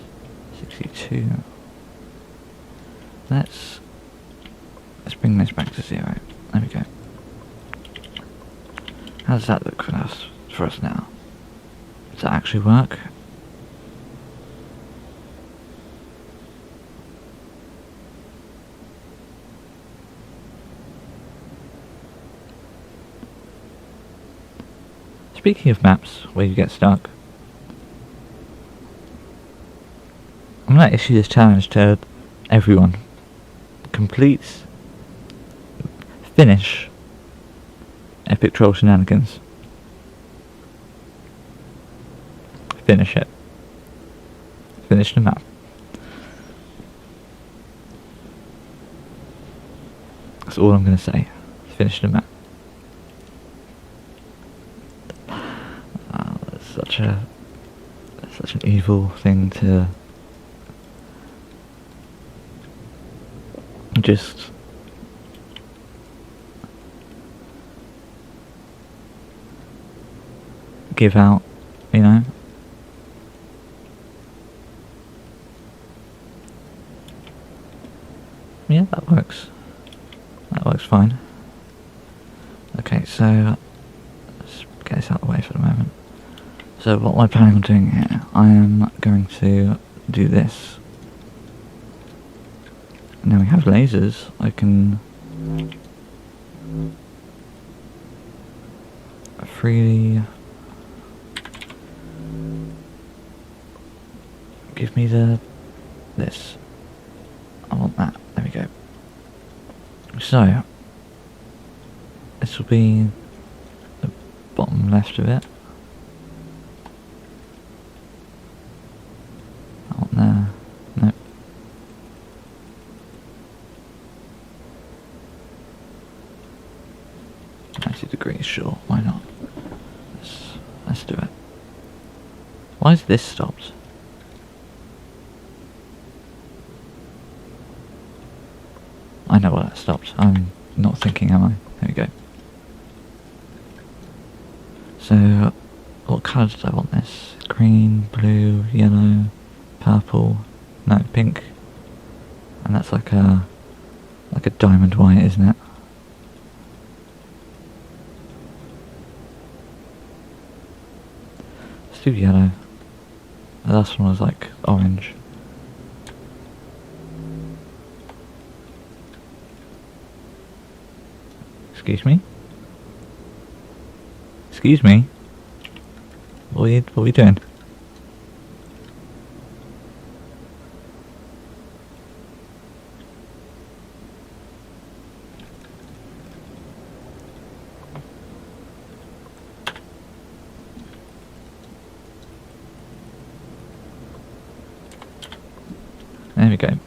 62. Let's bring this back to 0. There we go. How does that look for us now? Does that actually work? Speaking of maps where you get stuck, I'm going to issue this challenge to everyone. Finish Epic Troll Shenanigans. Finish it. Finish the map. That's all I'm going to say. Finish the map. Such an evil thing to just give out, you know. Yeah, that works. That works fine. Okay, so let's get this out of the way for the moment. So what am I planning on doing here? I am going to do this. Now we have lasers. I can freely give me this. I want that. There we go. So this will be the bottom left of it. There. Nope. 90 degrees, sure, why not? Let's do it. Why is this stopped? I know why that stopped. I'm not thinking, am I? There we go. So what what colour did I want this? Green, blue, yellow, purple, no, pink. And that's like a diamond white, isn't it? Let's do yellow. The last one was like orange. Excuse me? Excuse me? What are we doing? There we go.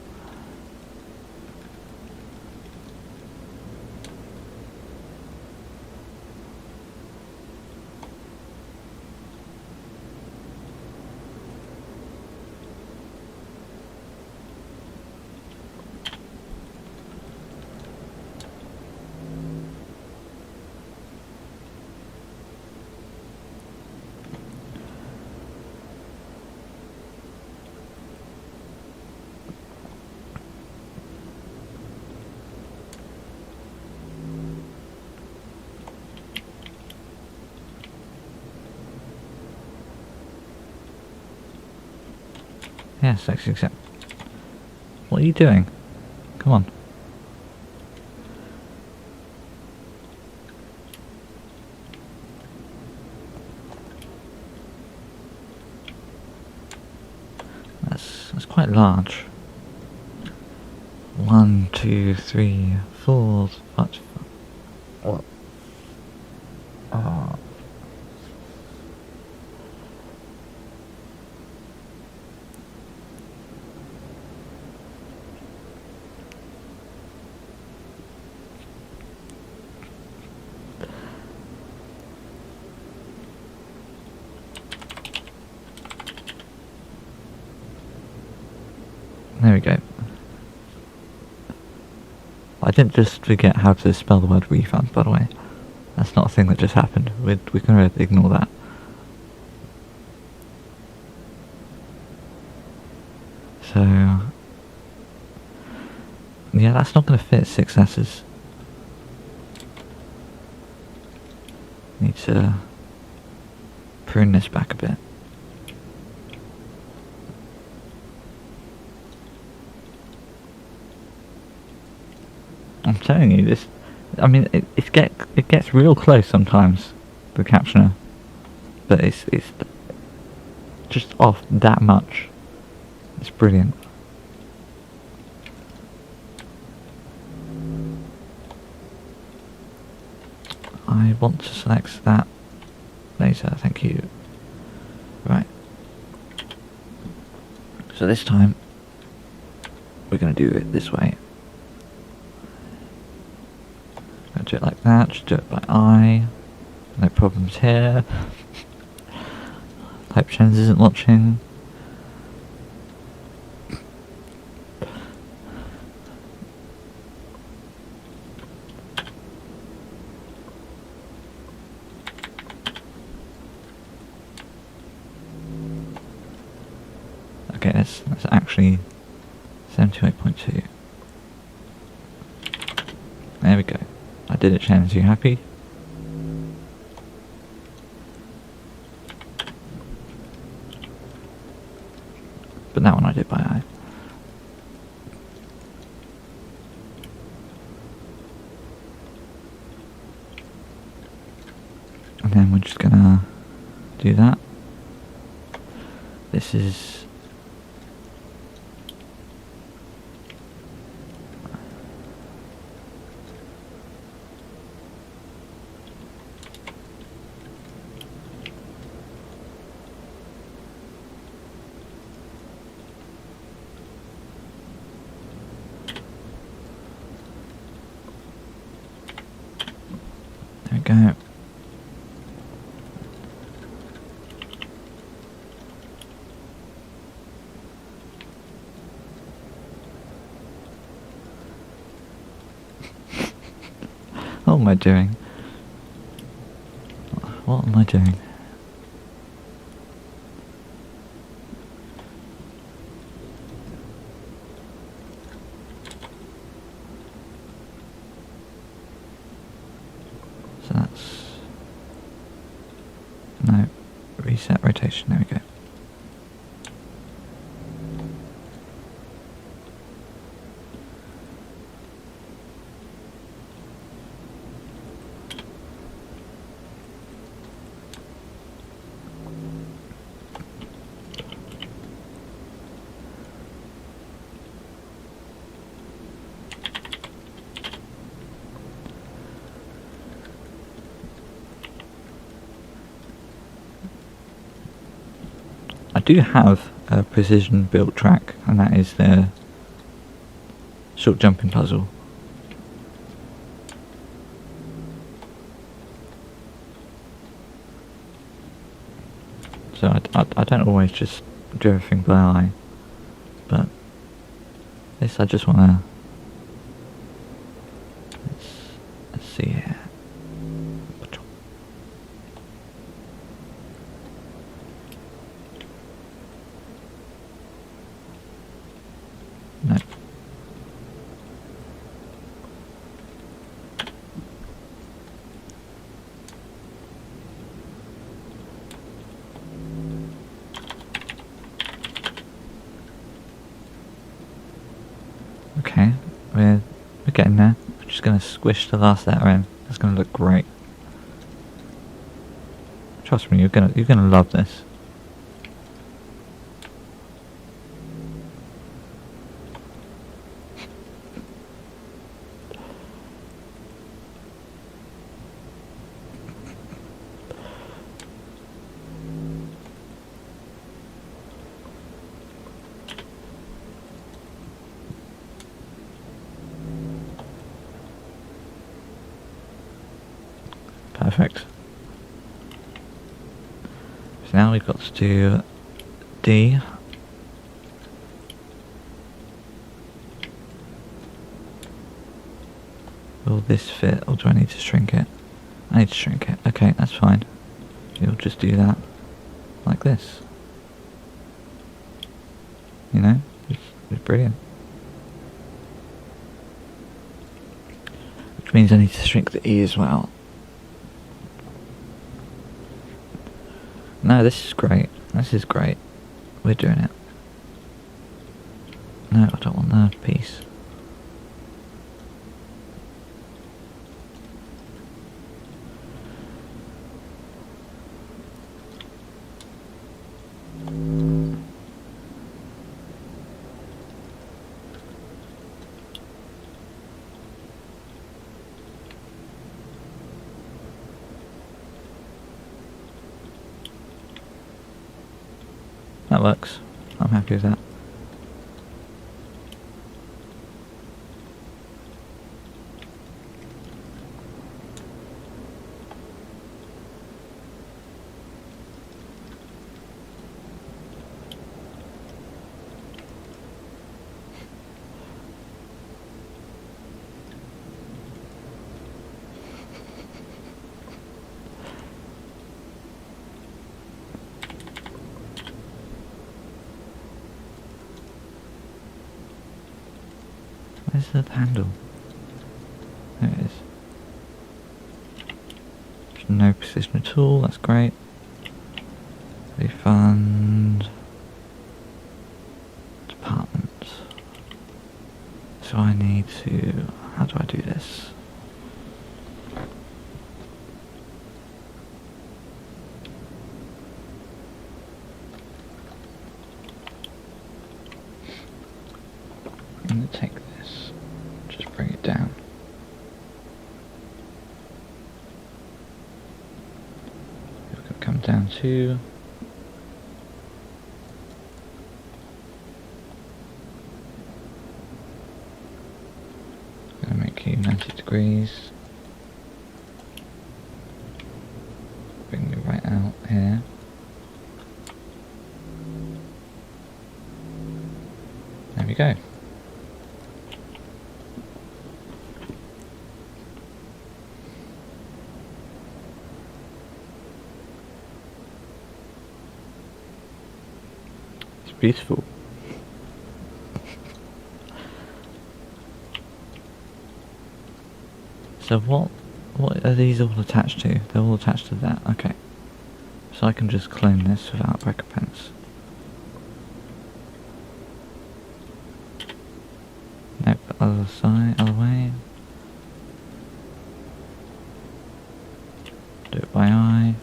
Yes, accept. What are you doing? Come on. That's quite large. 1, 2, 3, 4, 5. What? Oh. There we go. I didn't just forget how to spell the word refund, by the way. That's not a thing that just happened. We're going to ignore that. So... yeah, that's not going to fit 6 S's. Need to prune this back a bit. I'm telling you, this. I mean, it gets real close sometimes, the captioner, but it's just off that much. It's brilliant. I want to select that laser, thank you. Right. So this time, we're going to do it this way. Do it like that, just do it by eye. No problems here. Hope Jens isn't watching. Okay, that's actually 78.2. There we go. I did it, Jens. You happy? But that one I did by eye. And then we're just gonna do that. This is... there we go. What am I doing? What am I doing? reset rotation, there we go. I do have a precision built track, and that is the short jumping puzzle. So I don't always just do everything by eye, but this I just want to... Let's see here. No. Okay, we're getting there. We're just going to squish the last letter in. It's going to look great. Trust me, you're gonna love this. Perfect. So now we've got to do D. Will this fit, or do I need to shrink it? I need to shrink it. Okay, that's fine. You'll just do that like this. You know? It's brilliant. Which means I need to shrink the E as well. No, this is great. This is great. We're doing it. No, I don't want the piece. That works. I'm happy with that. Where's the handle? There it is. There's no precision at all, that's great. Refund. Department. So I need to... How do I do this? I'm going to take this, just bring it down. It's going to come down to... I'm going to make you 90 degrees. Bring you right out here. There we go. Beautiful. So what are these all attached to? They're all attached to that. Okay. So I can just clone this without recompense. Nope, other side, other way. Do it by eye.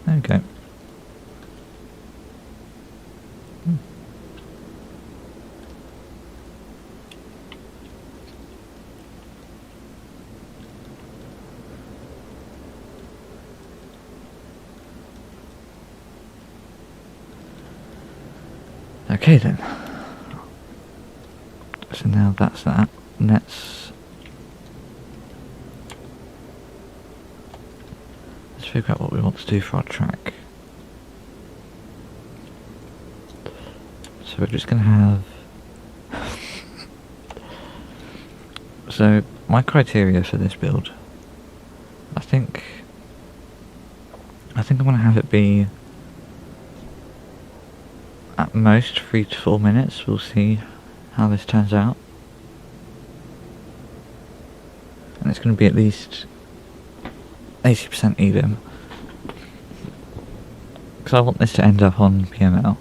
Okay. Okay then. So now that's that. Let's figure out what we want to do for our track. So we're just going to have... So my criteria for this build, I think I want to have it be at most 3 to 4 minutes. We'll see how this turns out. And it's going to be at least 80% even. Because I want this to end up on PML.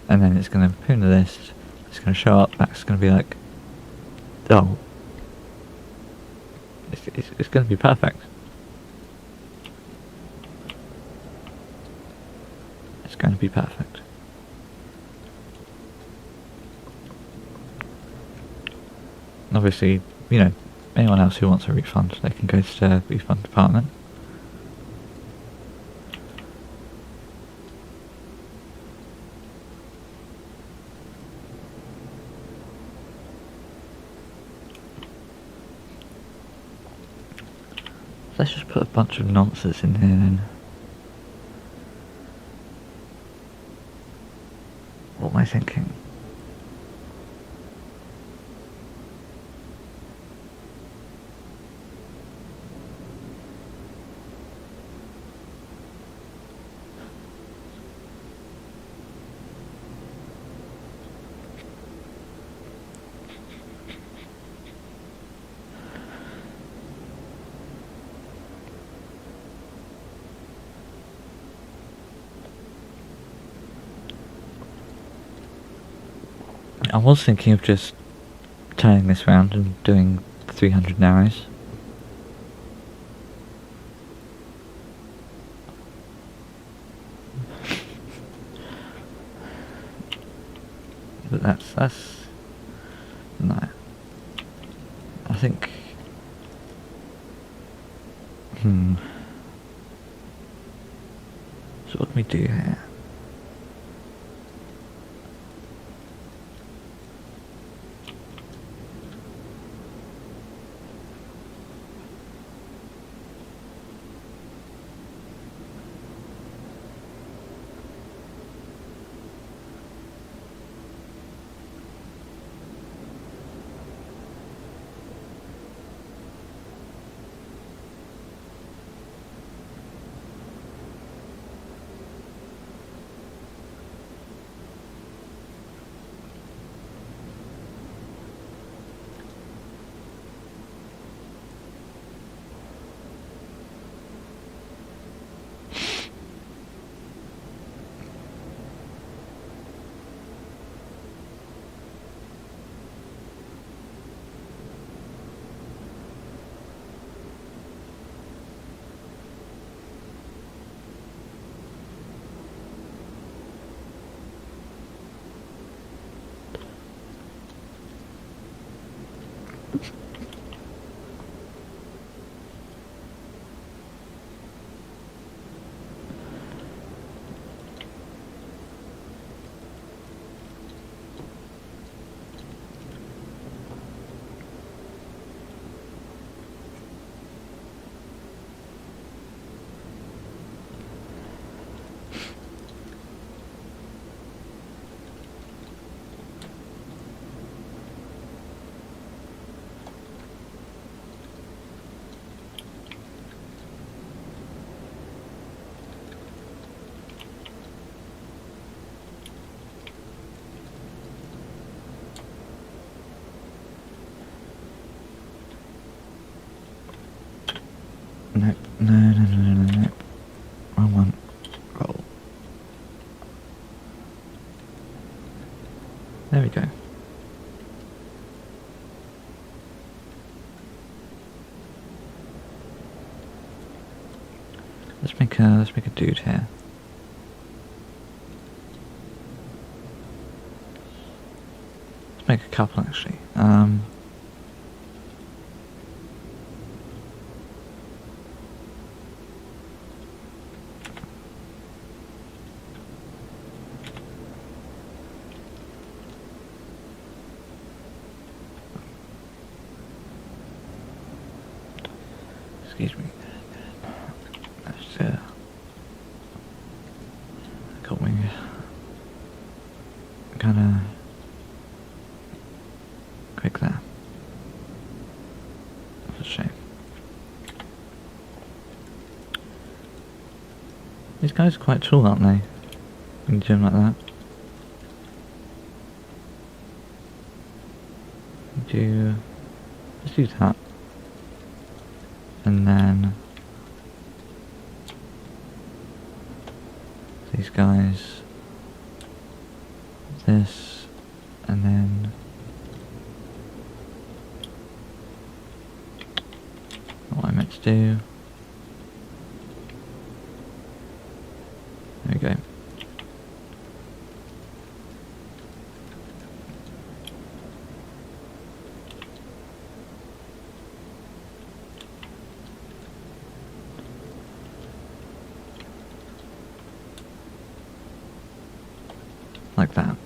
And then it's going to appear in the list, it's going to show up, that's going to be like, oh, it's going to be perfect. It's going to be perfect. Obviously, you know, anyone else who wants a refund, they can go to the refund department. Let's just put a bunch of nonsense in here then. What am I thinking? I was thinking of just turning this round and doing 300 narrows. But that's no. I think so what can we do here? No. Wrong one. Roll. There we go. Let's make a dude here. Let's make a couple actually. Excuse me. That's got me kinda quick there. That's a shame. These guys are quite tall, aren't they? In a gym like that. Let's do that. And then these guys, this, and then what I meant to do. There we go. Like that.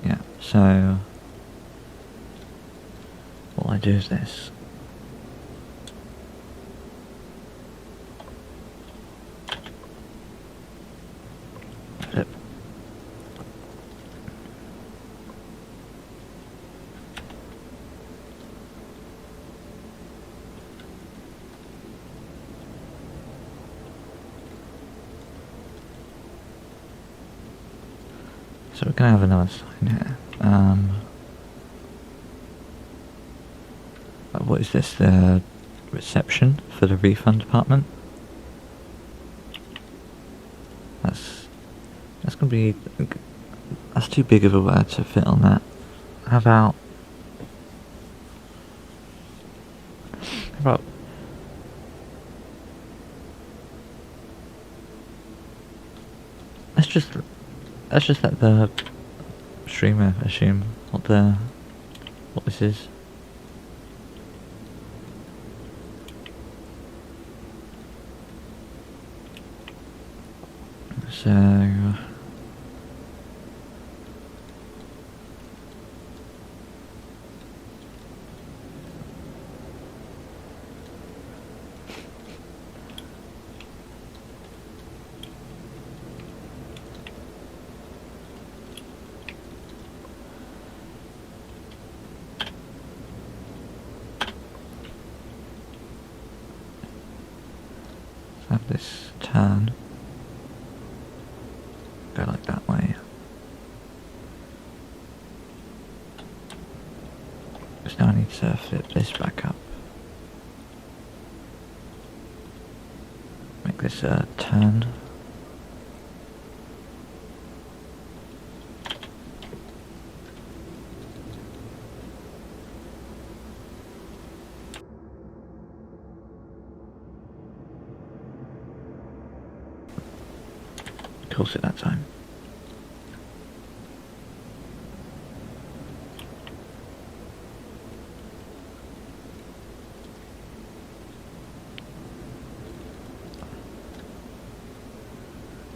Yeah, so what I do is this. Flip. So we're going to have another sign here. What is this? The reception for the refund department? That's going to be... That's too big of a word to fit on that. How about... Let's just let the streamer assume what this is. So have this turn, go like that way. So now I need to flip this back up. Make this a turn. Course at that time.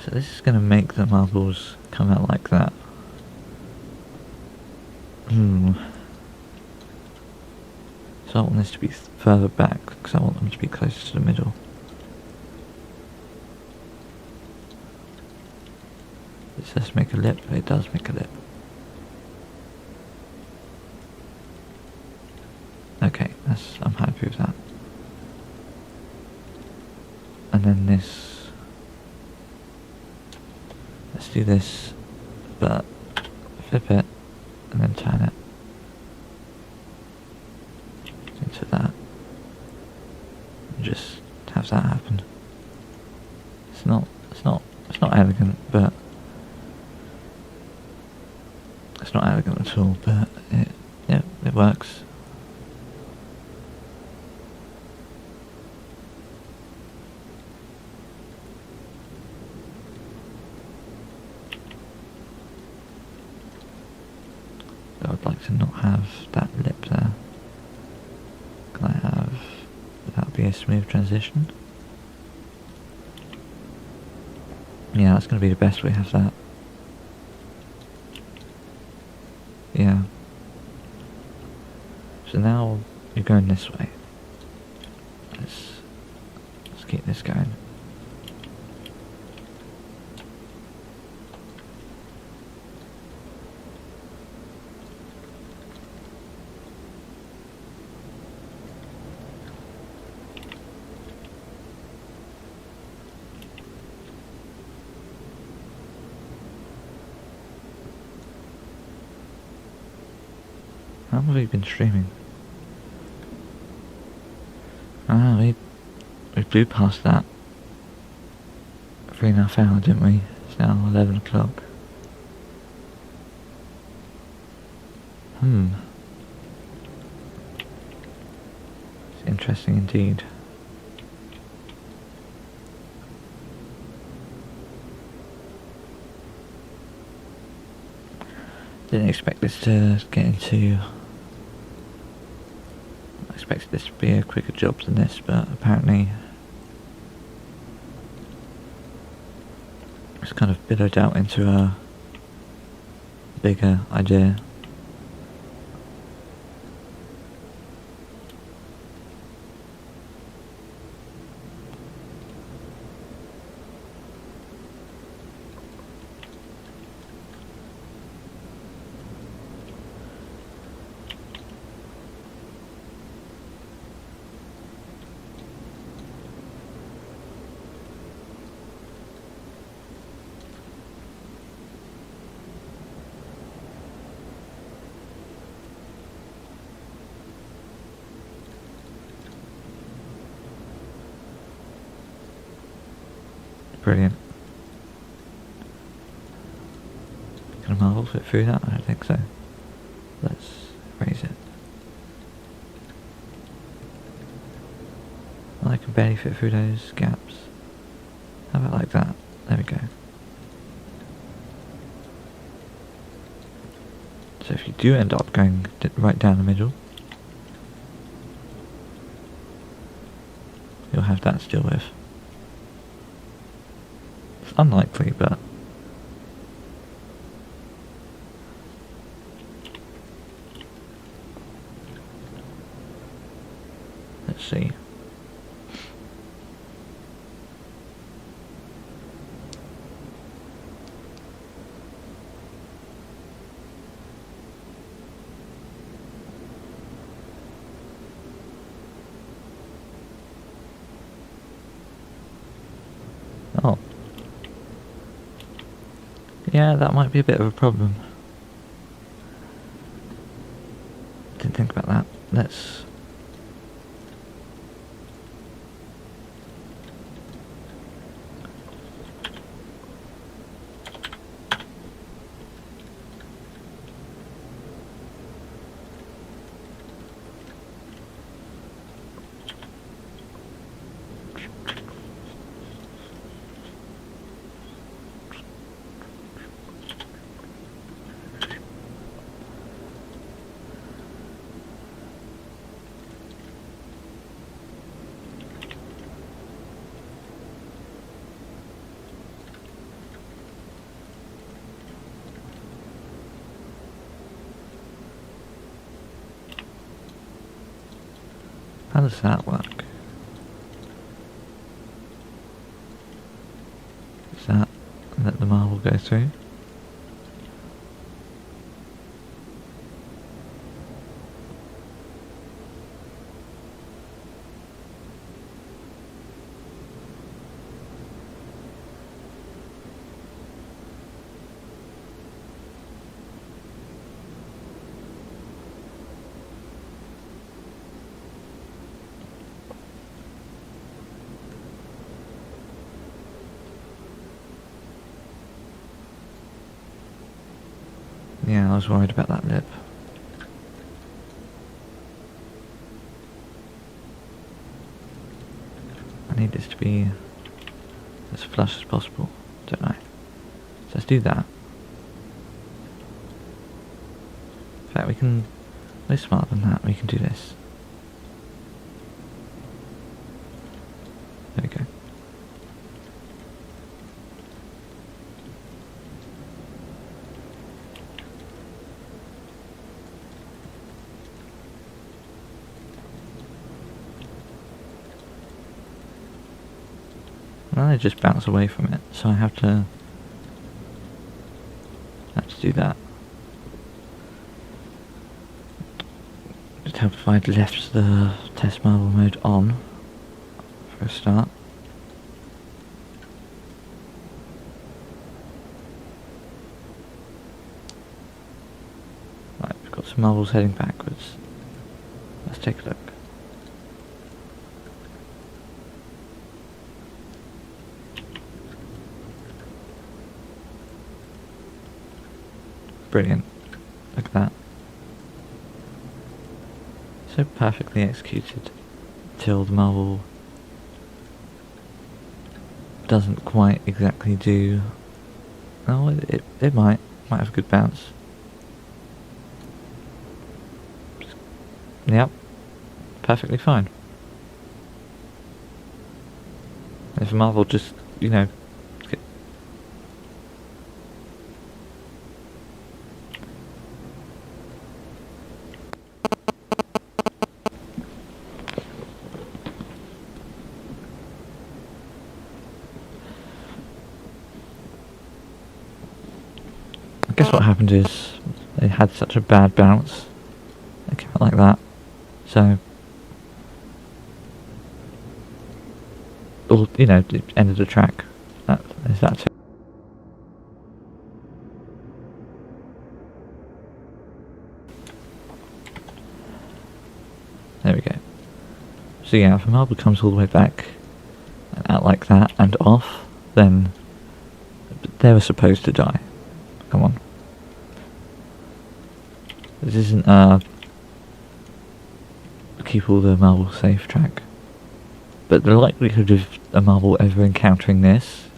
So this is going to make the marbles come out like that. So I want this to be further back because I want them to be closer to the middle. It says make a lip, but it does make a lip. Okay, I'm happy with that. let's do this, but flip it and then turn it into that. And just have that happen. It's not elegant, but it's not elegant at all, but it works. I would like to not have that lip there. Can I have that be a smooth transition? Yeah, that's going to be the best way to have that. Yeah. So now you're going this way. Let's keep this going. How long have we been streaming? Ah, we blew past that 3.5 hours, didn't we? It's now 11 o'clock. It's interesting indeed. Didn't expect this to get into... I expected this to be a quicker job than this, but apparently it's kind of billowed out into a bigger idea. Brilliant. Can a marble fit through that? I don't think so. Let's raise it. I can barely fit through those gaps. How about like that? There we go. So if you do end up going right down the middle, you'll have that to deal with. It's unlikely, but let's see. Oh. Yeah, that might be a bit of a problem. Didn't think about that. Let's... How does that work? Does that let the marble go through? Yeah, I was worried about that lip. I need this to be as flush as possible, don't I? So let's do that. In fact, we can... We're smarter than that, we can do this. There we go. Well, they just bounce away from it, so I have to do that. Just help if I'd left the test marble mode on for a start. Right, we've got some marbles heading backwards. Let's take a look. Brilliant. Look at that. So perfectly executed till the marble doesn't quite exactly do... Oh, it might have a good bounce. Yep. Perfectly fine. If a marble just, you know... I guess what happened is they had such a bad bounce. It came out like that. So, or, you know, the end of the track. That is that too. There we go. So yeah, if a marble comes all the way back and out like that and off, then they were supposed to die. Come on. This isn't keep all the marbles safe track. But the likelihood of a marble ever encountering this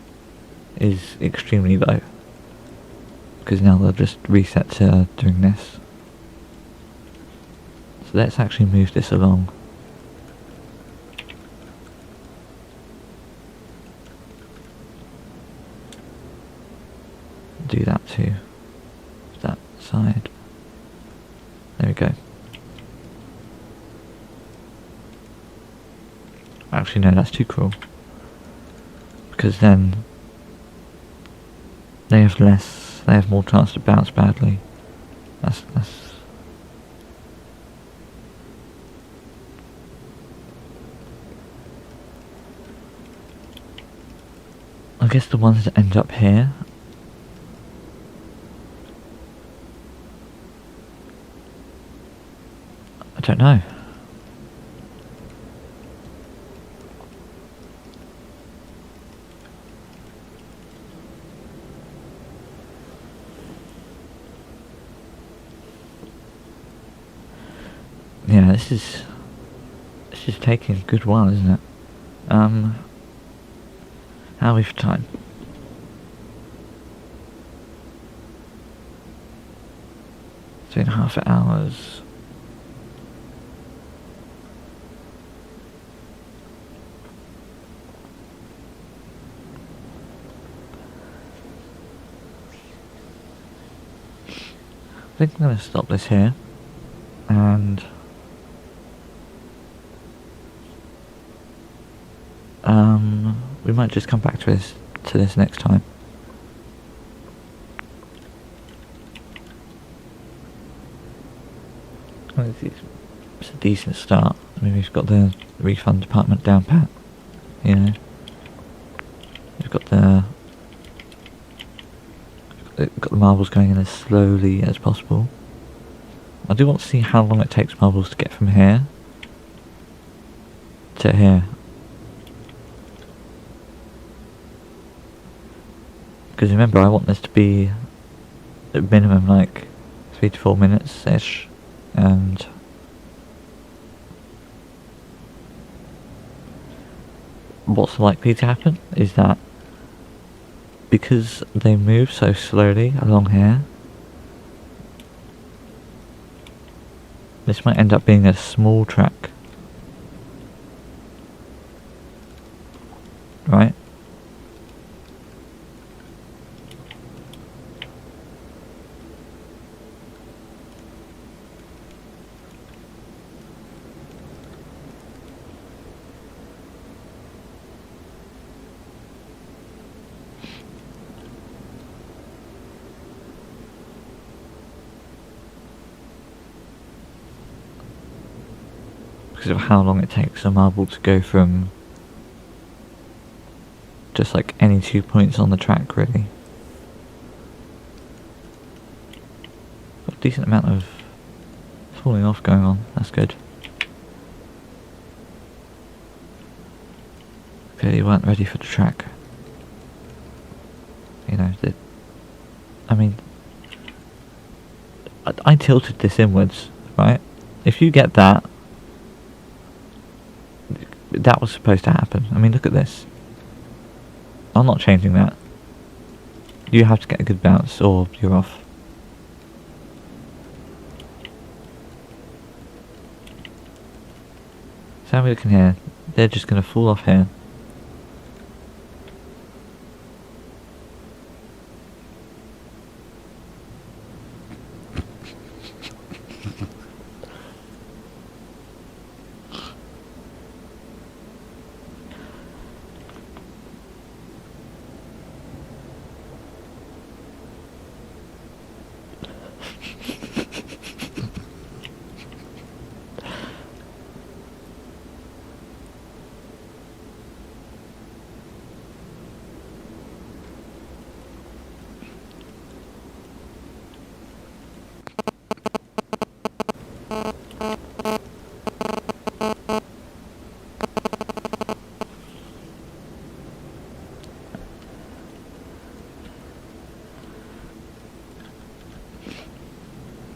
is extremely low. Because now they'll just reset to doing this. So let's actually move this along. Do that too. That side. There we go. Actually no, that's too cruel. Because then they have more chance to bounce badly. That's I guess the ones that end up here I don't know. Yeah, this is taking a good while, isn't it? How are we for time? Three and a half hours. I think I'm going to stop this here, and we might just come back to this next time. Well, it's a decent start. I mean, we've got the refund department down pat, you know. We've got the marbles going in as slowly as possible. I do want to see how long it takes marbles to get from here to here. Because remember, I want this to be at minimum like 3 to 4 minutes ish, and what's likely to happen is that because they move so slowly along here, this might end up being a small track, right? Because of how long it takes a marble to go from just like any 2 points on the track, really. Got a decent amount of falling off going on, that's good. Clearly weren't ready for the track. You know, I mean, I tilted this inwards, right? If you get that, that was supposed to happen. I mean, look at this. I'm not changing that. You have to get a good bounce or you're off. So how are we looking here? They're just going to fall off here.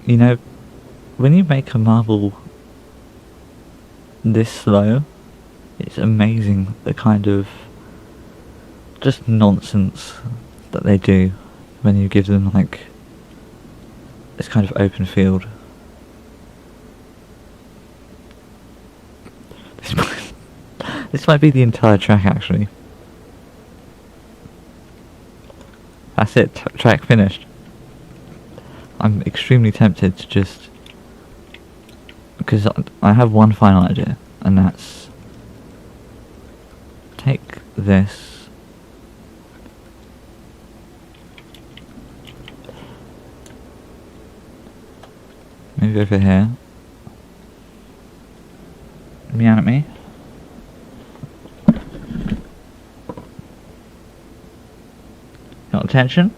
You know, when you make a marble this slow, it's amazing the kind of just nonsense that they do when you give them like this kind of open field. This might be the entire track actually. That's it, track finished. I'm extremely tempted to just, because I have one final idea, and that's take this, move over here, meow at me, got attention?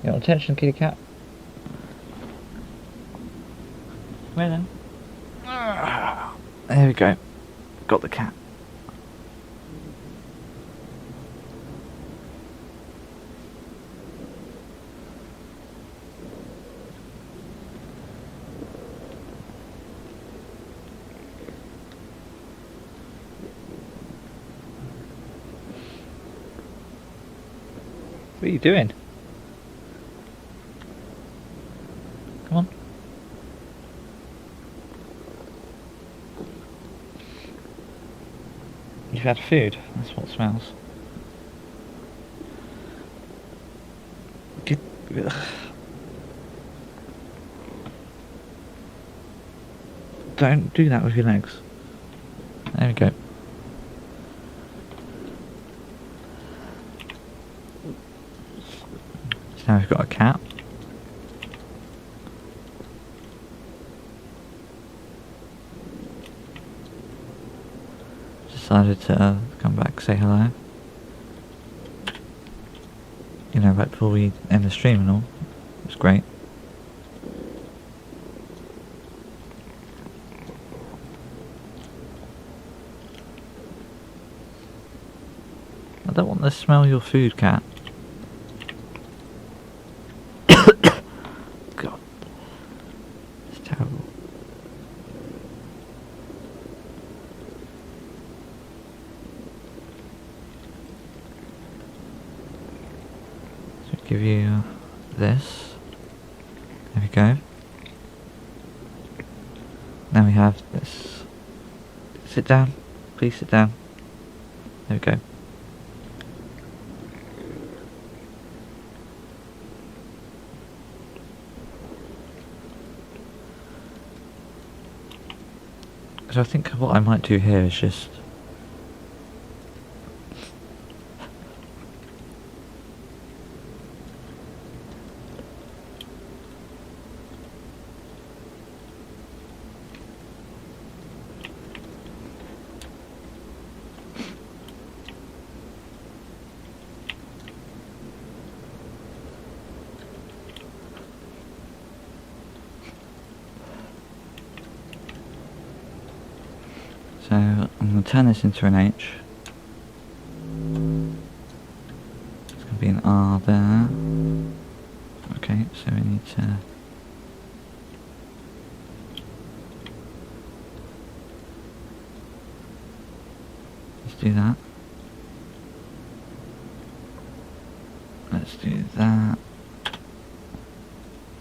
You got attention, kitty cat? Where then? There we go. Got the cat. What are you doing? Come on. You've had food, that's what smells. Get, don't do that with your legs. There we go. So now we've got a cat. Decided to come back, say hello. You know, right before we end the stream and all. It was great. I don't want to smell your food, cat. give you this. There we go. Now we have this. Sit down. Please sit down. There we go. So I think what I might do here is just so I'm going to turn this into an H. It's going to be an R there. Okay, so we need to... let's do that. Let's do that.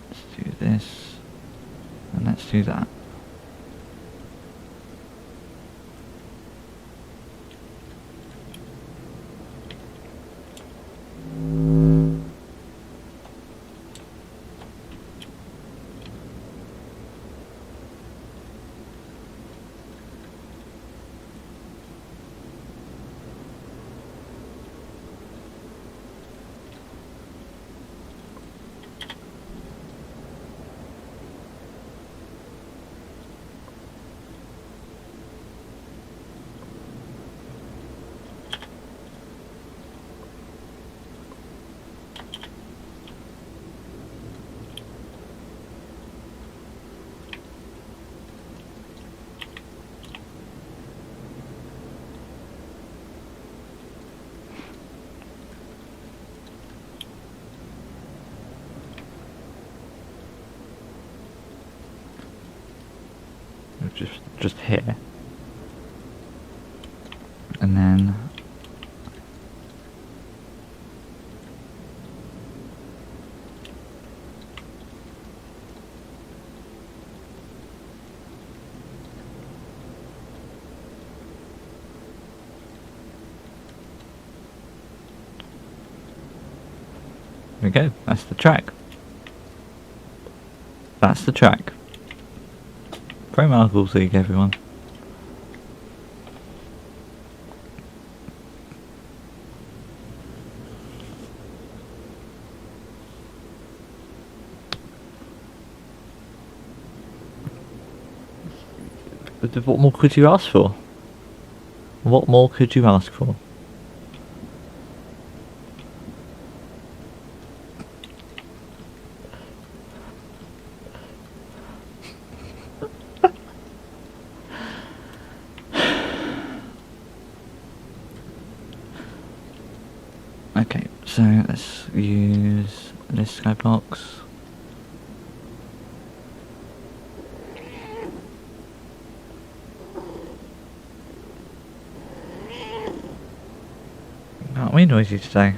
Let's do this. And let's do that. Just here, and then there we go. That's the track. That's the track. Pro Marbles League, everyone. But what more could you ask for? What more could you ask for? Okay, so let's use this skybox. Aren't we noisy today?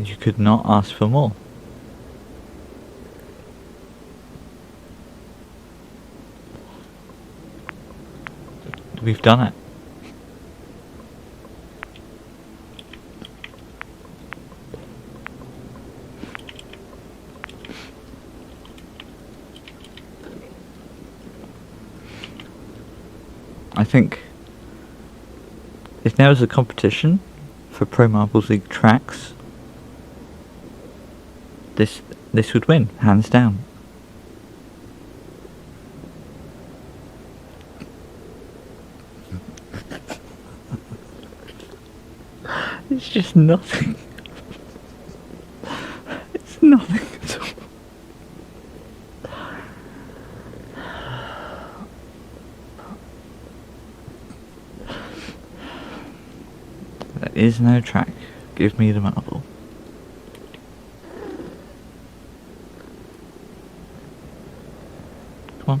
You could not ask for more. We've done it. I think if there was a competition for Pro Marbles League tracks, this would win, hands down. just nothing. It's nothing at all. There is no track. Give me the marble. Come on.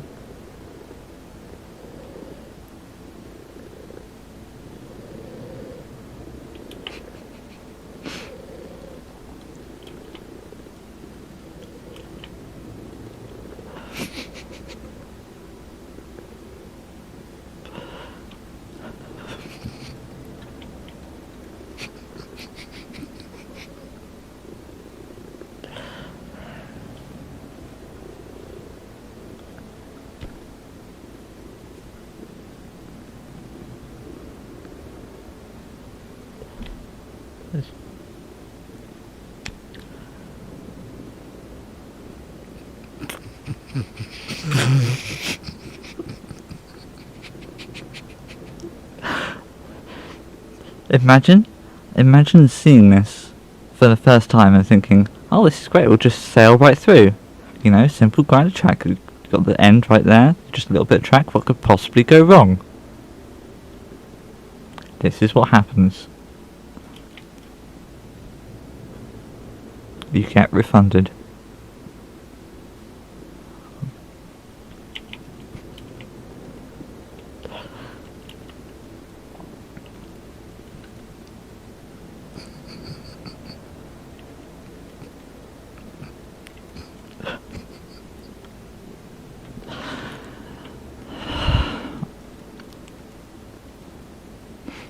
Imagine seeing this for the first time and thinking, oh, this is great, we'll just sail right through. You know, simple grinder track. You've got the end right there, just a little bit of track. What could possibly go wrong? This is what happens. You get refunded.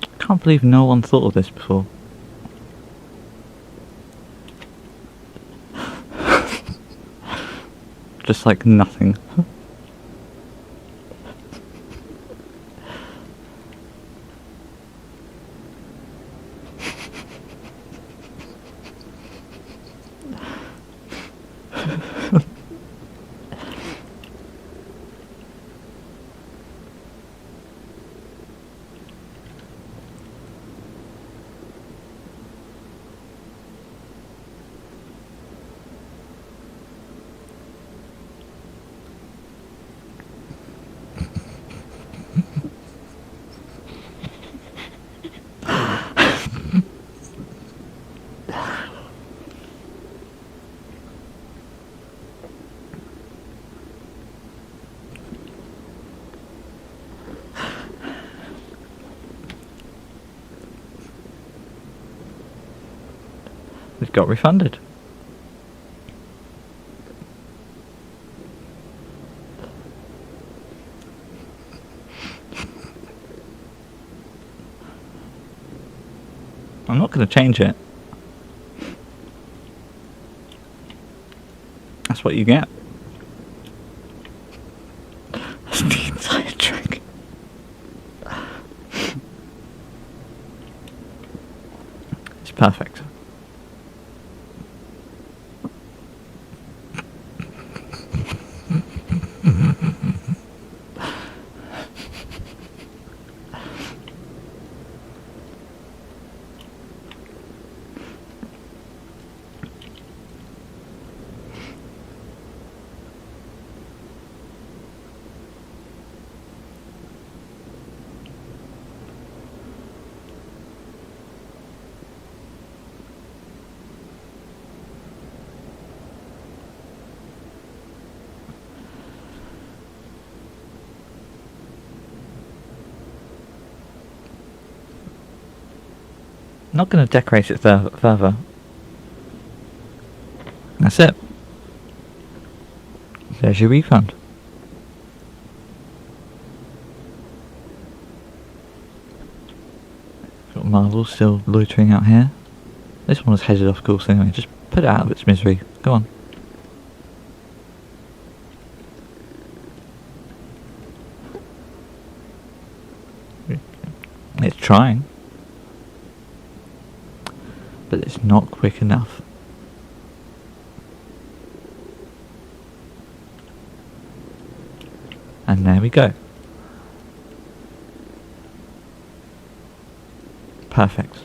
I can't believe no one thought of this before. Just like nothing. We've got refunded. I'm not going to change it. That's what you get. That's the entire trick. It's perfect. Not going to decorate it further. That's it. There's your refund. Got Marvel still loitering out here. This one was headed off course anyway. Just put it out of its misery. Go on. It's trying. But it's not quick enough. And there we go. Perfect.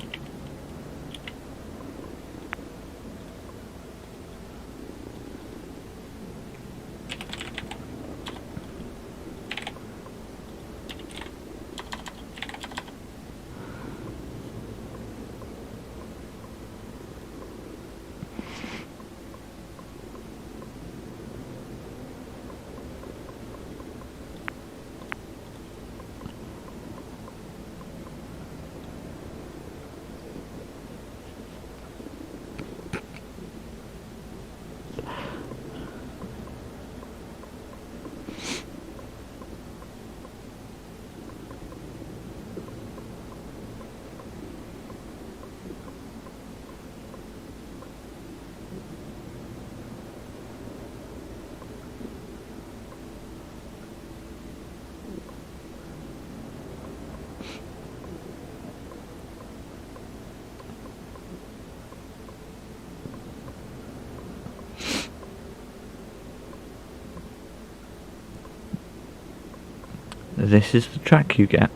this is the track you get.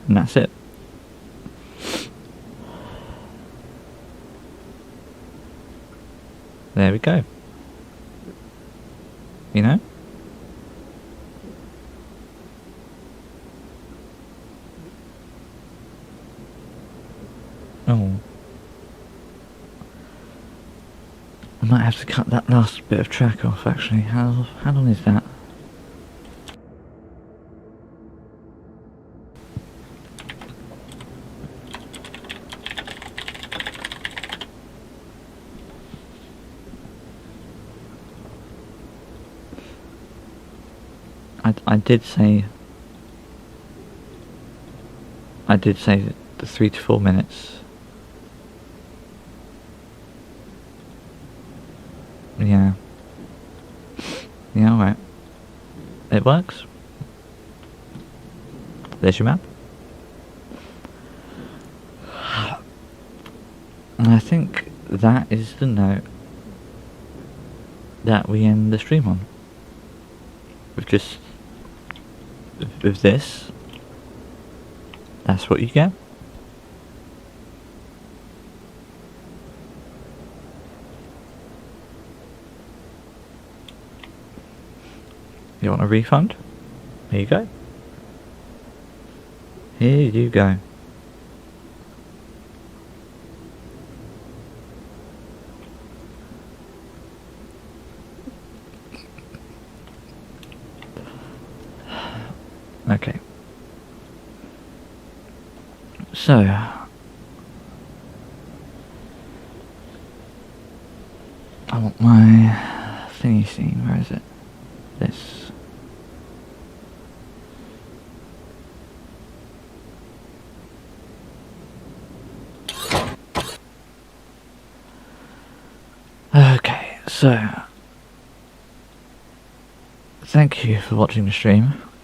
And that's it. There we go. You know? Oh. I might have to cut that last bit of track off actually. How long is that? I did say the 3 to 4 minutes. Yeah. Yeah, alright. It works. There's your map. And I think that is the note that we end the stream on. With this, that's what you get. You want a refund? Here you go. Here you go. Okay. So, I want my thingy scene. Where is it? This. Okay, so thank you for watching the stream.